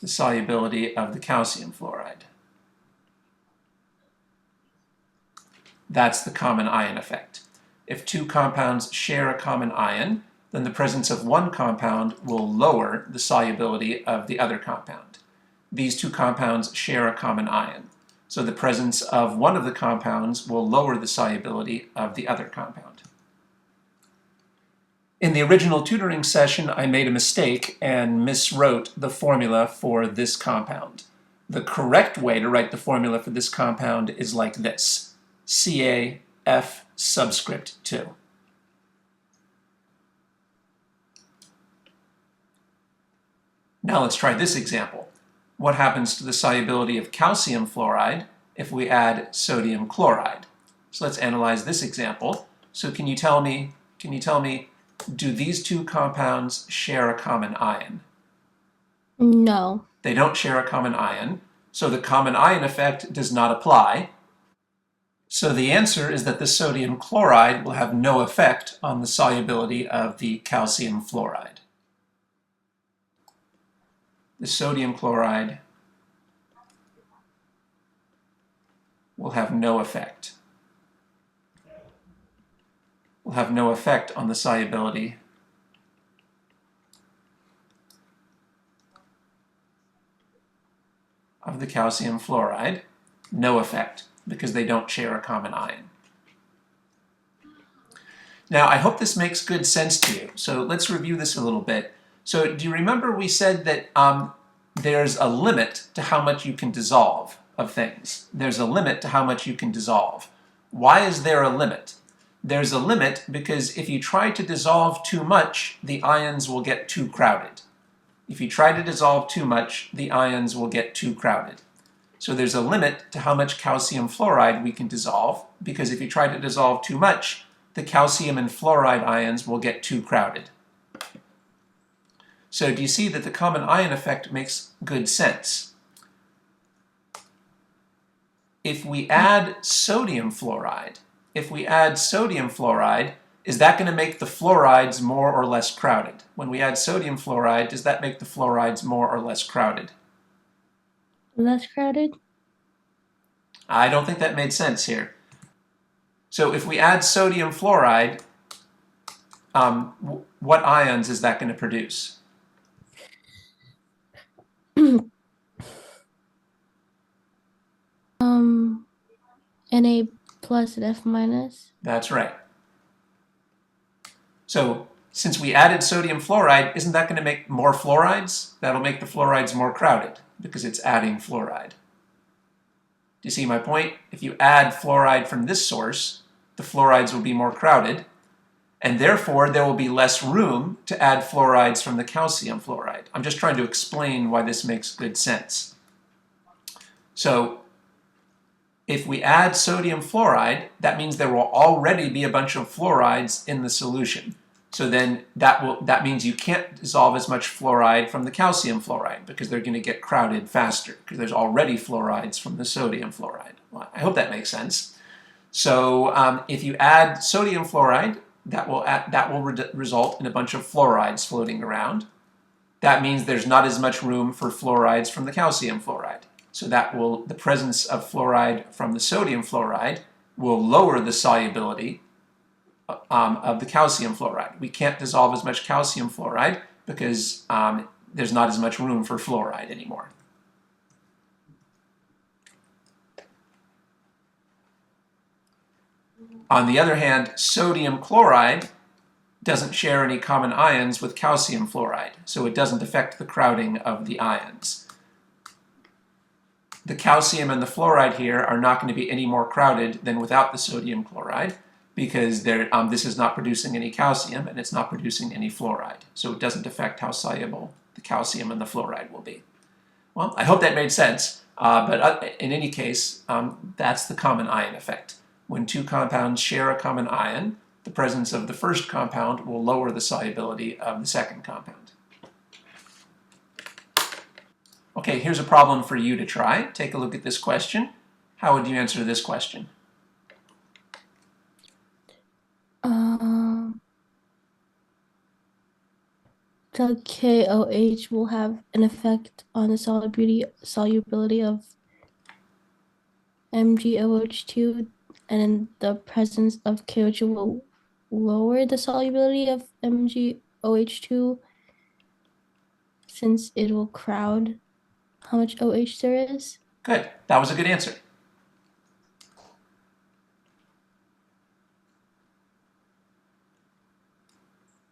the solubility of the calcium fluoride. That's the common ion effect. If two compounds share a common ion, then the presence of one compound will lower the solubility of the other compound. These two compounds share a common ion, so the presence of one of the compounds will lower the solubility of the other compound. In the original tutoring session, I made a mistake and miswrote the formula for this compound. The correct way to write the formula for this compound is like this: CaF subscript 2. Now let's try this example. What happens to the solubility of calcium fluoride if we add sodium chloride? So let's analyze this example. So can you tell me, do these two compounds share a common ion? No. They don't share a common ion, so the common ion effect does not apply. So the answer is that the sodium chloride will have no effect on the solubility of the calcium fluoride. The sodium chloride will have no effect. Will have no effect on the solubility of the calcium fluoride. No effect, because they don't share a common ion. Now, I hope this makes good sense to you. So let's review this a little bit. So do you remember we said that there's a limit to how much you can dissolve of things? There's a limit to how much you can dissolve. Why is there a limit? There's a limit because if you try to dissolve too much, the ions will get too crowded. If you try to dissolve too much, the ions will get too crowded. So there's a limit to how much calcium fluoride we can dissolve, because if you try to dissolve too much, the calcium and fluoride ions will get too crowded. So do you see that the common ion effect makes good sense? If we add sodium fluoride, is that going to make the fluorides more or less crowded? When we add sodium fluoride, does that make the fluorides more or less crowded? Less crowded? I don't think that made sense here. So if we add sodium fluoride, what ions is that going to produce? Na plus and F minus. That's right. So since we added sodium fluoride, isn't that going to make more fluorides? That'll make the fluorides more crowded because it's adding fluoride. Do you see my point? If you add fluoride from this source, the fluorides will be more crowded, and therefore there will be less room to add fluorides from the calcium fluoride. I'm just trying to explain why this makes good sense. So if we add sodium fluoride, that means there will already be a bunch of fluorides in the solution. So then that means you can't dissolve as much fluoride from the calcium fluoride because they're going to get crowded faster because there's already fluorides from the sodium fluoride. Well, I hope that makes sense. So if you add sodium fluoride, that will result in a bunch of fluorides floating around. That means there's not as much room for fluorides from the calcium fluoride. So the presence of fluoride from the sodium fluoride will lower the solubility of the calcium fluoride. We can't dissolve as much calcium fluoride because there's not as much room for fluoride anymore. On the other hand, sodium chloride doesn't share any common ions with calcium fluoride, so it doesn't affect the crowding of the ions. The calcium and the fluoride here are not going to be any more crowded than without the sodium chloride because this is not producing any calcium and it's not producing any fluoride, so it doesn't affect how soluble the calcium and the fluoride will be. Well, I hope that made sense, but in any case, that's the common ion effect. When two compounds share a common ion, the presence of the first compound will lower the solubility of the second compound. Okay, here's a problem for you to try. Take a look at this question. How would you answer this question? The KOH will have an effect on the solubility of MgOH2, and in the presence of KOH will lower the solubility of MgOH2 since it will crowd how much OH there is. Good. That was a good answer.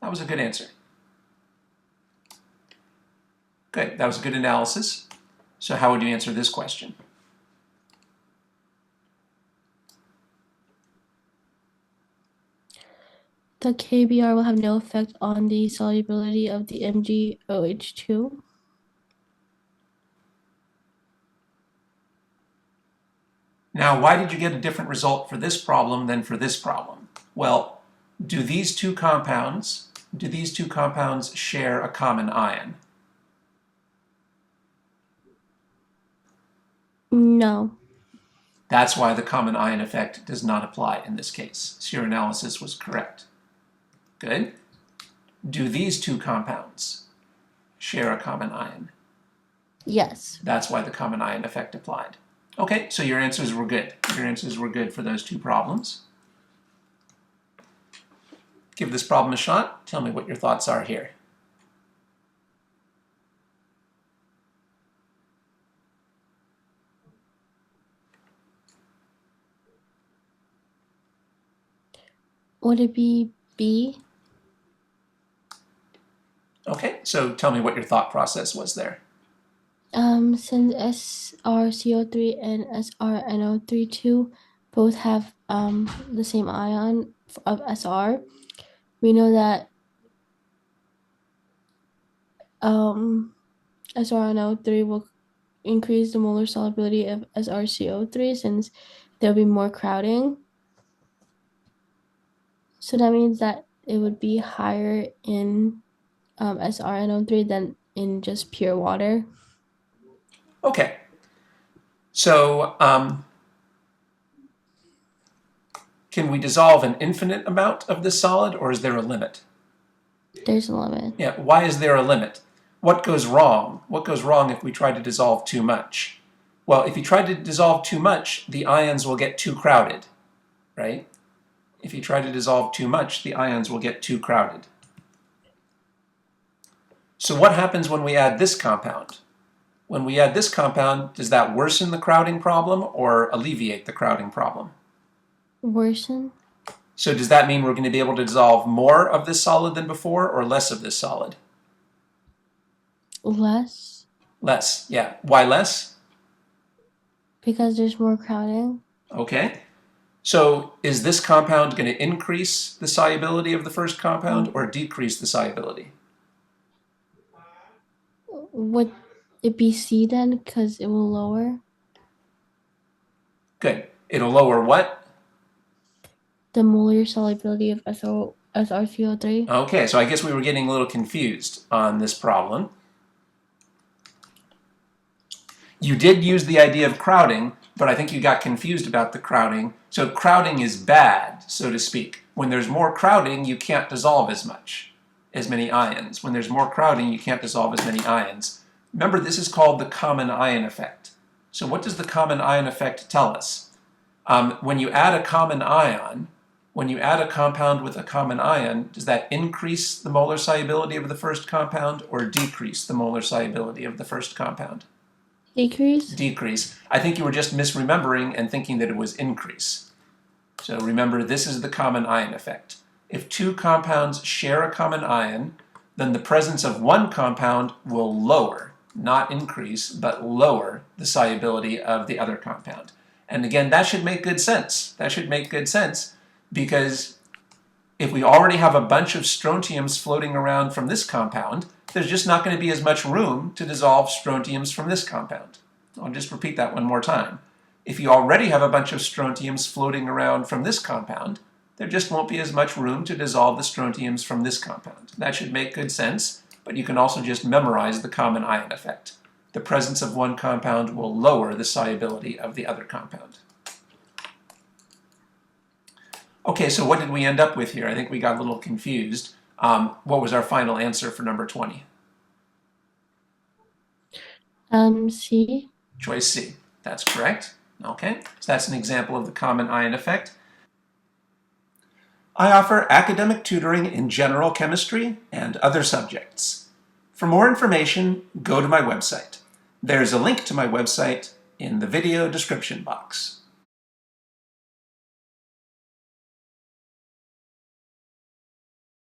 That was a good answer. Good. That was a good analysis. So how would you answer this question? The KBr will have no effect on the solubility of the MgOH2. Now, why did you get a different result for this problem than for this problem? Well, do these two compounds share a common ion? No. That's why the common ion effect does not apply in this case. So your analysis was correct. Good. Do these two compounds share a common ion? Yes. That's why the common ion effect applied. Okay, so your answers were good. Your answers were good for those two problems. Give this problem a shot. Tell me what your thoughts are here. Would it be B? Okay, so tell me what your thought process was there. Since SrCO3 and SrNO3 both have the same ion of Sr, we know that SrNO3 will increase the molar solubility of SrCO3 since there'll be more crowding. So that means that it would be higher in SrNO3 than in just pure water. Okay, so can we dissolve an infinite amount of this solid, or is there a limit? There's a limit. Yeah, why is there a limit? What goes wrong? What goes wrong if we try to dissolve too much? Well, if you try to dissolve too much, the ions will get too crowded, right? If you try to dissolve too much, the ions will get too crowded. So what happens when we add this compound? When we add this compound, does that worsen the crowding problem or alleviate the crowding problem? Worsen. So does that mean we're going to be able to dissolve more of this solid than before or less of this solid? Less. Less, yeah. Why less? Because there's more crowding. Okay. So is this compound going to increase the solubility of the first compound or decrease the solubility? Would it be C then? Because it will lower Good. It'll lower what? the molar solubility of SrCO3. Okay, so I guess we were getting a little confused on this problem. You did use the idea of crowding, but I think you got confused about the crowding. So crowding is bad, so to speak. When there's more crowding, you can't dissolve as many ions. When there's more crowding, you can't dissolve as many ions. Remember, this is called the common ion effect. So what does the common ion effect tell us? When you add a common ion, when you add a compound with a common ion, does that increase the molar solubility of the first compound or decrease the molar solubility of the first compound? Decrease? Decrease. I think you were just misremembering and thinking that it was increase. So remember, this is the common ion effect. If two compounds share a common ion, then the presence of one compound will lower, not increase, but lower the solubility of the other compound. And again, that should make good sense. That should make good sense because if we already have a bunch of strontiums floating around from this compound, there's just not going to be as much room to dissolve strontiums from this compound. I'll just repeat that one more time. If you already have a bunch of strontiums floating around from this compound, there just won't be as much room to dissolve the strontiums from this compound. That should make good sense, but you can also just memorize the common ion effect. The presence of one compound will lower the solubility of the other compound. Okay, so what did we end up with here? I think we got a little confused. What was our final answer for number 20? C. Choice C. That's correct. Okay, so that's an example of the common ion effect. I offer academic tutoring in general chemistry and other subjects. For more information, go to my website. There's a link to my website in the video description box.